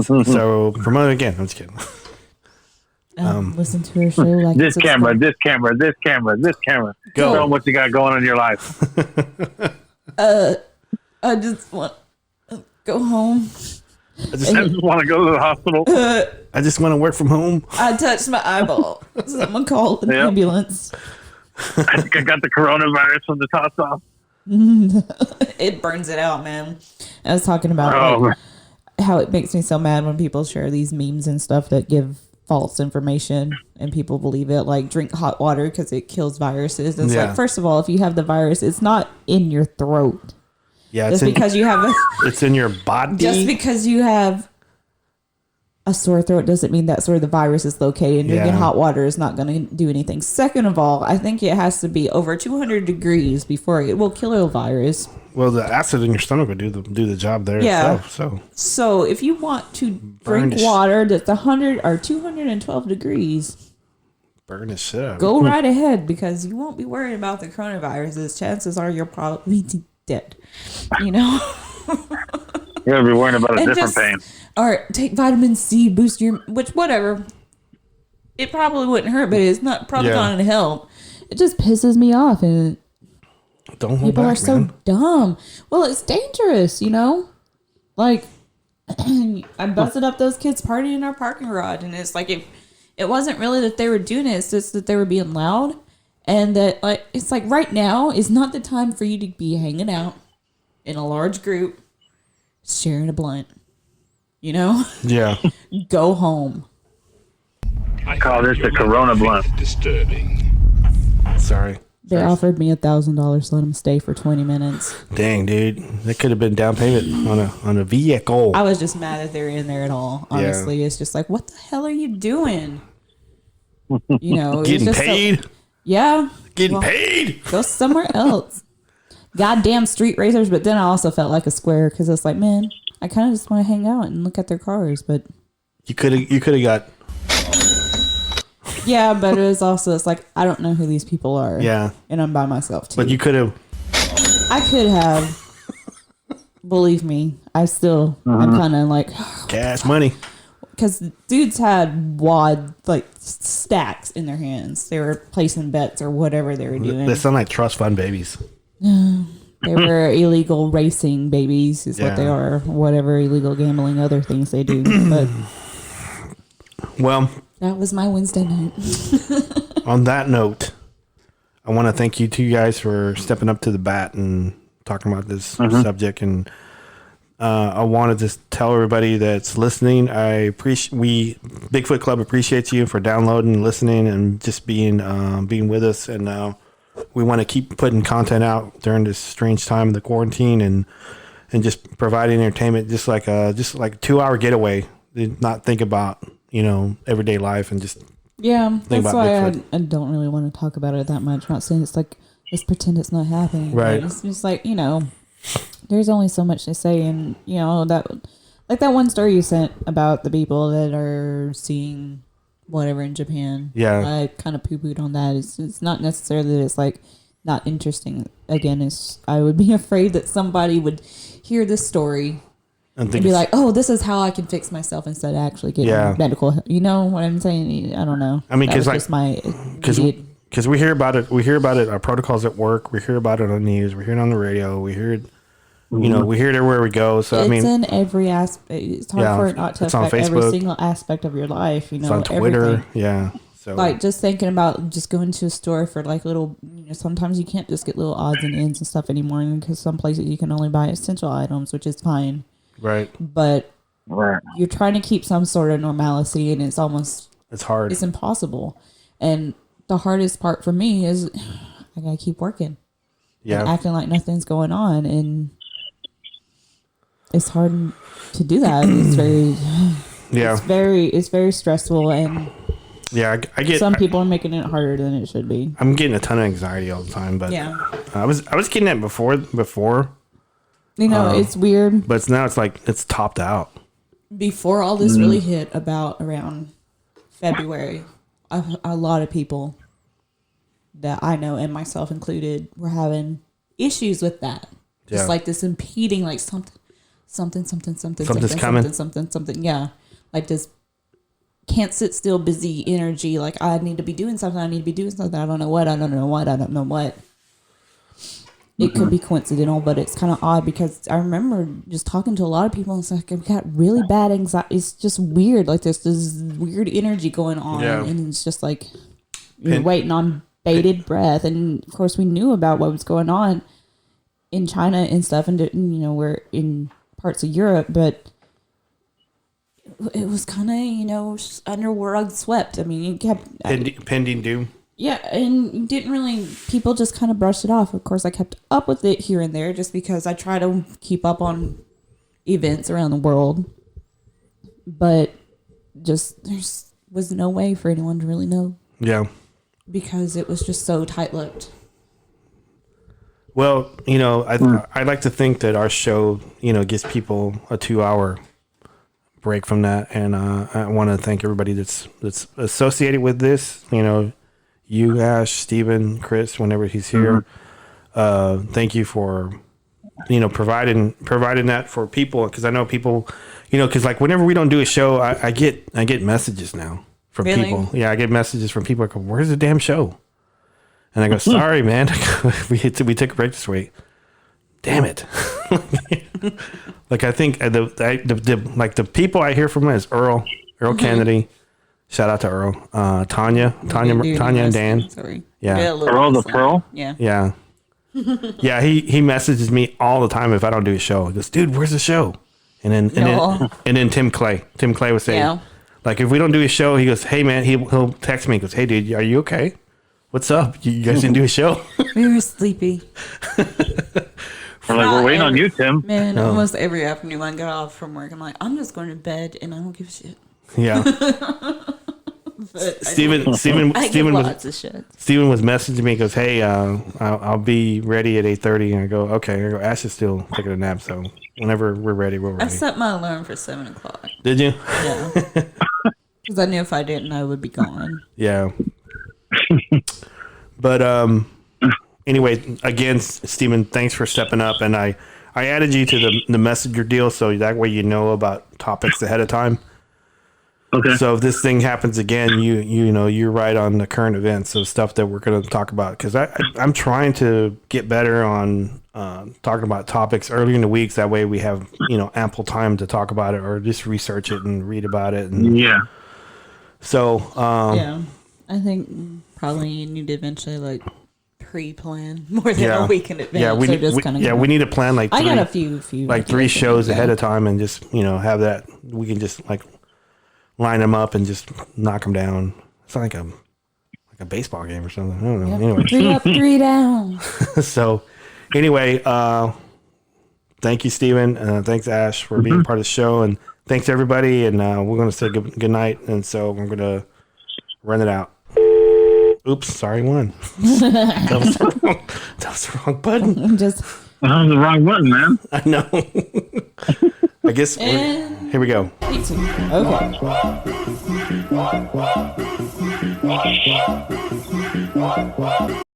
So promote it again. I'm just kidding. Listen to her show like this camera. Go. Tell them what you got going on in your life. I just want to go home. I just want to go to the hospital. I just want to work from home. I touched my eyeball. Someone called an ambulance. I think I got the coronavirus from the toss off. It burns it out, man. I was talking about how it makes me so mad when people share these memes and stuff that give false information and people believe it, like drink hot water because it kills viruses. It's like, first of all, if you have the virus, it's not in your throat. Yeah, just because you have it's in your body. Just because you have a sore throat doesn't mean that's where the virus is located. And drinking hot water is not going to do anything. Second of all, I think it has to be over 200 degrees before it will kill a virus. Well, the acid in your stomach would do the job there itself. So if you want to drink water that's 100 or 212 degrees, burn the shit out. Go right ahead because you won't be worried about the coronavirus. Chances are you'll probably be dead. You know. You're gonna be worrying about a different pain. Or take vitamin C, boost your whatever. It probably wouldn't hurt, but it's not probably not going to help. It just pisses me off, and don't hold people back, are so dumb. Well, it's dangerous, you know. Like I busted up those kids partying in our parking garage, and it's like it wasn't really that they were doing it; it's just that they were being loud, and that like it's like right now is not the time for you to be hanging out in a large group, sharing a blunt. You know, Yeah. go home. I call this a Corona blunt. Disturbing. Sorry. They offered me $1,000 to let them stay for 20 minutes. Dang, dude. That could have been down payment on a vehicle. I was just mad that they were in there at all. Honestly, It's just like, what the hell are you doing? You know, it's Getting just paid? yeah. Getting paid? Go somewhere else. Goddamn street racers. But then I also felt like a square because it's like, man, I kind of just want to hang out and look at their cars. But You could have got... yeah, but it was also, it's like, I don't know who these people are. Yeah. And I'm by myself too. But you could have... I could have. Believe me, I still, I'm kind of like... Cash money. Because dudes had wad, like, stacks in their hands. They were placing bets or whatever they were doing. They sound like trust fund babies. They were illegal racing babies is what they Yeah. are. Whatever illegal gambling, other things they do. But Well, that was my Wednesday night. on that note, I want to thank you two guys for stepping up to the bat and talking about this subject. And I want to just tell everybody that's listening, Bigfoot Club appreciates you for downloading, listening, and just being with us. And we want to keep putting content out during this strange time of the quarantine and just providing entertainment, just like a 2-hour getaway. Not think about everyday life and just That's about why Bigfoot. I don't really want to talk about it that much. Not saying it's like, let's pretend it's not happening. Right. But it's just like, there's only so much to say. And, that, like that one story you sent about the people that are seeing whatever in Japan. Yeah. I kind of poo-pooed on that. It's not necessarily that it's like not interesting. Again, I would be afraid that somebody would hear this story and be like, oh, this is how I can fix myself instead of actually getting medical help. You know what I'm saying? I don't know. I mean, That was like, just my because we hear about it. We hear about it. Our protocols at work. We hear about it on the news. We hear it on the radio. We hear it. We hear it everywhere we go. So it's I mean, in every aspect. It's hard for it not to it's on affect every Facebook. single aspect of your life. it's on Twitter. everything. Yeah. So Like just thinking about just going to a store for like little. Sometimes you can't just get little odds and ends and stuff anymore because some places you can only buy essential items, which is fine. right. But Right. you're trying to keep some sort of normalcy, and it's hard. it's impossible. And the hardest part for me is I gotta keep working. Yeah. And acting like nothing's going on, and it's hard to do that. It's very it's very stressful, and I get some people are making it harder than it should be. I'm getting a ton of anxiety all the time, but I was getting it before, It's weird. but now it's like it's topped out. Before all this really hit, about around February, a lot of people that I know, and myself included, were having issues with that. Just like this impeding, like something, coming. something. Yeah, like this can't sit still, busy energy. Like I need to be doing something. I don't know what. It could be coincidental, but it's kind of odd because I remember just talking to a lot of people and it's like, I've got really bad anxiety. It's just weird. Like there's this weird energy going on. Yeah. And it's just like you're waiting on bated breath. And of course we knew about what was going on in China and stuff. And we're in parts of Europe, but it was kind of, under rug swept. I mean, it kept Pending doom. yeah, and people just kind of brushed it off. Of course, I kept up with it here and there just because I try to keep up on events around the world. But just there was no way for anyone to really know Yeah. because it was just so tight-lipped. Well, I'd like to think that our show, gives people a 2-hour break from that, and I want to thank everybody that's associated with this. You, Ash, Steven, Chris, whenever he's here. Thank you for providing that for people, because I know people, because like whenever we don't do a show, I get messages now from Really? people. Yeah, I get messages from people. I go, "Where's the damn show?" And I go, "Sorry, man, we took a break this week. Damn it." Like I think the people I hear from is Earl Kennedy. Shout out to Earl, Tanya, and Dan. Sorry. Yeah. Earl the Pearl? Yeah. Yeah. Yeah, he messages me all the time if I don't do a show. He goes, "Dude, where's the show?" And then Tim Clay was saying, Yeah. like, if we don't do a show, he goes, hey man, he'll text me. He goes, hey dude, are you okay? What's up? You guys didn't do a show? We were sleepy. We're waiting on you, Tim. Man, almost every afternoon when I got off from work, I'm like, I'm just going to bed and I don't give a shit. Yeah. But Steven I give was lots of shit. Steven was messaging me. He goes, hey, I'll be ready at 8:30. And I go, okay. I go, Ash is still taking a nap, so whenever we're ready, we're I ready. set my alarm for 7 o'clock. Did you? Yeah. Because I knew if I didn't, I would be gone. Yeah. But anyway, again, Steven, thanks for stepping up. And I added you to the messenger deal, so that way you know about topics ahead of time. Okay. So if this thing happens again, you know you're right on the current events, so stuff that we're going to talk about. Because I'm trying to get better on talking about topics early in the weeks. That way we have ample time to talk about it or just research it and read about it. And Yeah. so Yeah. I think probably you need to eventually pre-plan more than a week in advance. Yeah, we need to plan like I got a few like 3 shows ahead of time and just have that we can just line them up and just knock them down. It's like a baseball game or something. I don't know. Anyway, 3 up, 3 down. So anyway, thank you, Steven. Thanks, Ash, for being part of the show, and thanks everybody. And we're going to say good night. And so I'm going to run it out. Oops, sorry, one. that was the wrong button. I'm just. That was the wrong button, man. I know. I guess here we go. Okay.